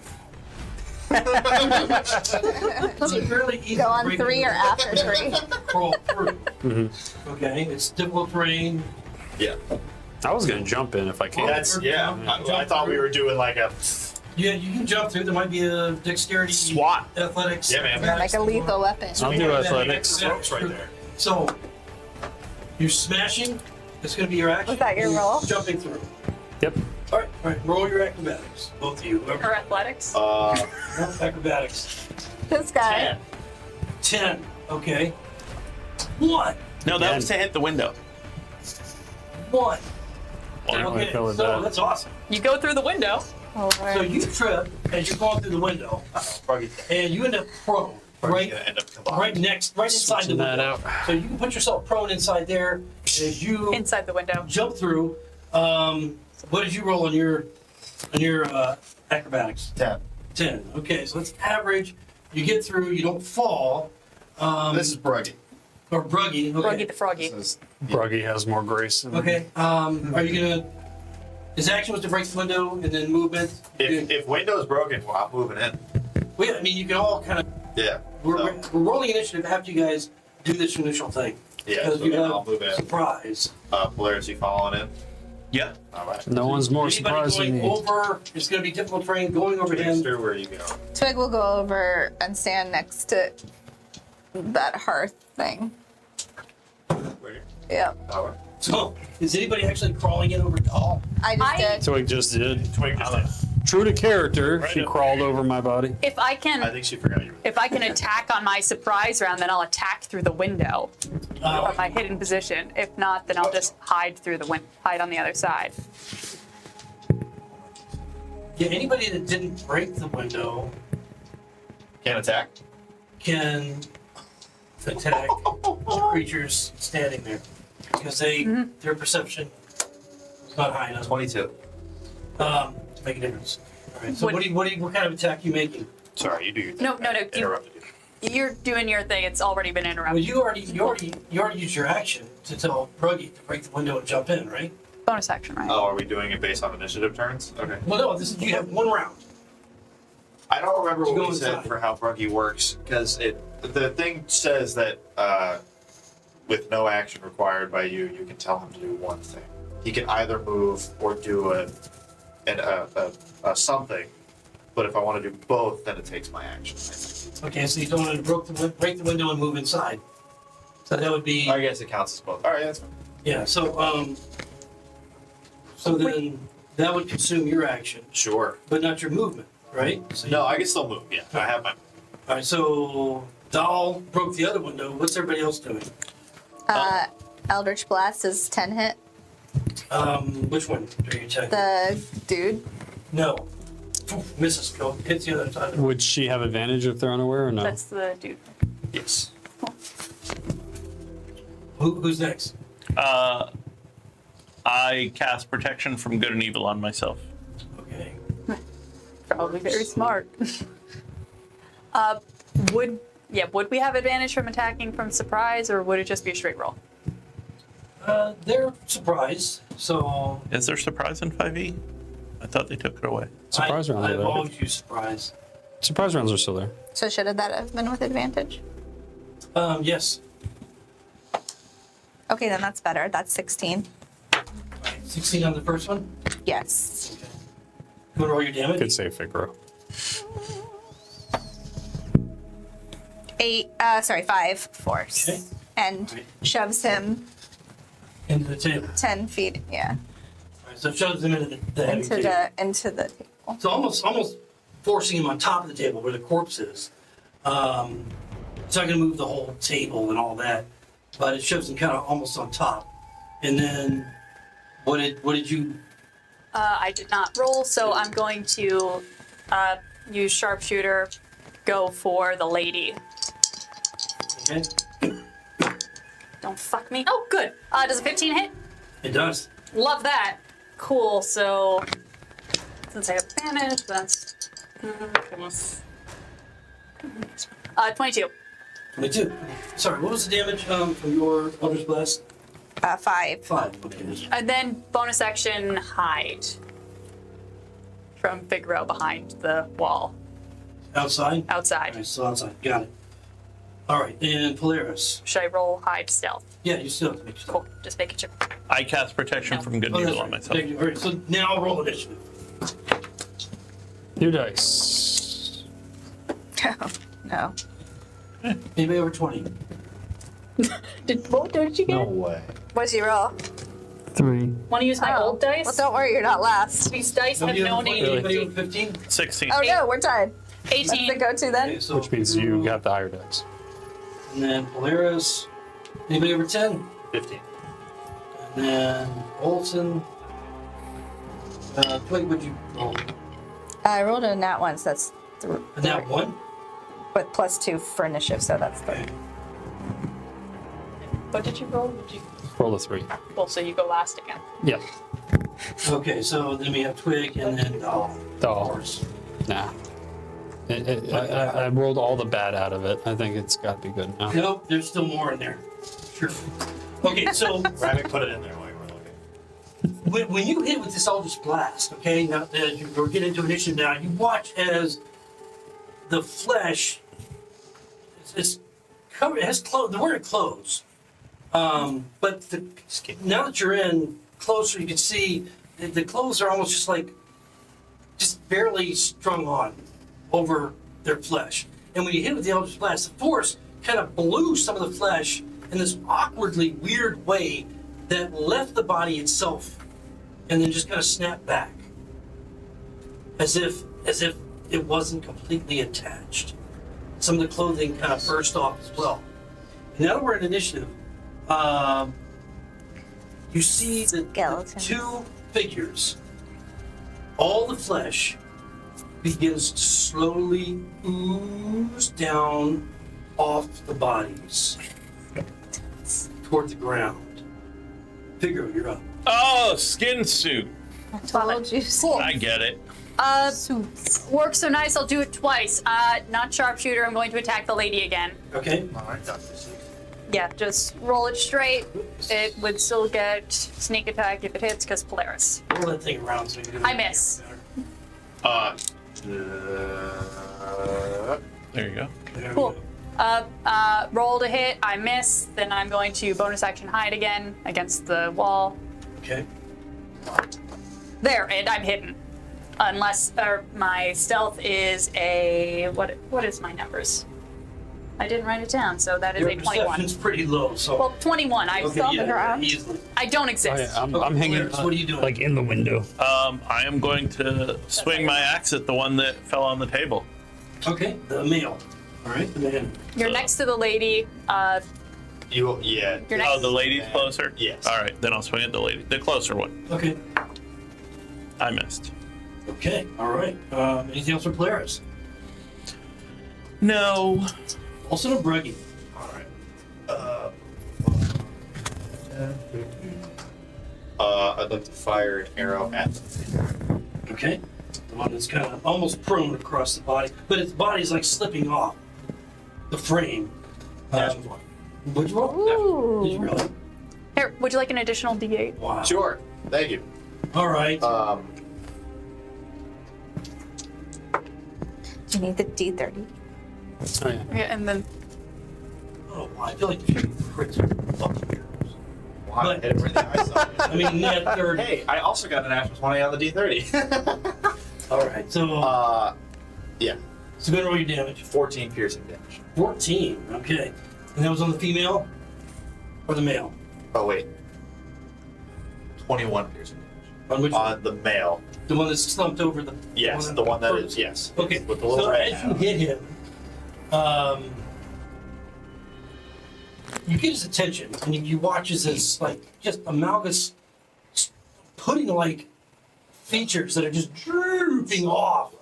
It's fairly easy Go to on break 3 or the after 3. crawl through. Okay. It's difficult terrain. Yeah. I was going to jump in if I can. That's I thought we were doing like a. Yeah, you can jump through. There might be a dexterity, SWAT. athletics. Yeah, man. Like a lethal weapon. I'll do athletics. Ropes right there. So you're smashing. It's going to be your action. Was that your roll? Jumping through. Yep. All right. Roll your acrobatics, both of you. Or athletics. Acrobatics. This guy. 10. Okay. 1. No, that Again. was to hit the window. 1. Apparently I Okay. fell with So that. that's awesome. You go through the window. Over. So you trip as you're going through the window, Bruggy, and you end up prone, Bruggy's right gonna end up combined. right inside the Switching that window. out. So you can put yourself prone inside there, and as you Inside the window. jump through. What did you roll on your acrobatics? 10. 10. Okay, so it's average. You get through. You don't fall. This is Bruggy. Or Bruggy. Okay. Froggy the froggy. This is Bruggy has more grace. Than me. Okay. Are you gonna? His action was to break the window and then movement. if window's broken, well, I'm moving in. Well, yeah, I mean, you can all kind of. Yeah. We're rolling initiative after you guys do this initial thing. Yeah, Because so you then have I'll move in. surprise. Polaris, you following in? Yeah. All right. No one's more Anybody surprised than going me. over? It's going to be difficult terrain. Going over him. Dexter, where are you going? Twig will go over and stand next to that hearth thing. Where? Yep. All right. So, is anybody actually crawling in over Dahl? I just I- did. Twig just did. Twig just did. True to character, Right she up crawled over my body. If I I can, think she forgot you were there. if I can attack on my surprise round, then I'll attack through the window from my hidden position. If not, then I'll just hide through the hide on the other side. Yeah, anybody that didn't break the window Can't attack? can attack the creatures standing there because their perception is not high enough 22. to make a difference. All right. So Would- what kind of attack are you making? Sorry, you do your thing. No, no, no. Interrupted you. You're doing your thing. It's already been Well, interrupted. you already used your action to tell Bruggy to break the window and jump in, right? Bonus action, right? Oh, are we doing it based on initiative turns? Okay. Well, no. This is you have 1 round. I don't remember Go what we said inside. for how Bruggy works, because the thing says that with no action required by you, you can tell him to do one thing. He can either move or do a something, but if I want to do both, then it takes my action. Okay, so you don't want to break the window and move inside. So that would be I guess it counts as both. All right, that's fine. yeah. So then that would consume your action, Sure. but not your movement, right? So No, I can still move. Yeah, I have my. All right, so Doll broke the other window. What's everybody else doing? Eldritch Blast is 10 hit. Which one are you attacking? The dude. No. Poof, misses. Go. Hits the other side. Would she have advantage if they're unaware or no? That's the dude. Yes. Who's next? I cast protection from good and evil on myself. Okay. Probably very smart. Would we have advantage from attacking from surprise, or would it just be a straight roll? They're surprised, so Is there surprise in 5e? I thought they took it away. Surprise rounds are I've there. always used surprise. Surprise rounds are still there. So should that have been with advantage? Yes. Okay, then that's better. That's 16. 16 on the first one. Yes. You want to roll your damage? Good save, Figaro. 5 force. Okay. And Right. shoves him Into the table. 10 feet, yeah. All right, so it shoves him into the heavy Into table. the table. So almost forcing him on top of the table where the corpse is. It's not going to move the whole table and all that, but it shoves him kind of almost on top. And then, what did you? I did not roll, so I'm going to use sharpshooter, go for the lady. Okay, Don't fuck me. Oh, good. Does a 15 hit? it does. Love that. Cool. So since I have advantage, that's 22. 22. Sorry, what was the damage from your Eldritch Blast? 5. 5. Okay. And then bonus action hide from Figaro behind the wall Outside. All outside. right, so outside. Got it. All right, and Polaris. Should I roll hide stealth? Yeah, you still have to make sure. Cool. Just making sure. I cast protection from good Oh, and that's evil on right. myself. Thank you. All right, so now roll initiative. New dice. No. Anybody over 20? What did you get? No way. What'd you roll? 3. Want to use my old dice? Well, don't worry, you're not last. These dice have Nobody no over 20? name. Anybody over 15? 16. Oh no, we're tied. That's 18. the go-to then. Okay, so Which means you got the higher dice. And then Polaris. Anybody over 10? 15. And then Olson. Wait, what'd you roll? I rolled a nat one, so that's And that one? with +2 for initiative, so that's 3. Okay. What did you roll? Did you... Roll a 3. Well, so you go last again. Yeah. Okay, so then we have Twig and then Doll. Doll. Nah. I rolled all the bad out of it. I think it's got to be good now. Nope, there's still more in there. Sure. Okay, so Rabbit put it in there while you were looking. when you hit with this Eldritch Blast, okay, now we're getting into initiative now, you watch as the flesh is covered, it has clothes, they're wearing clothes. But now that you're in closer, you can see the clothes are almost just barely strung on over their flesh. And when you hit with the Eldritch Blast, the force kind of blew some of the flesh in this awkwardly weird way that left the body itself and then just kind of snapped back. As if it wasn't completely attached. Some of the clothing kind of burst off as well. Now that we're in initiative, you see the Skeletons. 2 figures. All the flesh begins to slowly ooze down off the bodies toward the ground. Figure, you're up. Oh, skin suit. I told you. I get it. Suits. Works so nice, I'll do it twice. Not sharpshooter, I'm going to attack the lady again. Okay? Alright, Dr. Seuss. Yeah, just roll it straight. It would still get sneak attack if it hits, because Polaris. Roll that thing around so you can I miss. There you go. There we Cool. go. Roll to hit, I miss, then I'm going to bonus action hide again against the wall. Okay. There, and I'm hidden. Unless my stealth is a what is my numbers? I didn't write it down, so that is Your a 21. perception's pretty low, so. Well, 21. I on the ground. Easily. I don't exist. Oh, yeah, I'm hanging What are you doing? like in the window. I am going to swing my axe at the one that fell on the table. Okay, the male. All right, the man. You're next to the lady. Yeah. You're next. Oh, the lady's closer? Yes. All right, then I'll swing at the lady. The closer one. Okay. I missed. Okay. All right. Anything else for Polaris? No. Also, no bragging. All right. I'd like to fire an arrow at them. Okay. The one that's kind of almost prone across the body, but its body's like slipping off the frame. Natural one. Would you roll? Ooh. Did you really? Here, would you like an additional D8? Wow. Sure. Thank you. All right. Do you need the D30? Oh, yeah. Yeah, and then Oh, I feel like you should be crits. Fucking arrows. Wow, But- hit it right in the eye socket. I mean, net 30. Hey, I also got an natural 20 on the D30. All right. So, Yeah. so go to roll your damage. 14 piercing damage. 14. Okay. And that was on the female or the male? Oh, wait. 21 piercing damage. On which On the male. the one that's slumped over the. Yes, the one that is, yes. Okay. With the little So red as you hat. hit him, you get his attention, and you watch as this like just Amalgus putting like features that are just drooping off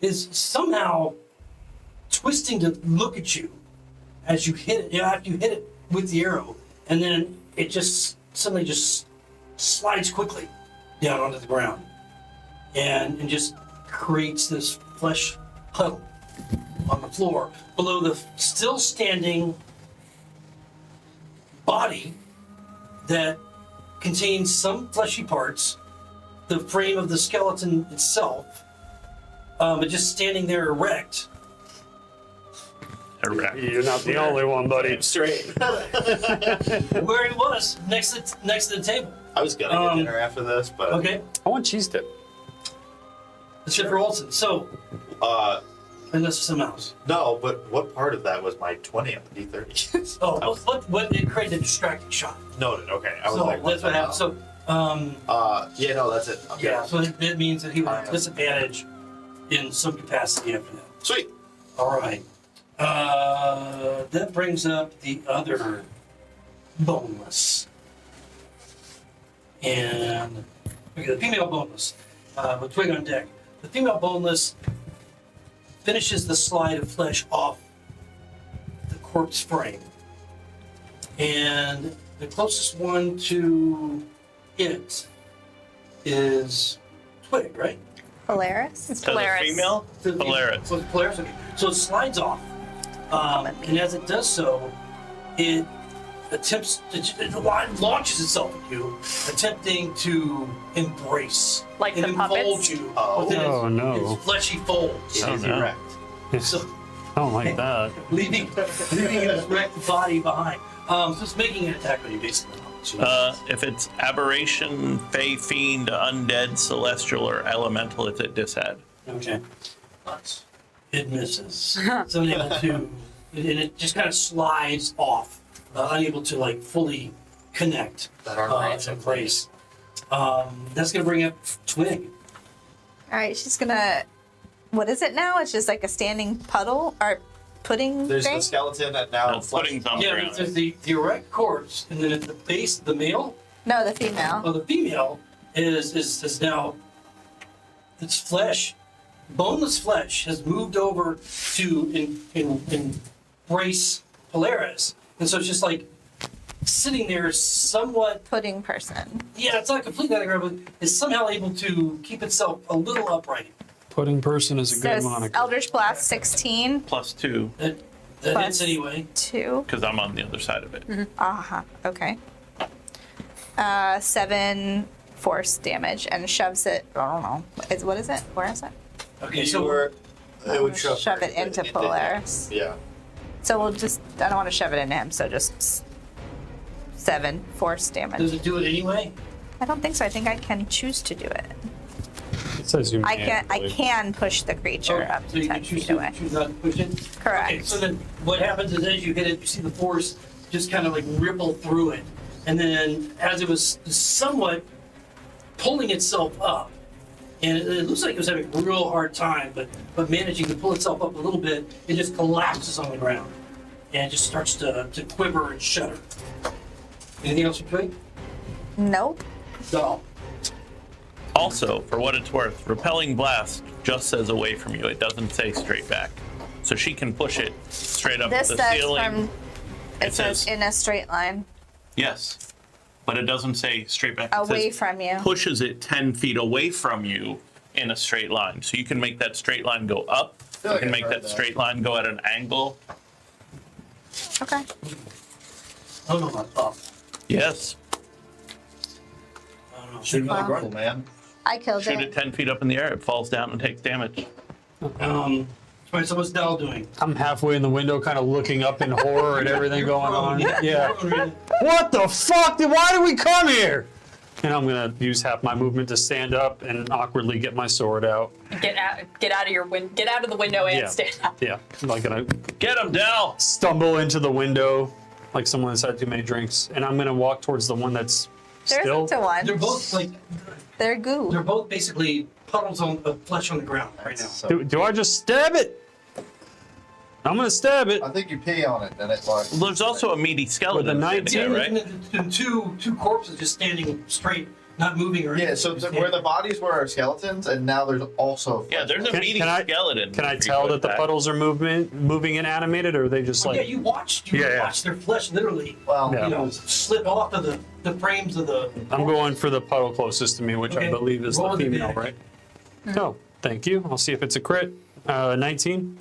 is somehow twisting to look at you as you hit it. You know, after you hit it with the arrow, and then it just suddenly just slides quickly down onto the ground, and just creates this flesh puddle on the floor below the still standing body that contains some fleshy parts, the frame of the skeleton itself, but just standing there erect. Correct. You're not the only one, buddy. Straight. Where he was, next to the table. I was gonna get dinner after this, but Okay, I want cheese dip. that's it for Olsen. So, unless it's someone else. no. But what part of that was my 20 on the D30? Oh, what it created a distracting shot. Noted. Okay. I was So like, that's what happened. So, yeah, no, that's it. Okay. yeah, so it means that he will have disadvantage in some capacity after that. Sweet. All right. That brings up the other boneless. And okay, the female boneless with twig on deck. The female boneless finishes the slide of flesh off the corpse frame. And the closest one to it is Twig, right? Polaris? it's To the Polaris. female? Polaris. So it's Polaris. Okay. So it slides off. And as it does so, it attempts to, it launches itself at you, attempting to embrace Like and the enfold puppets? you Oh. within Oh, its, no. its fleshy folds. It is no. erect. So I don't like that. leaving its wrecked body behind. So it's making an attack on you, basically. If it's aberration, fey, fiend, undead, celestial, or elemental, it's at disad. Okay. It misses. It's unable to, and it just kind of slides off, unable to like fully connect. That aren't Embrace. That's gonna bring up Twig. All right, she's gonna. What is it now? It's just like a standing puddle or pudding There's thing? the skeleton that now No, pudding's on the Yeah, ground. there's the erect corpse, and then at the base, the male, No, the female. or the female, is now its flesh, boneless flesh, has moved over to embrace Polaris, and so it's just like sitting there, somewhat. Pudding person. Yeah, it's not completely on the ground, but is somehow able to keep itself a little upright. Pudding person is a good So moniker. Eldritch Blast 16, +2, That Plus- hits anyway. 2. because I'm on the other side of it. Uh-huh. Okay. 7 force damage and shoves it. I don't know. What is it? Where is it? Okay, So it would shove it into him. Polaris. Yeah. So we'll just. I don't want to shove it into him. So just 7 force does damage. it do it anyway? I don't think so. I think I can choose to do it. says you I may, can I believe. can push the creature up So to you 10 can choose feet away. choose not to push it? Correct. Okay, so then what happens is as you hit it, you see the force just kind of like ripple through it. And then as it was somewhat pulling itself up, and it looks like it was having a real hard time, but managing to pull itself up a little bit, it just collapses on the ground. And it just starts to quiver and shudder. Anything else you're doing? Nope. No. Also, for what it's worth, repelling blast just says away from you. It doesn't say straight back. So she can push it straight up This the says ceiling. from. It It says says- in a straight line Yes, but it doesn't say straight back. It away says from you. pushes it 10 feet away from you in a straight line. So you can make that straight line go up. feel You like can I've make heard that that. straight line go at an angle. Okay. I don't know about up. Yes. I don't know. Shoot another grundle, man. I killed Shoot it it. 10 feet up in the air. It falls down and takes damage. Right, so what's Dell doing? I'm halfway in the window, kind of looking up in horror at everything going on. Yeah. Yeah. What the fuck? Why did we come here? And I'm gonna use half my movement to stand up and awkwardly get my sword out. Get out of the window and Yeah. stand up. Yeah. I'm like gonna Get him, Dell! stumble into the window like someone that's had too many drinks, and I'm gonna walk towards the one that's There still. isn't a one. They're both like They're goo. they're both basically puddles of flesh on the ground right now. So, Do I just stab it? I'm gonna stab it. I think you pee on it, and it like. There's also a meaty skeleton. With a sitting 19? there, right? And two corpses just standing straight, not moving or anything. Yeah, so just where the standing. bodies were are skeletons, and now there's also. Yeah, there's a Can- meaty can I- skeleton. Can I Pretty tell good that the at puddles are moving and animated, or are they just Well, like? yeah, you watched Yeah. their flesh literally, Well, Yeah. you know, slip off of the frames of the. I'm going for the puddle closest to me, which I Okay. believe is Roll the the female, damage. right? Oh, thank you. I'll see if it's a crit. 19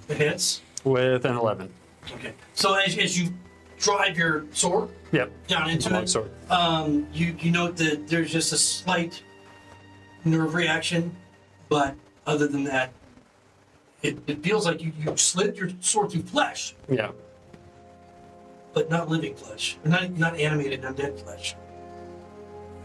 It hits. with an 11. Okay. So as you drive your sword Yep. down into Long it, sword. you note that there's just a slight nerve reaction, but other than that, it feels like you slid your sword through flesh, Yeah. but not living flesh, or not animated, undead flesh.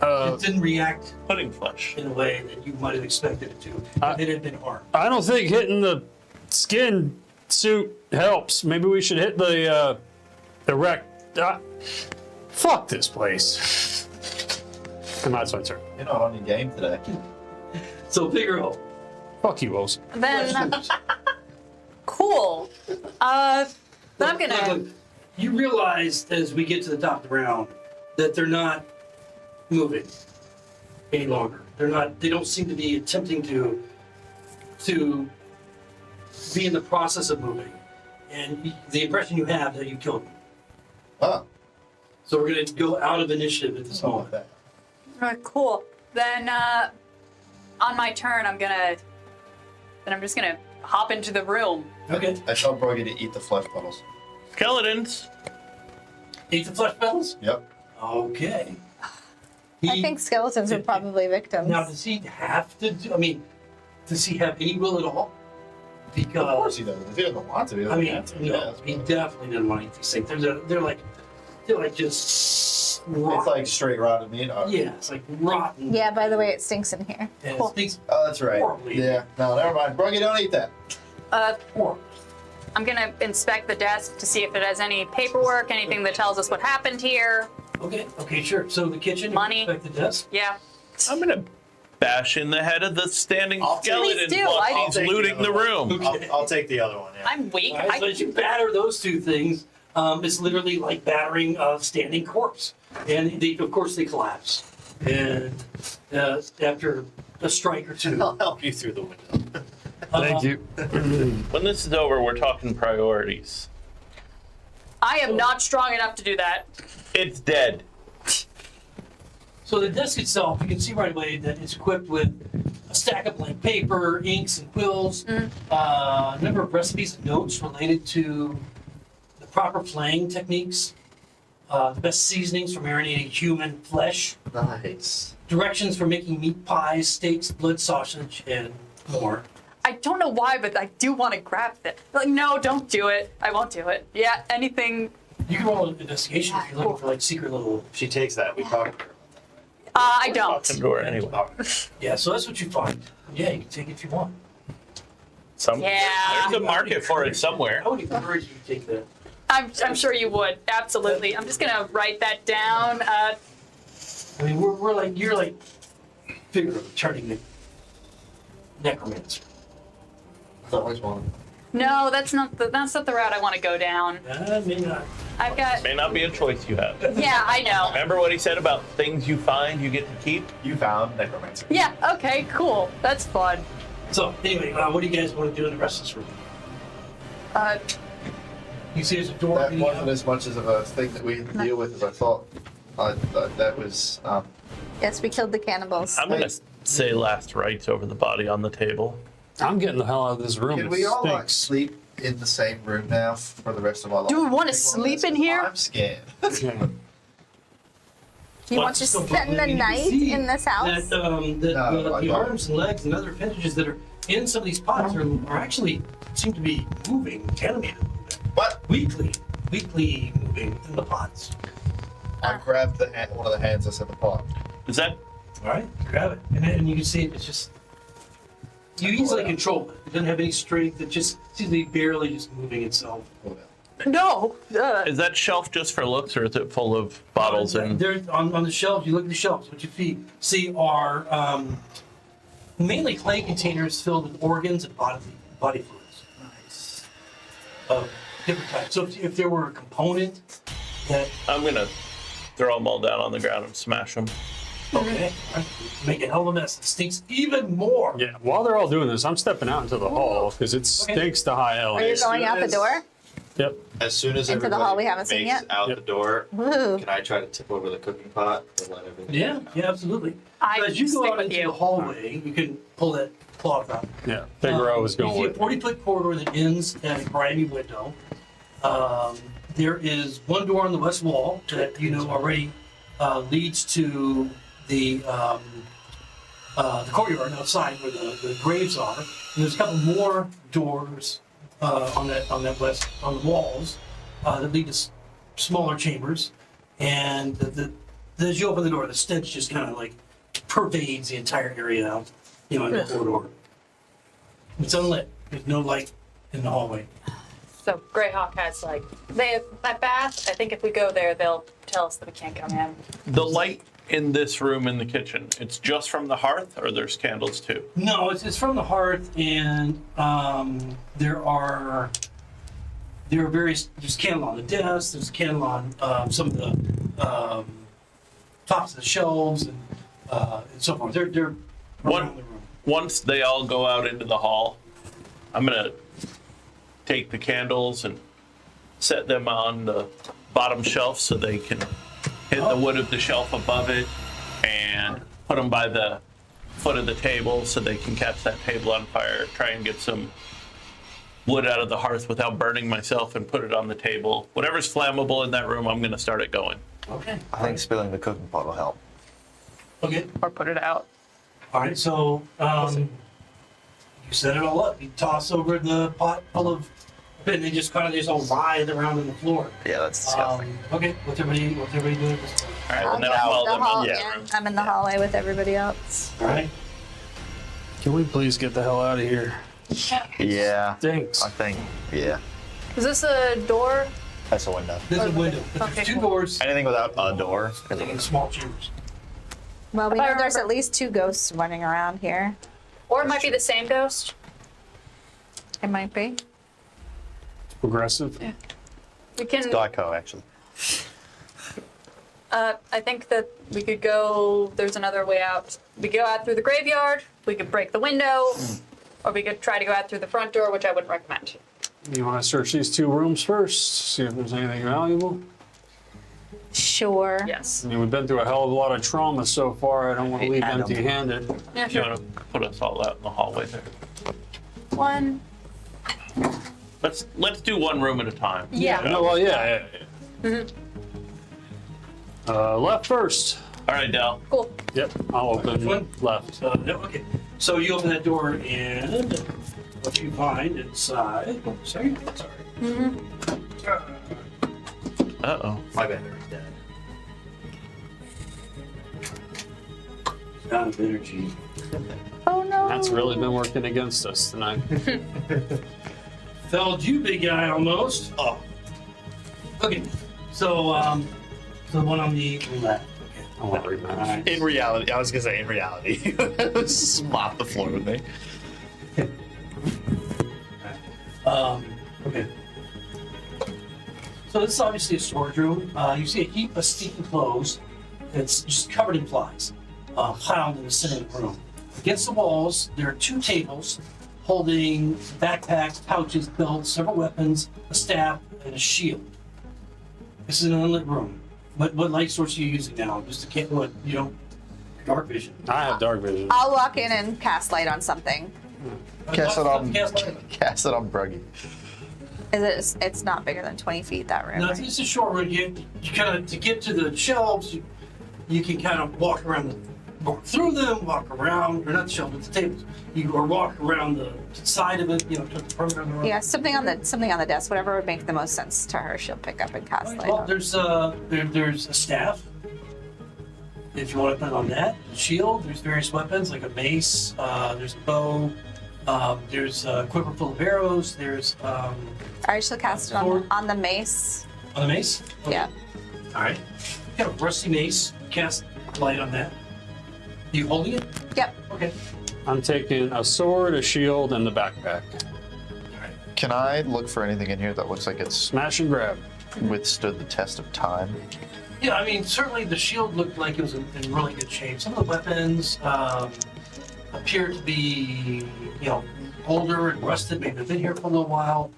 Uh, It didn't react Pudding flesh. in a way that you might have expected it to. If it had been harmed. I don't think hitting the skin suit helps. Maybe we should hit the wreck. Fuck this place. And that's my turn. you're not on your game today. So Figaro, Fuck you, Oz. Then cool. Then I'm gonna. Look, you realize as we get to the top of the round that they're not moving any longer. They don't seem to be attempting to be in the process of moving. And the impression you have that you killed them. Oh, So we're gonna go out of initiative at this something like moment. that. Cool. Then on my turn, I'm just gonna hop into the room. Okay. I tell Broggy to eat the flesh puddles. Skeletons. Eat the flesh petals? Yep. Okay. I think skeletons are probably victims. Now does he have to do does he have any will at all? Of course Because he does. If he doesn't want to, he I doesn't mean, have to. no, Yeah, he it's definitely didn't want to eat these things. They're like just rotten. like straight rotted meat. Oh. Yeah, it's like rotten. Yeah, by the way, it stinks in here. And it Cool. stinks Oh, that's right. horribly. Yeah. No, never mind. Broggy, don't eat that. Horrible. I'm gonna inspect the desk to see if it has any paperwork, anything that tells us what happened here. Okay, sure. So the kitchen, Money. you expect the desk. Yeah. I'm gonna bash in the head of the standing I'll take- skeleton Please do, while I- I'll he's take looting the other one. room. Okay. I'll take the other one. Yeah. I'm weak. All right, so as you batter those two things, it's literally like battering a standing corpse, and of course they collapse. And after a strike or two, I'll help you through the window. Thank you. When this is over, we're talking priorities. I am not strong enough to do that. It's dead. So the desk itself, you can see right away that it's equipped with a stack of blank paper, inks and quills, a number of recipes and notes related to the proper playing techniques, the best seasonings for marinating human flesh, Nice. directions for making meat pies, steaks, blood sausage, and more. I don't know why, but I do want to grab it. Like, no, don't do it. I won't do it. Yeah, anything. You can roll an investigation if you're looking for like secret little. She takes that. We talked to her. I don't. Lock door anyway. Yeah, so that's what you find. Yeah, you can take it if you want. Yeah. There's a market for it somewhere. I would encourage you to take that. I'm sure you would. Absolutely. I'm just gonna write that down. I mean, we're like, you're like, figure of turning the necromancer. I've always wanted. No, that's not the route I want to go down. Maybe not. I've got. May not be a choice you have. Yeah, I know. Remember what he said about things you find you get to keep? You found necromancer. Yeah. Okay. Cool. That's fun. So, anyway, what do you guys want to do in the rest of this room? You see there's a door That leading wasn't out. as much of a thing that we had to deal with as I thought. That was. Yes, we killed the cannibals. I'm gonna say last rites over the body on the table. I'm getting the hell out of this room. Can It we all like stinks. sleep in the same room now for the rest of our lives? Do we want to sleep in here? I'm scared. Okay. Do you want to So, spend the you can night see in this house? That, No, I the don't. arms and legs and other appendages that are in some of these pots are actually seem to be moving, animated a little bit. What? Weekly moving in the pots. I grabbed one of the hands that's in the pot. Is that All right, grab it, and you can see it's just you easily control it. It doesn't have any strength. It just seems to be barely just moving itself. No. is that shelf just for looks, or is it full of bottles and? There on the shelves. You look at the shelves. What you see are mainly clay containers filled with organs and body fluids. Nice. Of different types. So if there were a component that I'm gonna throw them all down on the ground and smash them. okay, make a hell of a mess. It stinks even more. Yeah, while they're all doing this, I'm stepping out into the hall because it stinks to high Are you L. going out the door? Yep. As soon as Into the everybody hall we haven't seen makes yet? out Yep. the door, Woo. can I try to tip over the cooking pot to let everything? Yeah, absolutely. I So as you stick go out with into you. the hallway, you can pull that cloth out. Yeah. Figaro was You going see a with. 40-foot corridor that ends at a grimy window. There is one door on the west wall that you know already leads to the courtyard outside where the graves are. And there's a couple more doors on the walls that lead to smaller chambers. And as you open the door, the stench just kind of like pervades the entire area out, in the corridor. It's unlit. There's no light in the hallway. So Greyhawk has they have that bath. I think if we go there, they'll tell us that we can't come in. The light in this room in the kitchen, it's just from the hearth, or there's candles too? No, it's from the hearth, and there are various. There's a candle on the desk. There's a candle on some of the tops of the shelves, and so forth. They're around the room. Once they all go out into the hall, I'm gonna take the candles and set them on the bottom shelf so they can hit the wood of the shelf above it, and put them by the foot of the table so they can catch that table on fire. Try and get some wood out of the hearth without burning myself and put it on the table. Whatever's flammable in that room, I'm gonna start it going. Okay. I think spilling the cooking pot will help. Okay. Or put it out. All right. So you set it all up. You toss over the pot full of, and they just just all writhe around on the floor. Yeah, that's disgusting. Okay. What's everybody doing at this point? All right, I'll and then go I'll follow the them hall out. again. I'm in the hallway with everybody else. All right. Can we please get the hell out of here? Yeah, Stinks. I think. Yeah, Is this a door? that's a window. There's a window. But Okay, there's two cool. doors Anything without a door is a in window. small chambers. Well, we If I know there's remember- at least 2 ghosts running around here. Or it might be the same ghost. It might be. Progressive. We can. Geico, actually. I think that we could go. There's another way out. We go out through the graveyard. We could break the window, or we could try to go out through the front door, which I wouldn't recommend. You want to search these 2 rooms first? See if there's anything valuable? Sure. Yes. I mean, we've been through a hell of a lot of trauma so far. I don't want to leave Adam. empty-handed. Yeah, You sure. want to put us all out in the hallway there? One. Let's do one room at a time. Yeah. No, well, yeah. Left first. All right, Dal. Cool. Yep, I'll open Which one? left. No, okay. So you open that door, and what you find inside. Sorry. Uh-oh. My bad. Out of energy. Oh no. That's really been working against us tonight. Felled you, big guy, almost. Oh, Okay, so the one on the left. Okay. I want to rematch. Alright. in reality, I was gonna say in reality, mop the floor with me. Okay. So this is obviously a storage room. You see a heap of sticky clothes. It's just covered in flies, piled in the center of the room. Against the walls, there are 2 tables holding backpacks, pouches, belts, several weapons, a staff, and a shield. This is an unlit room. What light source are you using now? Just to get what you don't dark vision. I have dark vision. I'll walk in and cast light on something. Cast it on. Cast light. Cast it on Bruggy. It's not bigger than 20 feet, that room. No, right? it's a short room. You kind of, to get to the shelves, you can kind of walk through them, walk around, or not the shelves, but the tables. You or walk around the side of it, to the perimeter of the room. Yeah, something on the desk, whatever would make the most sense to her, she'll pick up and cast light Well, on. there's a staff. If you want to put it on that, shield. There's various weapons like a mace. There's a bow. There's a quiver full of arrows. There's All right, she'll cast it on the mace. on the mace. Okay. Yeah. All right. You got a rusty mace. Cast light on that. You holding it? Yep. Okay. I'm taking a sword, a shield, and the backpack. All right. Can I look for anything in here that looks like it's Smash and grab. withstood the test of time? Yeah, I mean, certainly the shield looked like it was in really good shape. Some of the weapons appear to be, older and rusted. Maybe they've been here for a little while.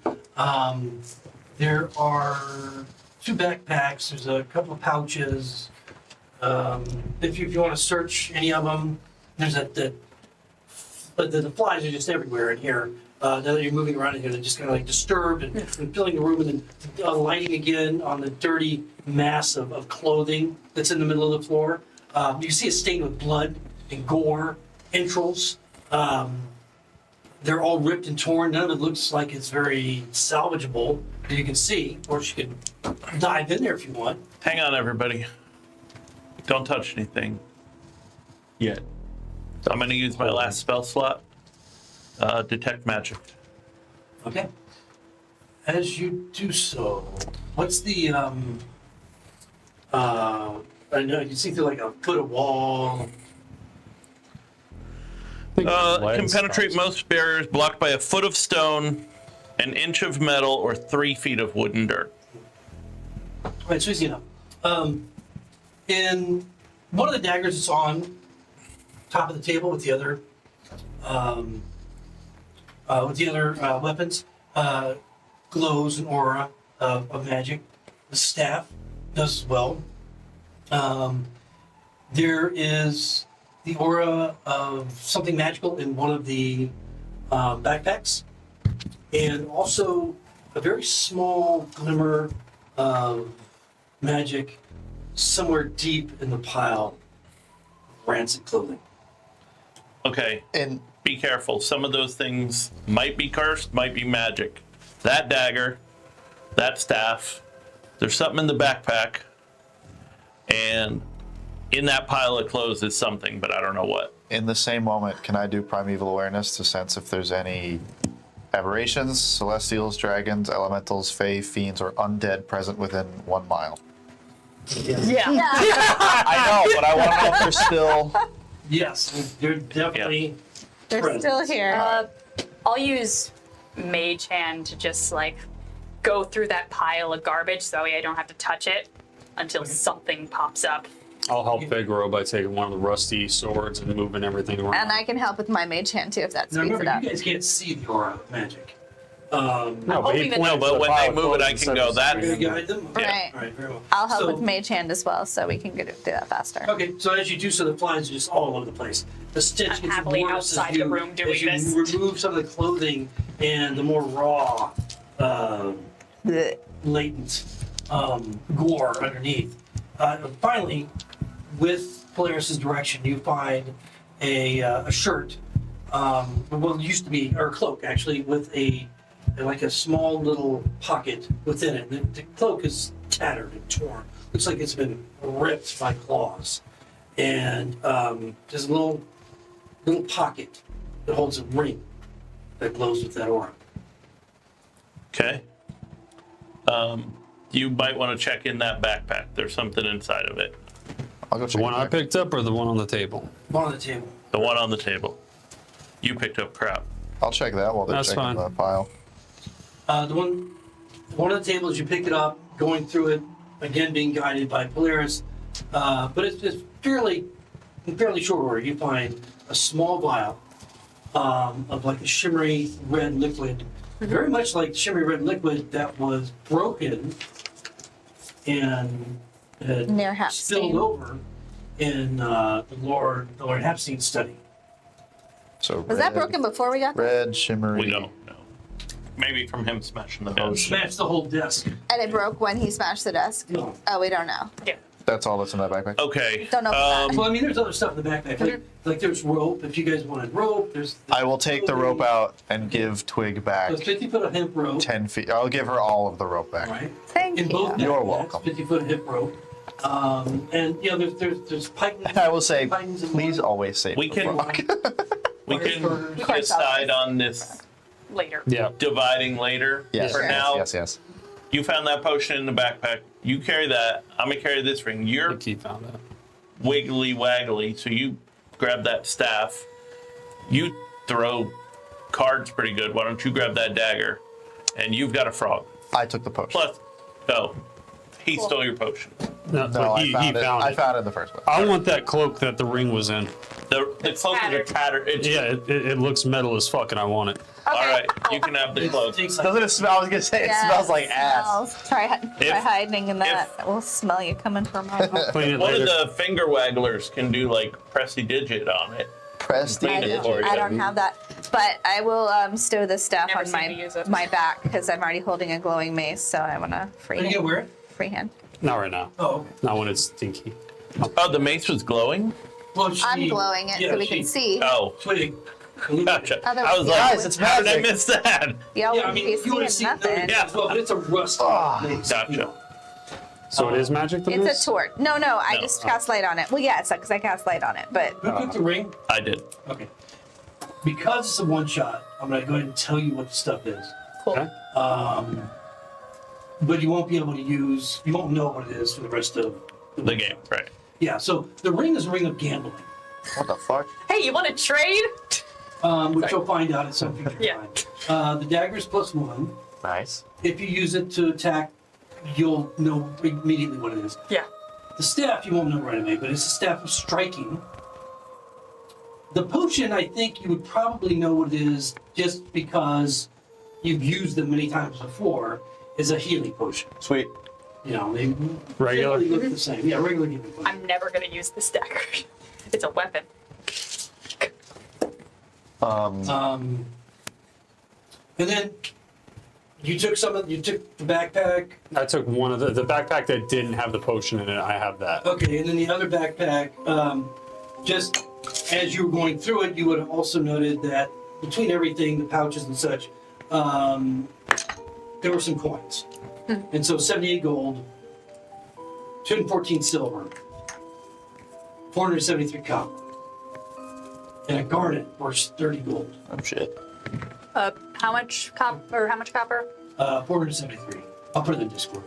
There are 2 backpacks. There's a couple of pouches. If you want to search any of them, there's but the flies are just everywhere in here. Now that you're moving around in here, they're just kind of like disturbed and filling the room, and then lighting again on the dirty mass of clothing that's in the middle of the floor. You see a stain with blood and gore, entrails. They're all ripped and torn. None of it looks like it's very salvageable, as you can see. Or you can dive in there if you want. Hang on, everybody. Don't touch anything yet. I'm going to use my last spell slot, detect magic. Okay. As you do so, what's the I know you see through like a foot of wall. Can penetrate most barriers blocked by a foot of stone, an inch of metal, or 3 feet of wooden dirt. All right, so easy enough. In one of the daggers is on top of the table with the other weapons. Glows an aura of magic. The staff does as well. There is the aura of something magical in one of the backpacks, and also a very small glimmer of magic somewhere deep in the pile of rancid clothing. Okay, And be careful. Some of those things might be cursed, might be magic. That dagger, that staff, there's something in the backpack, and in that pile of clothes is something, but I don't know what. in the same moment, can I do primeval awareness to sense if there's any aberrations, celestials, dragons, elementals, fae, fiends, or undead present within 1 mile? Yeah. I know, but I want to know if they're still. Yes, they're definitely. They're present. still here. I'll use Mage Hand to just go through that pile of garbage so that way I don't have to touch it until something pops up. I'll help Figaro by taking one of the rusty swords and moving everything around. And I can help with my mage hand too if that Now speeds it remember, up. you guys can't see the aura of magic. No, but hoping he that- pointed No, to but the when pile they of move it, clothes I instead can of go that. You're gonna guide them? Okay. Right. All right, very well. I'll help So- with mage hand as well so we can do that faster. Okay, so as you do so, the flies are just all over the place. The stench I'm gets happily worse outside as you, the room doing as you this. remove some of the clothing and the more raw, Blech. latent gore underneath. Finally, with Polaris's direction, you find a shirt. Well, it used to be, or a cloak actually, with a small little pocket within it. The cloak is tattered and torn. Looks like it's been ripped by claws. And there's a little pocket that holds a ring that glows with that aura. Okay. You might want to check in that backpack. There's something inside of it. I'll go The check one it I back. picked up or the one on the table? One on the table. The one on the table. You picked up crap. I'll check that while they're That's checking fine. the pile. The one on the table, as you pick it up, going through it, again being guided by Polaris, but it's fairly short order. You find a small vial of like a shimmery red liquid, very much like shimmery red liquid that was broken and had Near spilled Hapstein. over in the Lord Hapstein study. So Was that broken before we got there? Red, shimmery. We don't know. Maybe from him smashing the Oh, desk. Smashed the whole desk. And it broke when he smashed the desk? No. Oh, we don't know. Yeah. That's all that's in that backpack. Okay. Don't know about Well, I mean, there's other stuff in the backpack. Like there's rope. If you guys wanted rope, there's. I will take the rope out and give Twig back So it's 50 foot of hemp rope. 10 feet. I'll give her all of the rope back. Right. Thank In you. both You're backpacks, welcome. 50 foot of hemp rope. And you know, there's piping. I will say, pipings and please whatnot. always say We can- We can Of course. decide on this Later. Yeah. dividing later. Yes, For Sure. now, yes. you found that potion in the backpack. You carry that. I'm gonna carry this ring. I You're think he found that. wiggly waggly, so you grab that staff. You throw cards pretty good. Why don't you grab that dagger? And you've got a frog. I took the potion. Plus, oh, he stole your potion. No, No, but I he found it. found I it. found it in the first one. I want that cloak that the ring was in. The It's cloak is tattered. tattered. It's, Yeah, it looks metal as fuck, and I want it. All right, you can have the cloak. Takes like- Doesn't it smell? I was gonna say it Yeah, smells like it ass. smells. Try hiding in that. We'll smell you coming from our mouth. Clean it One later. of the finger wagglers can do like pressy digit on it. Pressed Clean it for you. I don't have that, but I will stow this staff Never on seen you use it. my back because I'm already holding a glowing mace, so I want to Are you gonna wear it? freehand. Not right now. Oh, okay. Not when it's stinky. Oh, the mace was glowing? Well, she, I'm glowing it yeah, so we she- can see. Oh, Twig. gotcha. Otherwise, I was yeah, like, Guys, it's how did I magic. miss that? Y'all Yeah, I wouldn't mean, be you would have seeing seen nothing. that as well, but it's a rusty mace. Gotcha. You know. So it is magic the It's mace? a torch. No, I No. just cast light on it. Well, yeah, it's because I cast light on it, but Who took the ring? I did. Okay. Because it's a one shot, I'm gonna go ahead and tell you what the stuff is. Cool. Okay. But you won't be able to use. You won't know what it is for the rest of The game, right. Yeah. So the ring is a ring of gambling, What the fuck? Hey, you want to trade? which you'll find out at some future Yeah. time. The dagger is +1. Nice. If you use it to attack, you'll know immediately what it is. Yeah. The staff, you won't know right away, but it's a staff of striking. The potion, I think you would probably know what it is just because you've used them many times before, is a healing potion. Sweet. You know, they Regular? generally look the same. Yeah, regular healing potion. I'm never going to use this dagger. It's a weapon. And then you took the backpack. I took one of the backpack that didn't have the potion in it. I have that. Okay, and then the other backpack, just as you were going through it, you would have also noted that between everything, the pouches and such, there were some coins. And so 78 gold, 214 silver, 473 copper, and a garnet worth 30 gold. Oh shit. How much copper? 473. I'll put it in Discord.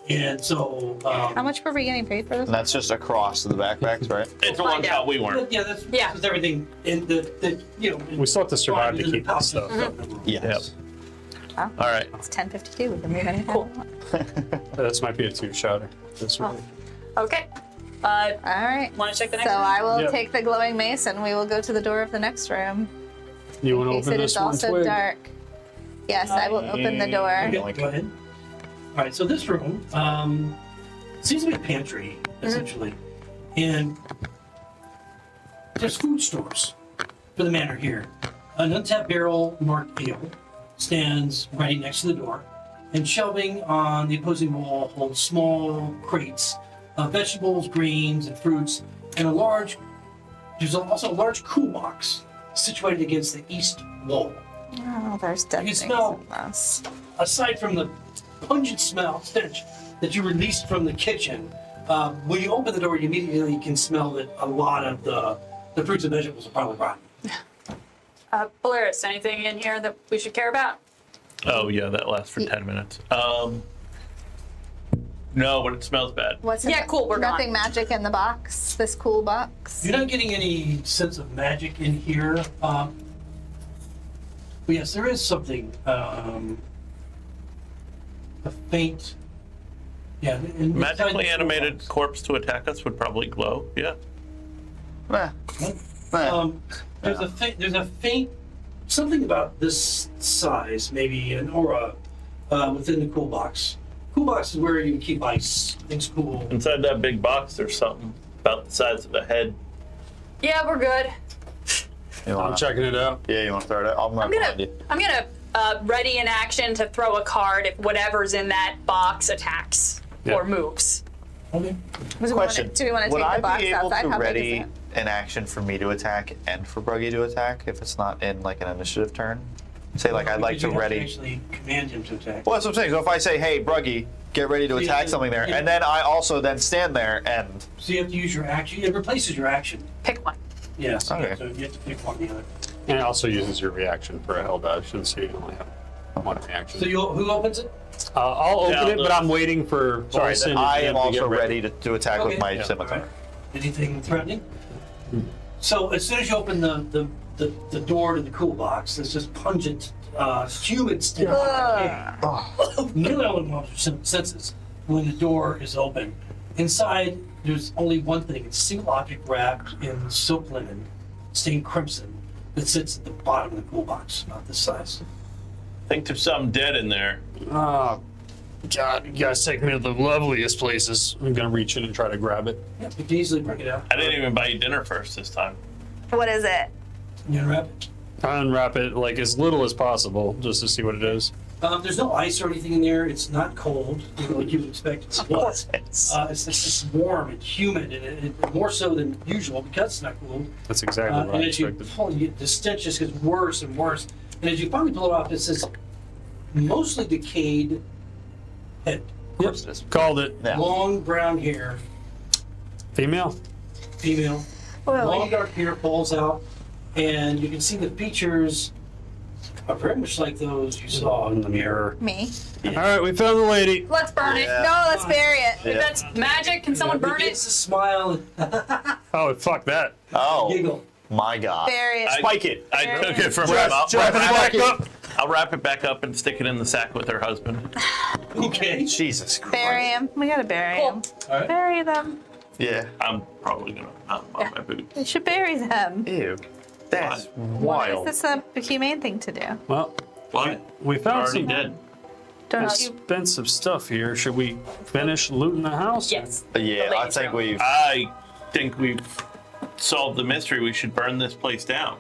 And so, how much were we getting paid for this? And that's just across the backpacks, right? It's a We'll one find shot. out. We weren't. yeah, that's Yeah. everything in the you know. We still have to survive to in the keep this pouches stuff. and stuff. Yes. All right. It's 10:52. We can move anytime Cool. we want. This might be a two-shotter. This way. Okay. All right. Want to check the next So one? I will Yeah. take the glowing mace and we will go to the door of the next room. You want In to case open it this is one, also Twig? dark. Yes, I will open the door. Okay, go ahead. All right, so this room seems to be a pantry, essentially. And there's food stores for the manor here. An untapped barrel marked ale stands right next to the door, and shelving on the opposing wall holds small crates of vegetables, grains, and fruits, and there's also a large cool box situated against the east wall. Oh, there's dead You things smell- in this. Aside from the pungent stench that you released from the kitchen, When you open the door, you immediately can smell that a lot of the fruits and vegetables are probably rotten. Polaris, anything in here that we should care about? Oh yeah, that lasts for 10 minutes. No, but it smells bad. What's Yeah, cool, we're gone. nothing magic in the box. This cool box. You're not getting any sense of magic in here. But yes, there is something. A faint. Yeah. Magically animated corpse to attack us would probably glow. Yeah. There's a faint something about this size, maybe an aura within the cool box. Cool box is where you keep ice, things cool. Inside that big box, there's something about the size of a head. Yeah, we're good. You I'm wanna, checking it out. yeah, you want to start it? I'm right behind you. I'm gonna ready in action to throw a card if whatever's in that box attacks Yeah. or moves. Okay. Question. Do we want to Would take I the box be able outside? to How big ready is it? an action for me to attack and for Bruggy to attack if it's not in like an initiative turn? Say like I'd like Because to you have ready. actually command him to attack. Well, that's what I'm saying. So if I say, "Hey, Bruggy, get ready to So you attack have to- something there," yeah. and then I also then stand there and So you have to use your action. It replaces your action. Pick one. Yes. Okay. So you have to pick one or the other. And it also uses your reaction for a held action, so you only have one reaction. So who opens it? I'll open Yeah, it, but I'm waiting for sorry, Olsen I and am Jim to get also ready to attack with Okay. my Yeah. scimitar. Alright. Anything threatening? So as soon as you open the door to the cool box, there's this pungent, humid stink. No element of your senses when the door is open. Inside, there's only one thing. It's a single object wrapped in silk linen, stained crimson, that sits at the bottom of the cool box, about this size. Think there's something dead in there. Oh, God, you guys take me to the loveliest places. I'm gonna reach in and try to grab it. Yeah, you can easily bring it out. I didn't even buy you dinner first this time. What is it? You unwrap it. I unwrap it like as little as possible, just to see what it is. There's no ice or anything in there. It's not cold, like you would expect it to be. It's warm and humid, and it more so than usual because it's not cold. That's exactly what And I as you expected. pull, the stench just gets worse and worse. And as you finally pull it off, it's this mostly decayed head. Called it. Yeah. Long brown hair, Female. female. Long dark hair falls out, and you can see the features are very much like those you saw In the mirror. Me. All right, we found the lady. Let's burn it. Yeah. No, let's bury it. If that's magic, can someone burn Begins it? to smile Oh, fuck that. Oh giggle. my God! Bury it. Spike it. I took it from her. I'll wrap it back up and stick it in the sack with her husband. Okay. Jesus Christ. Bury him. We gotta bury Cool. him. All right. Bury them. Yeah. I'm probably gonna pound them on my boots. We should bury them. Ew. That's Why is wild. this a humane thing to do? Well, What? we found Already some dead. Don't you? expensive stuff here. Should we finish looting the house? Yes. Yeah, The I ladies' think room. we've. I think we've solved the mystery. We should burn this place down.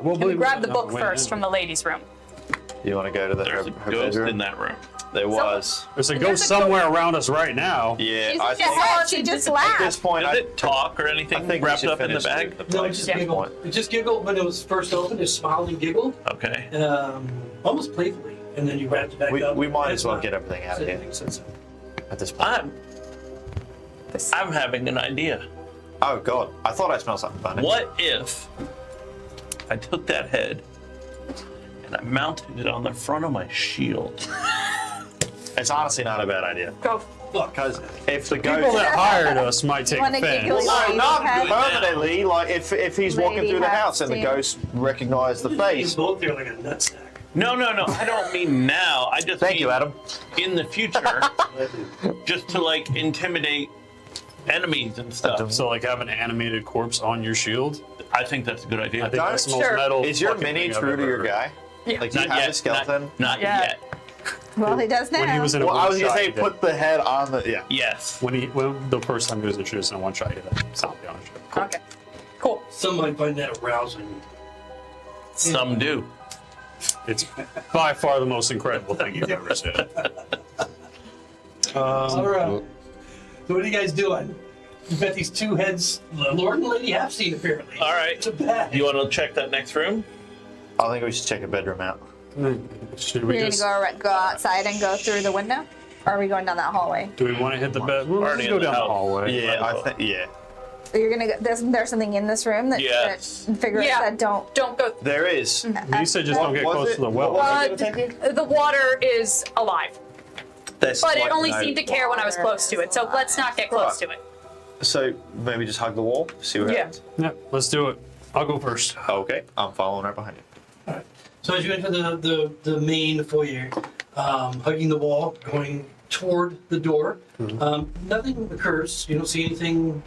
We'll Can we leave grab it the that book way, first yeah. from the ladies' room? You want to go to the There's a her ghost bedroom? in that room. There was. There's a ghost somewhere around us right now. Yeah, She's I just think dead. She just at laughed. this point, Does I it talk or anything think we wrapped should up in the finish bag? the No, it place just at this giggled. point. It just giggled when it was first opened. It smiled and giggled, Okay. almost playfully, and then you wrapped it back up. We might and as well it's get not everything out of said here anything since then. at this point. I'm having an idea. Oh God, I thought I smelled something funny. What if I took that head and I mounted it on the front of my shield? It's honestly not a bad idea. Go. Because if the People ghost. that hired us might take Wanna offense. giggle? No, not Lady permanently. Like if he's walking Lady through the hat house and the stand. ghost recognized the He's face. both there like a nutsack. No. I don't mean now. I just Thank mean you, Adam. in the future, just to like intimidate enemies and stuff. So, like, have an animated corpse on your shield? I think that's a good idea. I think that's the most Sure. metal. Is your fucking mini thing I've true to ever your heard. guy? Yeah. Like, do you Not have yet. a skeleton? Not Yeah. yet. Well, he does now. When he was in a Well, I was gonna one-shot, say he did. put the head on the yeah. Yes. When the first time he was introduced in a one shot, he did that. Sound on show. Okay. Cool. Some might find that arousing. Some do. It's by far the most incredible thing you've ever seen. All right. So what are you guys doing? You've got these two heads, the Lord and Lady have seen apparently. All right. It's a bad. You want to check that next room? I think we should check a bedroom out. Should We're we gonna just? go outside and go through the window. Or are we going down that hallway? Do we want to hit the bed? We'll Already just go in the down the house. hallway. Yeah, I think. Yeah, You're gonna go, there's something in this room that, Yes. that figure Yeah. that don't. Don't go. there is. You said just don't get Was close it- to the what well. was it gonna take you? The water is alive, There's but it like only no- seemed to care when I was close to it. So let's not get close to it. So maybe just hug the wall. See what Yeah. happens. Yeah, let's do it. I'll go first. Okay, I'm following right behind you. All right. So as you enter the main foyer, hugging the wall, going toward the door, nothing occurs. You don't see anything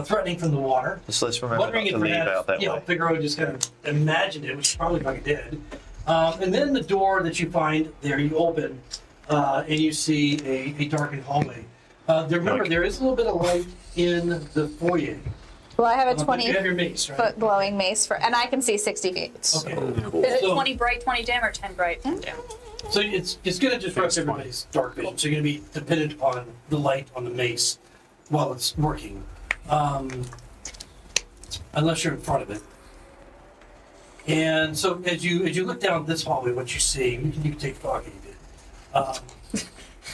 threatening from the water. Just let's remember Wondering not if to leave perhaps, out that way. Figaro just kind of imagined it, which probably fucking did. And then the door that you find there, you open, and you see a darkened hallway. Remember, there is a little bit of light in the foyer. Well, I have a But 20 you have your mace, right? foot glowing mace for, and I can see 60 feet. Okay. Is it So- 20 bright, 20 dim, or 10 bright? Hmm? Dim? So it's going to disrupt It's 20. everybody's dark vision. So you're going to be dependent upon the light on the mace while it's working, unless you're in front of it. And so as you look down this hallway, what you see, you can take stock of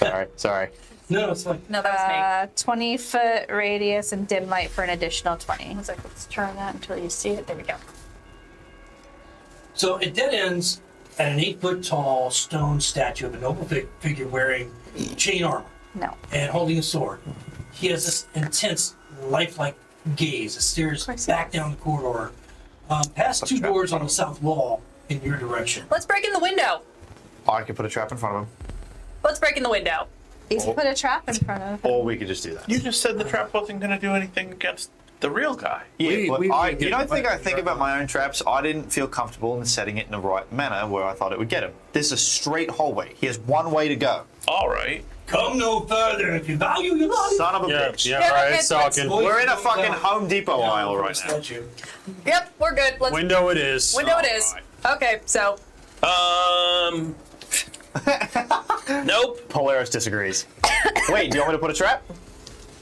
it. Sorry. No, it's like No, that was me. 20 foot radius and dim light for an additional 20. I was like, let's turn that until you see it. There we go. so. It dead ends at an 8-foot tall stone statue of a noble figure wearing chain armor No. and holding a sword. He has this intense, lifelike gaze that stares back down the corridor, past two doors on the south wall in your direction. Let's break in the window. I could put a trap in front of him, Let's break in the window. He's put a trap in front of him. or we could just do that. You just said the trap wasn't going to do anything against the real guy. Yeah, but we you get don't it. think I think about my own traps? I didn't feel comfortable in setting it in the right manner where I thought it would get him. This is a straight hallway. He has one way to go. All right. Come no further if you value your life. Son of a Yeah, bitch. yeah, Yeah, all right, it's- talking. We're in a fucking Home Depot aisle right now. Statue. Yep, we're good. Let's Window it is. window it is. Okay, so Nope. Polaris disagrees. Wait, do you want me to put a trap?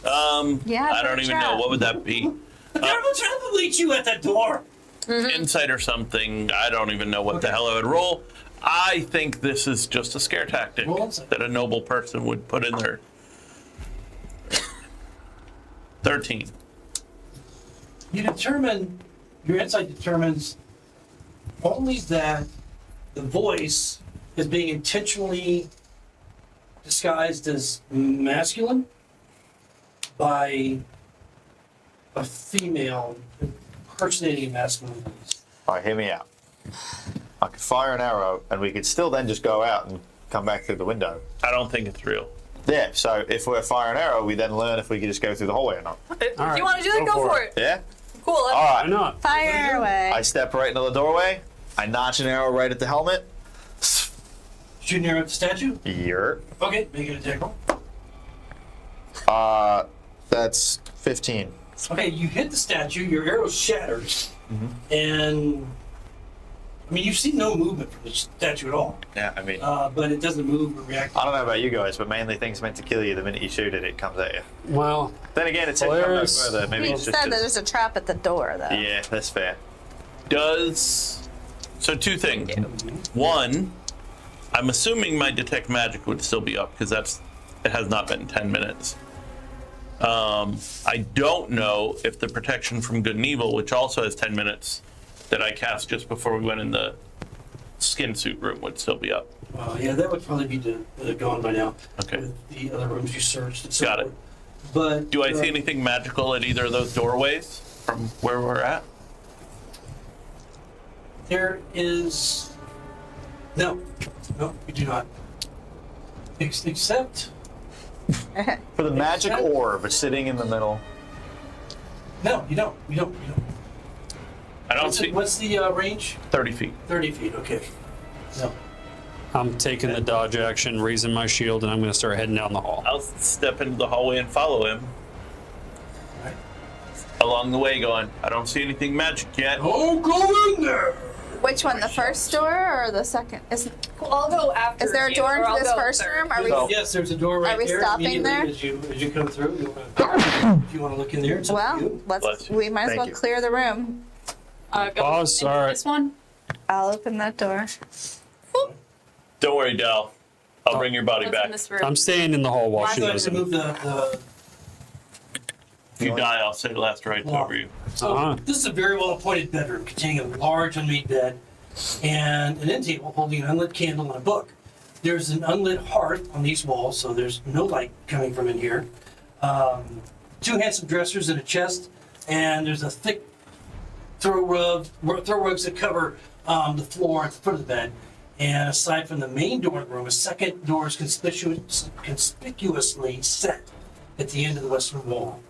Yeah, I put don't a even trap. know. What would that be? The terrible trap will meet you at that door. Insight or something. I don't even know what the hell I would roll. I think this is just a scare tactic Roll insight. that a noble person would put in their 13. You determine, your insight determines only that the voice is being intentionally disguised as masculine by a female impersonating a masculine voice. All right, hear me out. I could fire an arrow, and we could still then just go out and come back through the window. I don't think it's real. Yeah, so if we're firing an arrow, we then learn if we could just go through the hallway or not. if All right, you want to do that, go go for for it. Yeah? Cool. All Why right. not? Fire away. I step right into the doorway. I notch an arrow right at the helmet. Shooting arrow at the statue? Yer. Okay, make it a attack roll. That's 15. Okay, you hit the statue, your arrow shatters, and I mean, you see no movement from the statue at all, Yeah, I mean, but it doesn't move or react. I don't know about you guys, but mainly things meant to kill you the minute you shoot it, it comes at you. Well, Then again, it said come no Polaris. further. Maybe He it's said just. that there's a trap at the door, though. Yeah, that's fair. So two things. One, I'm assuming my detect magic would still be up because it has not been 10 minutes. I don't know if the protection from good and evil, which also has 10 minutes, that I cast just before we went in the skin suit room, would still be up. Yeah, that would probably be gone by now. Okay. With the other rooms you searched. And so Got it. forth. But Do I see anything magical at either of those doorways from where we're at? There is no, you do not. Except For the magic orb sitting in the middle. no, you don't. I don't see What's the range? 30 feet. 30 feet. Okay. No. I'm taking the dodge action, raising my shield, and I'm going to start heading down the hall. I'll step into the hallway and follow him All right. along the way going, I don't see anything magic yet. Oh, go in there. Which one, the first door or the second? Cool, I'll go after. Is there a you, door or into I'll this go first third. room? Are we? So- Yes, there's a door right Are we there. stopping immediately there? As you come through, if you want to look in there, it's up to Well, you. Bless you. we might as Thank well you. clear the room. Go Pause, into all right. This one. I'll open that door. Don't worry, Dal. I'll bring your body What's in back. this room? I'm staying in the hall while I'm she going goes to in. move the If you die, I'll say last rights over you. So Uh-huh. this is a very well appointed bedroom containing a large unmade bed and an end table holding an unlit candle and a book. There's an unlit hearth on these walls, so there's no light coming from in here. Two handsome dressers and a chest, and there's a thick throw rugs that cover the floor at the foot of the bed. And aside from the main door of the room, a second door is conspicuously set at the end of the western wall.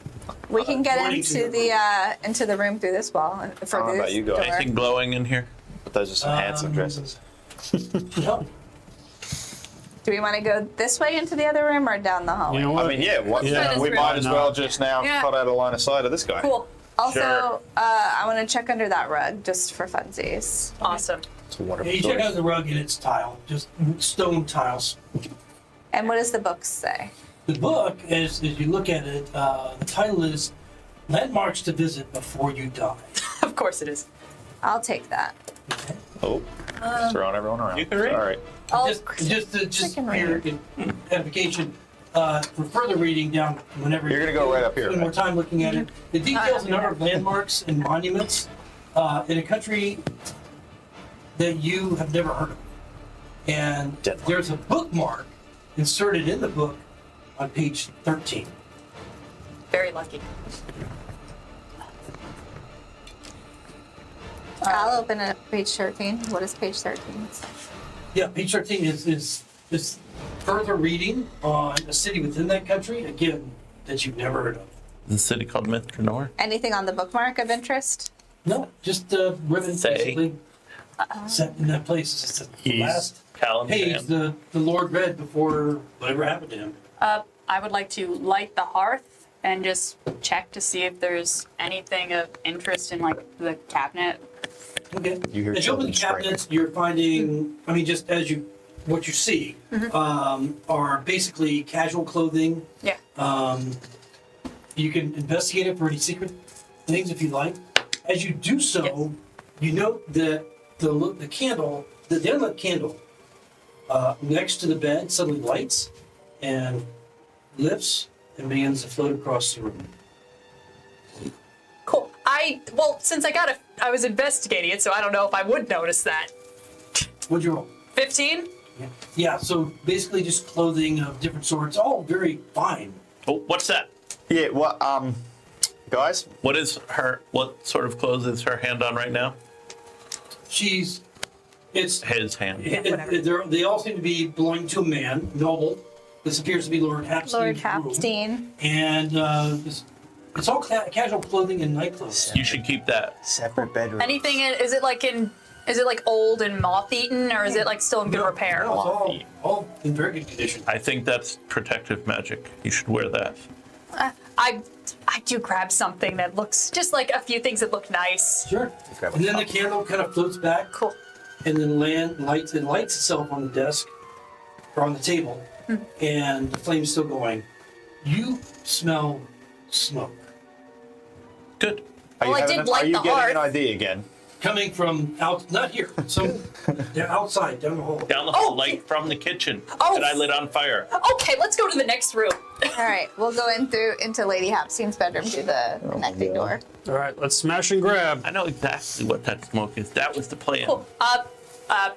We can get according to into the room through this wall for I don't know this about you guys. door. Anything glowing in here? But those are some handsome dresses. No. Do we want to go this way into the other room or down the hallway? You know what? I mean, yeah, what, Yeah, we this might room. as well just now Yeah. cut out a line of sight of this guy. Cool. Also, Sure. I want to check under that rug just for funsies. Awesome. It's a wonderful Yeah, you check choice. out the rug and it's tile, just stone tiles. And what does the book say? The book, as you look at it, the title is Landmarks to Visit Before You Die. Of course it is. I'll take that. Okay? Oh, throwing everyone around. You can read. All right. I'll Just Second for your edification, for further reading down whenever You're gonna go right up here, spend more right? time looking at it. It details a number of landmarks and monuments in a country that you have never heard of. And Denmark. there's a bookmark inserted in the book on page 13. Very lucky. I'll open it up page 13. What is page 13? Yeah, page 13 is further reading on a city within that country, again, that you've never heard of. The city called Mithranor. Anything on the bookmark of interest? No, just a ribbon Say. basically set in that place. It's the He's last Callum page Sam. the Lord read before whatever happened to him. I would like to light the hearth and just check to see if there's anything of interest in like the cabinet. Okay. You hear As you open the children screaming. cabinets, you're finding, I mean, just as what you see are basically casual clothing. Yeah. You can investigate it for any secret things if you like. As you do so, Yes. you note that the candle, the unlit candle, next to the bed suddenly lights and lifts and begins to float across the room. Cool. Since I was investigating it, so I don't know if I would notice that. What'd you roll? 15? Yeah, so basically just clothing of different sorts, all very fine. Oh, what's that? Yeah, what, guys? What sort of clothes is her hand on right now? It's His hand. they all seem to be belonging to a man, noble. This appears to be Lord Hapstein's Lord room. Hapstein. And it's all casual clothing and night clothes. You should keep that. Separate bedroom. Anything? Is it like old and moth-eaten, or is it like still in good repair? No, it's all in very good condition. I think that's protective magic. You should wear that. I do grab something that looks just like a few things that look nice. Sure. grab a And then the cup. candle kind of floats back Cool. and then lights itself on the desk or on the table, and the flame's still going. You smell smoke Good. Are you, Well, I having did an- light are you the getting hearth. an idea again? coming from not here, they're outside down the hall. Down the hall, light from the kitchen Oh. that I lit on fire. Okay, let's go to the next room. All right, we'll go into Lady Hapstein's bedroom through the connecting door. All right, let's smash and grab. I know exactly what that smoke is. That was the plan. Cool.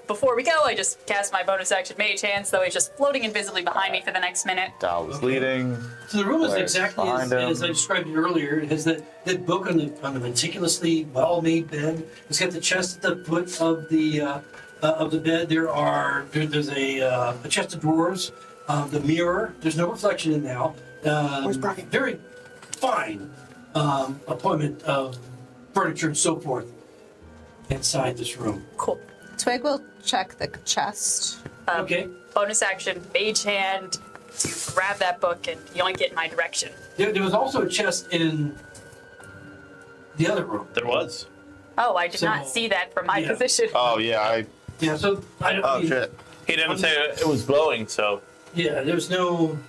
Before we go, I just cast my bonus action mage hand, so he's just floating invisibly behind me for the next minute. Doll is leading. So the room is Where's exactly behind as I him? described it earlier. It has that book on the meticulously well-made bed. It's got the chest at the foot of the bed. There's a chest of drawers. The mirror. There's no reflection in now. Very fine appointment of furniture and so forth inside this room. Cool. Twig will check the chest. Okay. Bonus action, mage hand to grab that book and yoink it in my direction. There was also a chest in the other room. There was. Oh, I did not So, see that from my yeah. position. Oh, yeah, Yeah. So I don't. oh, shit. He didn't say it was glowing, so Yeah. There's nothing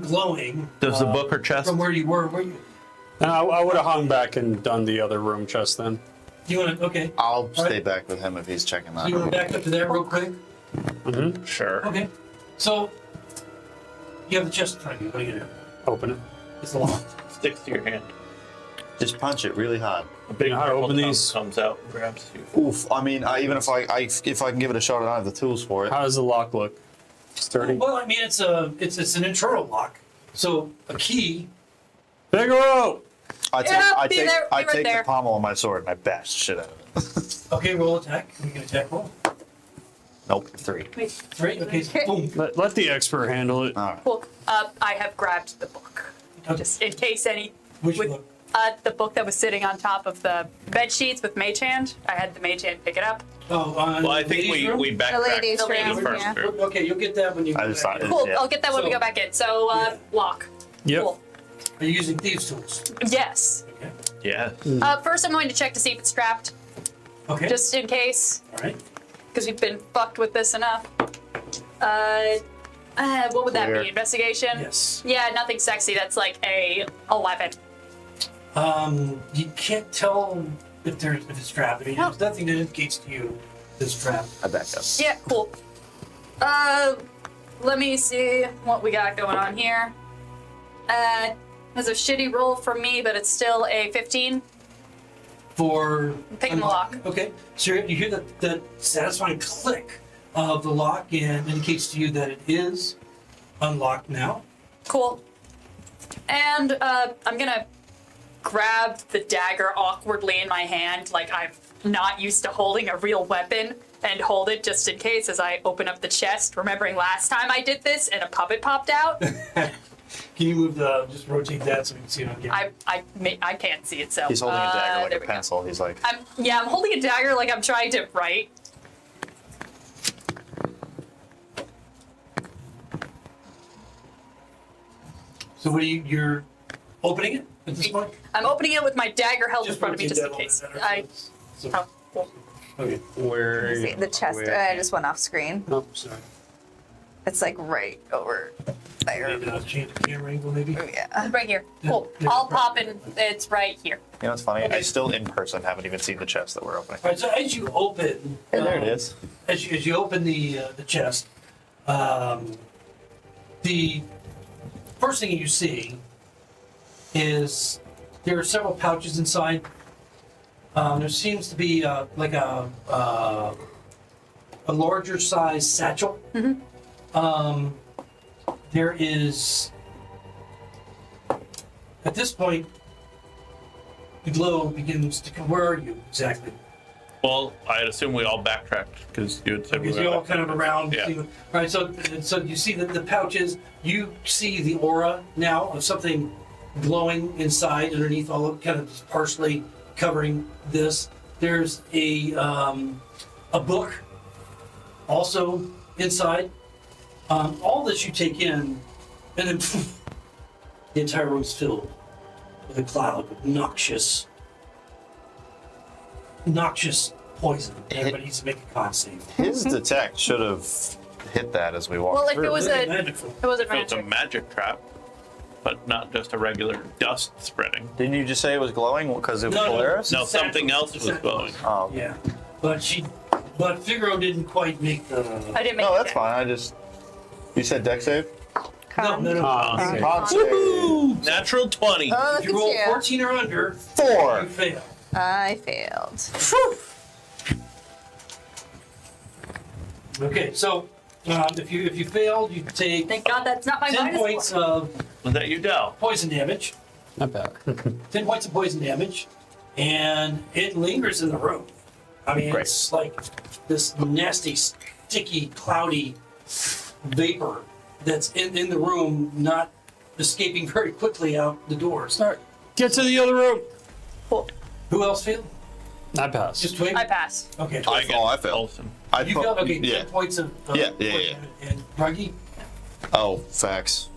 glowing. does the book or chest? From where you were. Where you? I would have hung back and done the other room chest then. You want to? Okay. I'll stay right. back with him if he's checking So you want that. to back up to that real quick? Sure. Okay. So you have the chest in front of you. What are you gonna do? Open it. It's locked. Sticks to your hand. Just punch it really hard. A big You know how to purple open tongue these? comes out and grabs you. Oof. I mean, even if I can give it a shot, I don't have the tools for it. How does the lock look? Sturdy. Well, I mean, it's an internal lock. So a key. Figaro! I take, Yeah, I be take, there, I be right take there. the pommel of my sword and I bash the shit out of it. Okay, roll attack. We can attack roll. Nope, 3. 3. Okay. So boom. Let the expert handle it. All right. Cool. I have grabbed the book, just in case any. Which would- book? The book that was sitting on top of the bed sheets with Mage Hand. I had the Mage Hand pick it up. Oh, on Well, I think ladies' we room? backtracked ladies' to the room, first yeah. group. Okay, you'll get that when you. I go just back thought in. it- Cool. Yeah. I'll get that when we So- go back in. So Yeah. lock. Yep. Cool. Are you using thieves' tools? Yes. Okay. Yeah. First, I'm going to check to see if it's strapped, Okay. just in case, All right. because we've been fucked with this enough. What would that Clear. be? Investigation? Yes. Yeah, nothing sexy. That's like a 11. You can't tell if it's trapped. I mean, there's nothing that indicates to you it's trapped. I back up. Yeah, cool. Let me see what we got going on here. It's a shitty roll for me, but it's still a 15. For Picking the lock. Okay. So you hear that satisfying click of the lock and indicates to you that it is unlocked now. Cool. And I'm gonna grab the dagger awkwardly in my hand, like I'm not used to holding a real weapon, and hold it just in case as I open up the chest, remembering last time I did this and a puppet popped out. Can you move just rotate that so we can see it on camera? I can't see it, so He's holding a dagger there like a we go. pencil. He's like, I'm holding a dagger like I'm trying to write. So what you're opening it at this point? I'm opening it with my dagger held in front of me rotate just that in a little case. bit better. So- Oh, cool. Okay. Where? See, the chest just went off screen. Oh, sorry. It's like right over there. Maybe I'll change the camera angle maybe. Oh, yeah. Right here. Cool. Yeah. I'll pop in. It's right here. you know what's funny? Okay. I still in person haven't even seen the chest that we're opening. All right. So as you open, Hey, there it is. As you open the chest, the first thing you see is there are several pouches inside. There seems to be like a larger size satchel. There is at this point the glow begins to come. Where are you exactly? Well, I'd assume we all backtracked because you had said we Because were you're all back. kind of around. Yeah. Right, so you see the pouches, you see the aura now of something glowing inside, underneath all of kind of just partially covering this. There's a book also inside. All this you take in, and then the entire room's filled with a cloud of noxious poison. Everybody needs to make a con save. His detect should have hit that as we walked Well, if through. it was a, Magical. it was a So it's a magic. magic trap, but not just a regular dust spreading. Didn't you just say it was glowing because it was No, no. Polaris? No, something else was glowing. Oh, okay. Yeah, but Figaro didn't quite make the. I didn't make No, it that's there. fine. You said deck save? No. Con save. Natural 20. Oh, If look you roll at you. 14 or under, 4. you fail. I failed. Okay, so if you failed, you take Thank God that's not my 10 minus points one. of Was that you, Dell? poison damage. Not bad. 10 points of poison damage, and it lingers in the room. I mean, Great. it's like this nasty, sticky, cloudy vapor that's in the room, not escaping very quickly out the doors. Get to the other room. Cool. Who else failed? I passed. Just Twig? I pass. Okay, I Twig. failed. Olsen. You failed? Okay, 10 yeah. points of Yeah, poison. And Ruggy? Oh, facts.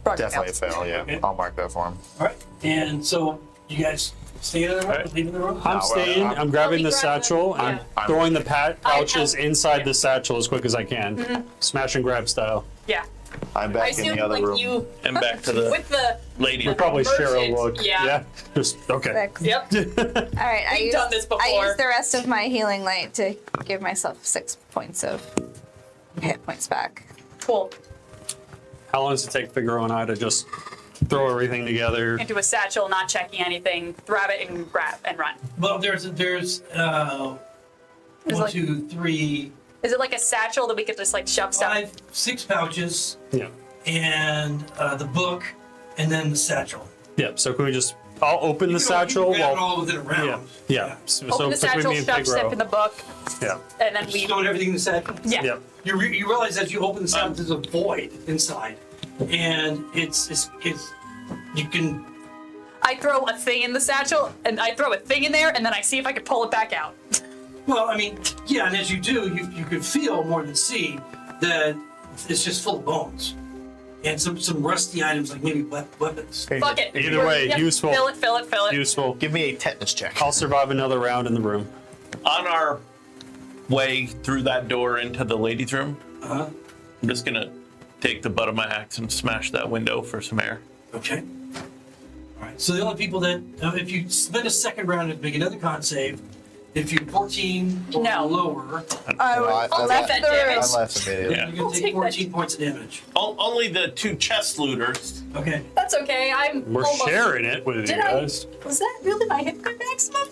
Definitely a fail, yeah. Okay. I'll mark that for him. All right, and so you guys stay in the room, Right. leaving the room? I'm well, staying. I'm grabbing the I'll be grabbing satchel. them, I'm yeah. throwing the pouches I- inside yeah. the satchel as quick as I can. Smash and grab style. Yeah. I'm I back in assume the other like room. you And back to the with the lady. We probably share a merchant, look. Yeah. Just okay. 6. Yep. All right, We've done this I before. used the rest of my healing light to give myself 6 points of hit points back. Cool. How long does it take Figaro and I to just throw everything together? Into a satchel, not checking anything. Grab it and grab and run. Well, there's It's 1, like- 2, 3, Is it like a satchel that we could just like shove stuff? 5, 6 pouches, Yeah. and the book, and then the satchel. Yeah. So can we just? I'll open the You can satchel grab it while. all within a round. Yeah. So, Open the between satchel, me and shove stuff in Figaro. the book, Yeah. and then Just we. throwing everything in the satchel. Yeah. Yeah. You realize as you open the satchel, there's a void inside, and it's you can. I throw a thing in the satchel, and I throw a thing in there, and then I see if I can pull it back out. Well, I mean, yeah, and as you do, you can feel more than see that it's just full of bones and some rusty items like maybe weapons. Fuck it. Either way, useful. Fill it, fill it, fill it. Useful. Give me a tetanus check. I'll survive another round in the room. On our way through that door into the ladies' room, Uh-huh. I'm just gonna take the butt of my axe and smash that window for some air. Okay. All right. So the only people that if you spend a second round and make another con save, if you're 14 or No. lower, I I'll left, take that damage. I left immediately. Yeah. you're gonna I'll take take that. 14 points of damage. Only the 2 chest looters. Okay. That's okay. I'm. We're almost- sharing it with you Did I? guys. Was that really my hit point maximum?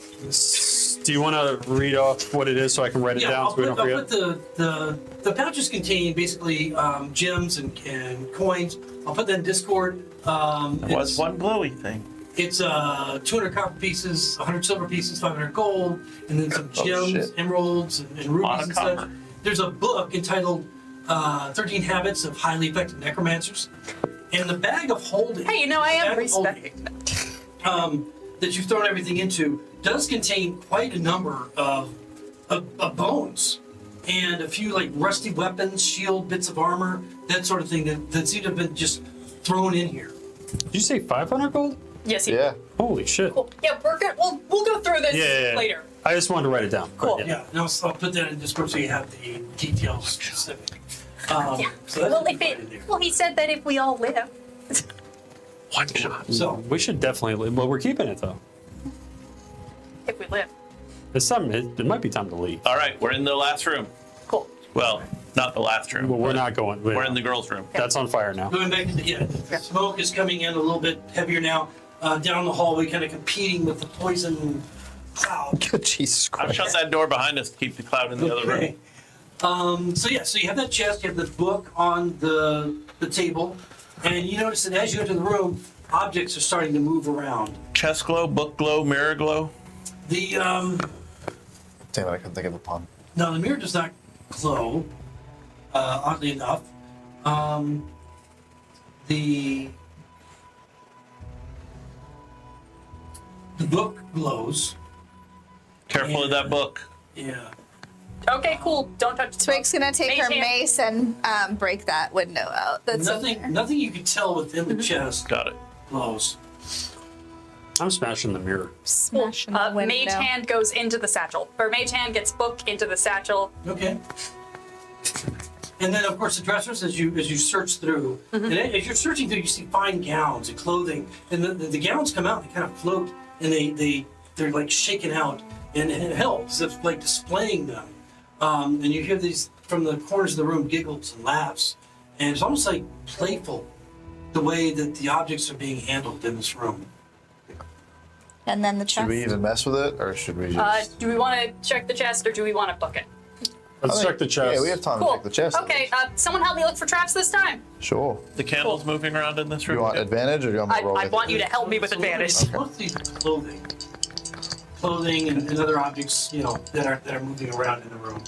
Do you want to read off what it is so I can write it Yeah, down I'll so we put, don't I'll forget? put the pouches contain basically gems and coins. I'll put that in Discord. Was one glowy thing. It's 200 copper pieces, 100 silver pieces, 500 gold, and then some Oh, gems, shit. emeralds, and Lot rubies of and stuff. copper. There's a book entitled 13 Habits of Highly Effective Necromancers. And the bag of holding. Hey, you know, I am bag of holding, respecting. that you've thrown everything into does contain quite a number of bones and a few like rusty weapons, shield, bits of armor, that sort of thing that seem to have been just thrown in here. Did you say 500 gold? Yes, you. Yeah. Holy shit. Cool. Yeah, we're good. We'll go through this Yeah. later. I just wanted to write it down. Cool. Yeah. Yeah, and I'll put that in Discord so you have the details specific. Yeah. So that's Well, what if we put in there. it, well, he said that if we all live. One shot. So We should definitely. Well, we're keeping it though. If we live. It's some. It might be time to leave. All right, we're in the last room. Cool. Well, not the last room. Well, we're but not going. We're in the girls' room. That's on fire now. going back to the smoke is coming in a little bit heavier now. Down the hallway, kind of competing with the poison cloud. Jesus I've Christ. shut that door behind us to keep the cloud in the other room. So you have that chest, you have the book on the table, and you notice that as you enter the room, objects are starting to move around. Chest glow, book glow, mirror glow. The Damn it, I couldn't think of a pun. no, the mirror does not glow. Oddly enough, the book glows. Careful of that book. Yeah. Okay, cool. Don't touch the Twig's gonna take her Mage hand. mace and break that window out. That's in there. Nothing you can tell within the chest Got it. glows. I'm smashing the mirror. Smashing the window. Mage hand goes into the satchel. Or mage hand gets book into the satchel. Okay. And then, of course, the dressers, as you search through, and as you're searching through, you see fine gowns and clothing, and the gowns come out, they kind of float, and they're like shaken out, and it helps, it's like displaying them. And you hear these from the corners of the room giggles and laughs, and it's almost like playful, the way that the objects are being handled in this room. And then the Should chest. we even mess with it, or should we just? Do we want to check the chest or do we want to book it? Let's check the chest. Yeah, we have time Cool. to check the chest. Okay, someone help me look for traps this time. Sure. The candle's moving around in this room. You want advantage, or do you want me to roll I with want it? you to help me with So look at advantage. mostly clothing and other objects, that are moving around in the room.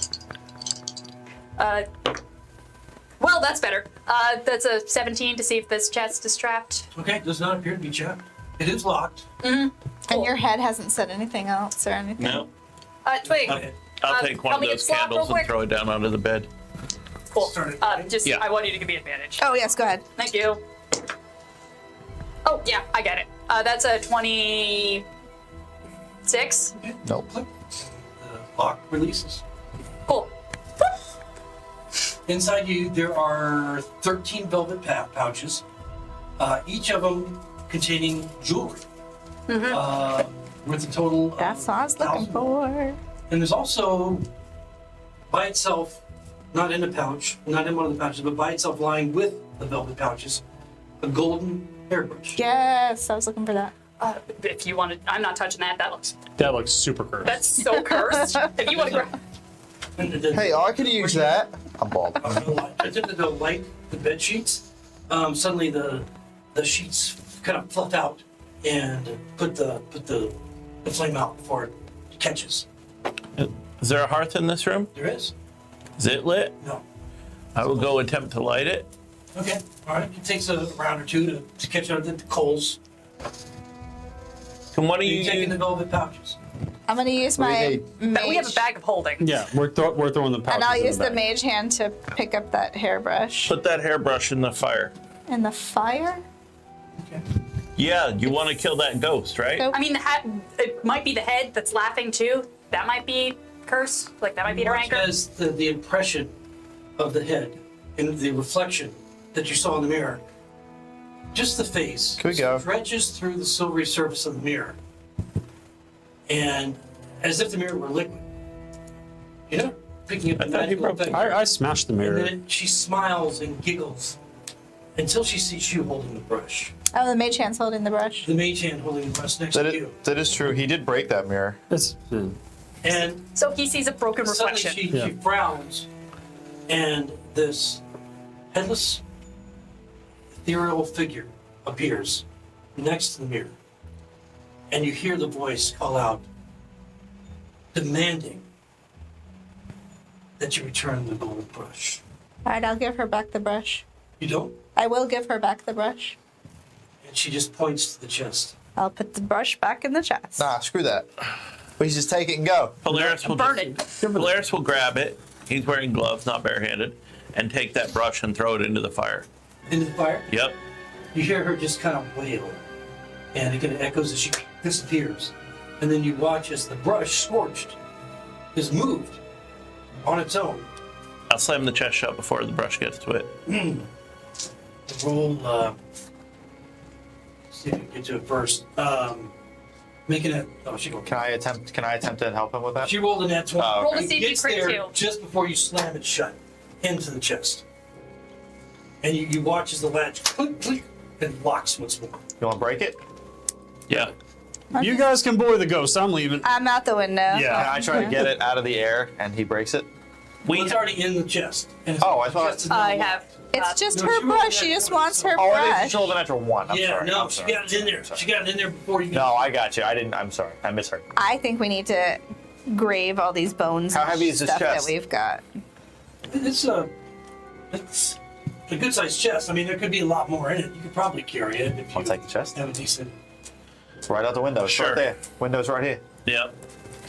Well, that's better. That's a 17 to see if this chest is trapped. Okay, does not appear to be checked. It is locked. And your head hasn't said anything else or anything. No. Twig. Okay. I'll take one help of me get those slapped candles real and quick. throw it down onto the bed. Cool. Started. Just, Yeah. I want you to give me advantage. Oh yes, go ahead. Thank you. Oh, yeah, I get it. That's a 26. Nope. The lock releases. Cool. Inside you, there are 13 velvet pouches, each of them containing jewelry. With a total of That's what I was looking 1,000. for. And there's also, by itself, not in a pouch, not in one of the pouches, but by itself lying with the velvet pouches, a golden hairbrush. Yes, I was looking for that. If you want to, I'm not touching that. That looks super cursed. That's so cursed. If you want to grab. Hey, I could use that. I'm bald. I attempted to light the bed sheets. Suddenly the sheets kind of fluff out and put the flame out before it catches. Is there a hearth in this room? There is. Is it lit? No. I will go attempt to light it. Okay. All right. It takes a round or two to catch out the coals. Can one of You you taking the use, velvet pouches. I'm gonna use my mage, We have a bag of holding. Yeah, we're throwing the pouches and I'll in use the bag. mage hand to pick up that hairbrush. put that hairbrush in the fire? In the fire? Okay. Yeah, you want to kill that ghost, right? Go. I mean, it might be the head that's laughing too. That might be curse. Like that might be her Watch anchor. as the impression of the head and the reflection that you saw in the mirror, just the face, Can we go? stretches through the silvery surface of the mirror, and as if the mirror were liquid. You know, picking up I the thought you magical broke effect. I smashed the And mirror. then she smiles and giggles until she sees you holding the brush. Oh, the mage hand's holding the brush. The mage hand holding the brush next to you. That is true. He did break that mirror. And So he sees a broken suddenly reflection. she frowns, and this headless, ethereal figure appears next to the mirror. And you hear the voice call out, demanding that you return the gold brush. All right, I'll give her back the brush. You don't? I will give her back the brush. And she just points to the chest. I'll put the brush back in the chest. Nah, screw that. We just take it and go. Polaris will Burn it. Polaris will grab it. He's wearing gloves, not barehanded, and take that brush and throw it into the fire. Into the fire, Yep. you hear her just kind of wail. And it kind of echoes as she disappears. And then you watch as the brush, scorched, is moved on its own. I'll slam the chest shut before the brush gets to it. Roll, see if you can get to it first. Making it, oh, she Can I attempt to help him with that? She rolled a nat 20. Oh, Roll to It see if you gets crit there too. just before you slam it shut into the chest. And you watch as the latch click, click, and locks once more. You want to break it? Yeah. You guys can boy the ghost. I'm leaving. I'm out the window. Yeah. Can I try to get it out of the air and he breaks it? We It's already in the chest. And Oh, I thought- the chest is not I locked. have. It's just No, her she rolled brush. a She nat just 20, wants her Oh, I think brush. she rolled a natural one. I'm Yeah, sorry. no, I'm she sorry. got it in there. She got it in there before you No, I got you. I'm sorry. I misheard. I think we need to grave all these bones How and heavy is this stuff chest? that we've got. It's a good sized chest. I mean, there could be a lot more in it. You could probably carry it if you I'll take the chest. have a decent. It's right out the window. It's Sure. right there. Window's right here. Yep.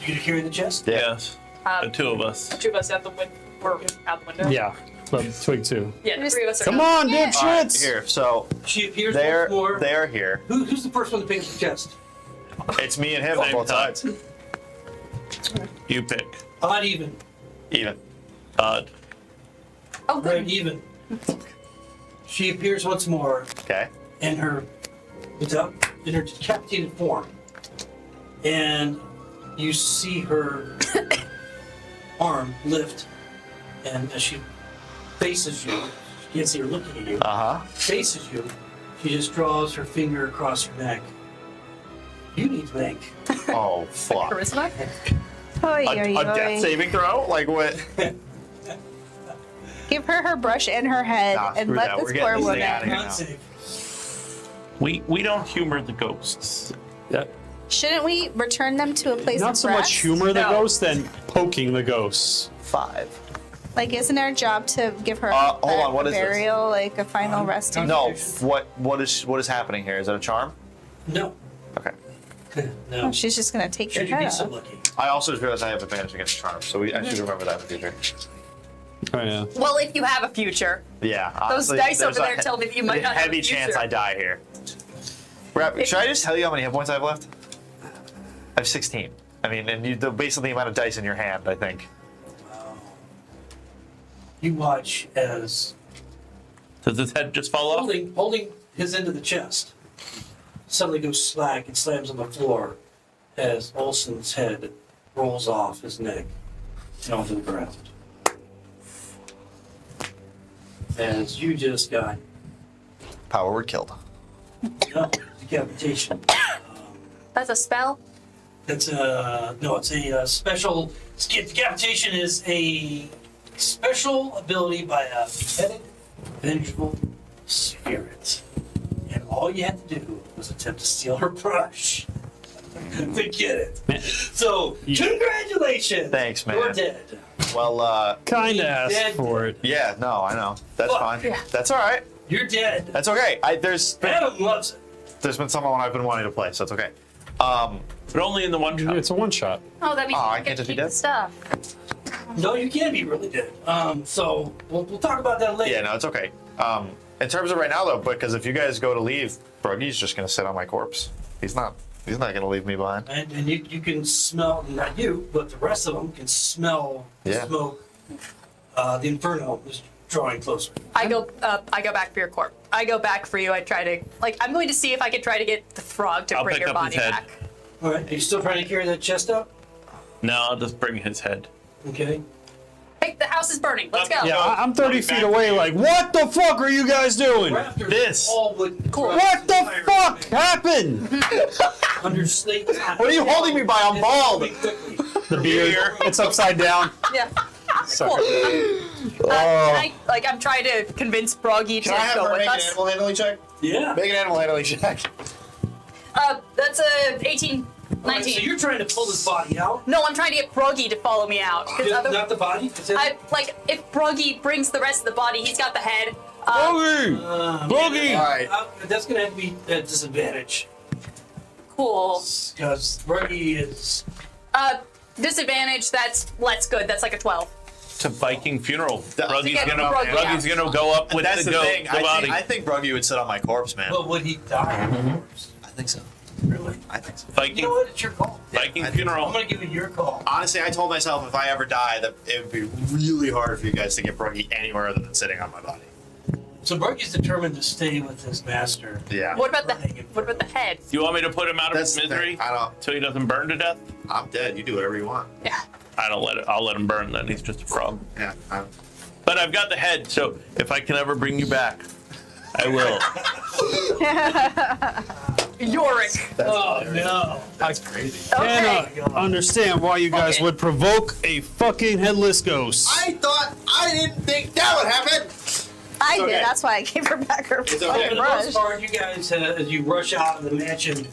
You could carry the chest? Yeah. Yes. The two of us. Two of us out the window. We're out the window. Yeah, but Twig too. Yeah, the three of us are. Come out. on, All right, dipshits! here. So She appears they're once more. here. Who's the first one to pick up the chest? It's me and him on Same both time. sides. You pick. Odd even. Even. Odd. Oh, Right, good. even. She appears once more Okay. in her decapitated form. And you see her arm lift, and as she faces you, you can't see her looking at you, faces you, she just draws her finger across your neck. You need to make Oh fuck. Charisma? Oy, A oy, death oy. saving throw? Like what? Give her brush in her head Nah, and screw let that. this We're getting poor this thing outta woman. here. con save. We don't humor the ghosts. Shouldn't we return them to a place Not of so rest? much humor the No. ghost, than poking the ghosts. 5. Like, isn't our job to give her Hold on, what a is this? burial, like a final resting No. place? What is happening here? Is it a charm? No. Okay. No. Oh, she's just gonna take your Should you be head so off. lucky. I also just realized I have advantage against charms, so I should remember that in the future. Oh yeah. Well, if you have a future. Yeah. Those honestly, dice there's over a there tell me that you might not have a heavy chance future. I die here. Should I just tell you how many hit points I have left? I have 16. I mean, and basically the amount of dice in your hand, I think. you watch as Does his head just fall off? holding his end of the chest suddenly goes slack and slams on the floor as Olson's head rolls off his neck and onto the ground. As you just got Power word killed. decapitation. That's a spell? That's no, it's a special. Decapitation is a special ability by a beheaded, vengeful spirit, and all you had to do was attempt to steal her brush to get it. So, congratulations! Thanks, man. You're dead. Well, Kind of Dead. asked for it. yeah, no, I know. That's Fuck, fine. yeah. That's all right. You're dead. That's okay. There's Adam loves it. been someone I've been wanting to play, so it's okay. But only in the one shot. It's a one shot. Oh, that means Oh, you I get can't to just be keep the dead? stuff. No, you can be really dead. So we'll talk about that later. Yeah, no, it's okay. In terms of right now, though, because if you guys go to leave, Bruggy's just gonna sit on my corpse. He's not gonna leave me behind. And you can smell, not you, but the rest of them can smell the Yeah. smoke. The inferno is drawing closer. I go back for your corpse. I go back for you. I try to, I'm going to see if I can try to get the frog to I'll bring pick your up his body head. back. All right, are you still trying to carry that chest up? No, I'll just bring his head. Okay. Hey, the house is burning. Let's go. Yeah, I'm 30 feet away. Like, what the fuck are you guys doing? Rafters This. all would What the fuck happened? under slate. What are you holding me by? I'm bald. The beard. It's upside down. Yeah. Sorry. Cool. I'm trying to convince Broggy to Can I have go her with make an us. animal handling check? Yeah. Make an animal handling check. That's a 18, All right, 19. so you're trying to pull his body out. No, I'm trying to get Broggy to follow me out. 'Cause Just other- not the body. Is it? if Broggy brings the rest of the body, he's got the head. Boogie! Boogie! All right. That's going to have to be at disadvantage Cool. because Ruggy is. Disadvantage, that's good. That's like a 12. It's a Viking funeral. Ruggy's get gonna, Bruggy Ruggy's out. gonna go up with That's the the thing. body. I think Bruggy would sit on my corpse, man. But would he die? Of I think so. Really? I think so. You Viking, know what? It's your call. Viking I think- funeral. I'm going to give it your call. Honestly, I told myself if I ever die, that it would be really hard for you guys to get Bruggy anywhere other than sitting on my body. So Ruggy's determined to stay with his master. Yeah. What about the head? You want me to put him out of That's his the misery thing. I don't. so he doesn't burn to death? I'm dead. You do whatever you want. Yeah. I'll let him burn then. He's just a frog. Yeah. But I've got the head, so if I can ever bring you back, I will. Yorick. Oh, no. That's crazy. Okay. Cannot understand why you guys Okay. would provoke a fucking headless ghost. I didn't think that would happen. I okay. did. That's why I gave her back her okay. For fucking the brush. most part, you guys, as you rush out of the mansion,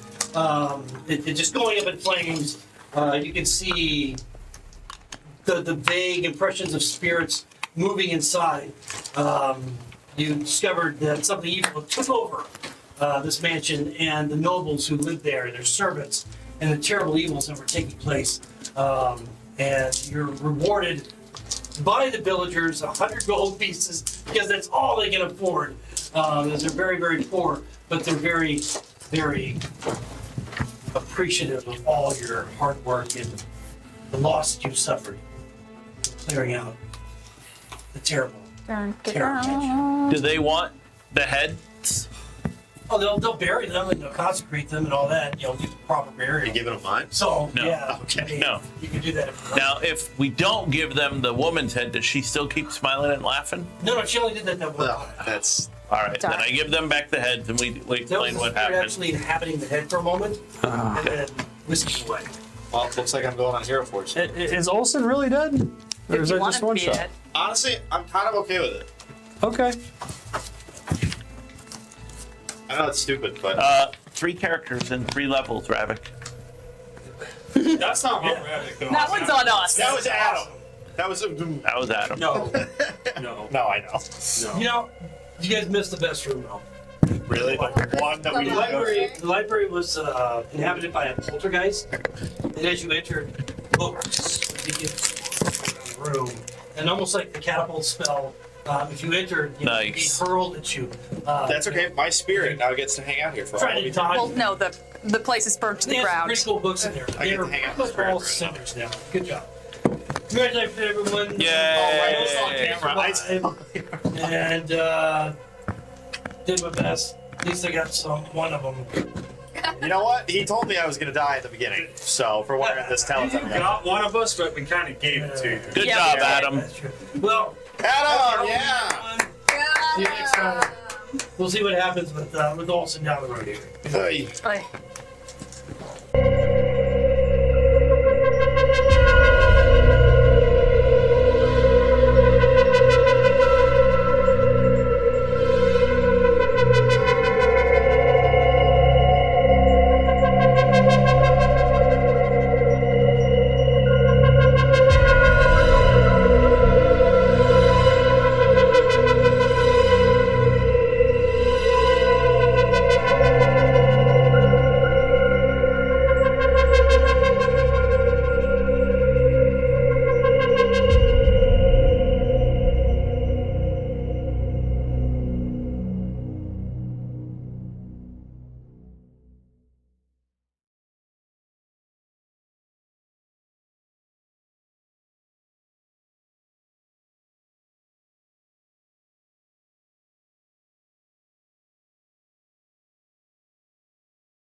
it just going up in flames. You can see the vague impressions of spirits moving inside. You discovered that something evil took over this mansion and the nobles who lived there and their servants and the terrible evils that were taking place. And you're rewarded by the villagers 100 gold pieces because that's all they can afford. As they're very, very poor, but they're very, very appreciative of all your hard work and the loss that you've suffered clearing out the terrible. Do they want the heads? Oh, they'll bury them and they'll consecrate them and all that. You know, give the proper burial. You giving him mine? So No. yeah, Okay. I mean, No. you can do that if you want. Now, if we don't give them the woman's head, does she still keep smiling and laughing? No, she only did that one No, time. that's. All right, then Darn. I give them back the heads and we That was explain the what spirit happened. actually inhabiting the head for a moment and then whisking away. Well, looks like I'm going on Hero Forge. Is Olsen really dead? Or If is you that want just him one to be shot? dead. Honestly, I'm kind of okay with it. Okay. I know it's stupid, but 3 characters and 3 levels, Ravik. That's not what Rabbit goes. That one's on us. that was Adam. That was That was Adam. No, No. No, I know. you know, you guys missed the best room though. Really? The one that we The library was inhabited by a poltergeist, and as you entered, books would begin to fall around the room, and almost like the catapult spell. If you entered, you know, it'd be Nice. hurled at you. That's okay. My spirit now gets to hang out here for Trying all to of dodge. Well, no, the place is burnt to They the have some ground. pretty cool books in there. I get They're to hang out with all spirit. cinders now. Good job. Congratulations, everyone. Yay! It was on camera. And did my best. At least I got one of them. You know what? He told me I was gonna die at the beginning. So for wearing this You telephone. got one of us, but we kind of gave it to you. Good Yeah, job, we did. Adam. That's true. Well, Adam, yeah. see you next time. We'll see what happens with Olsen down the road here. Hey. Bye.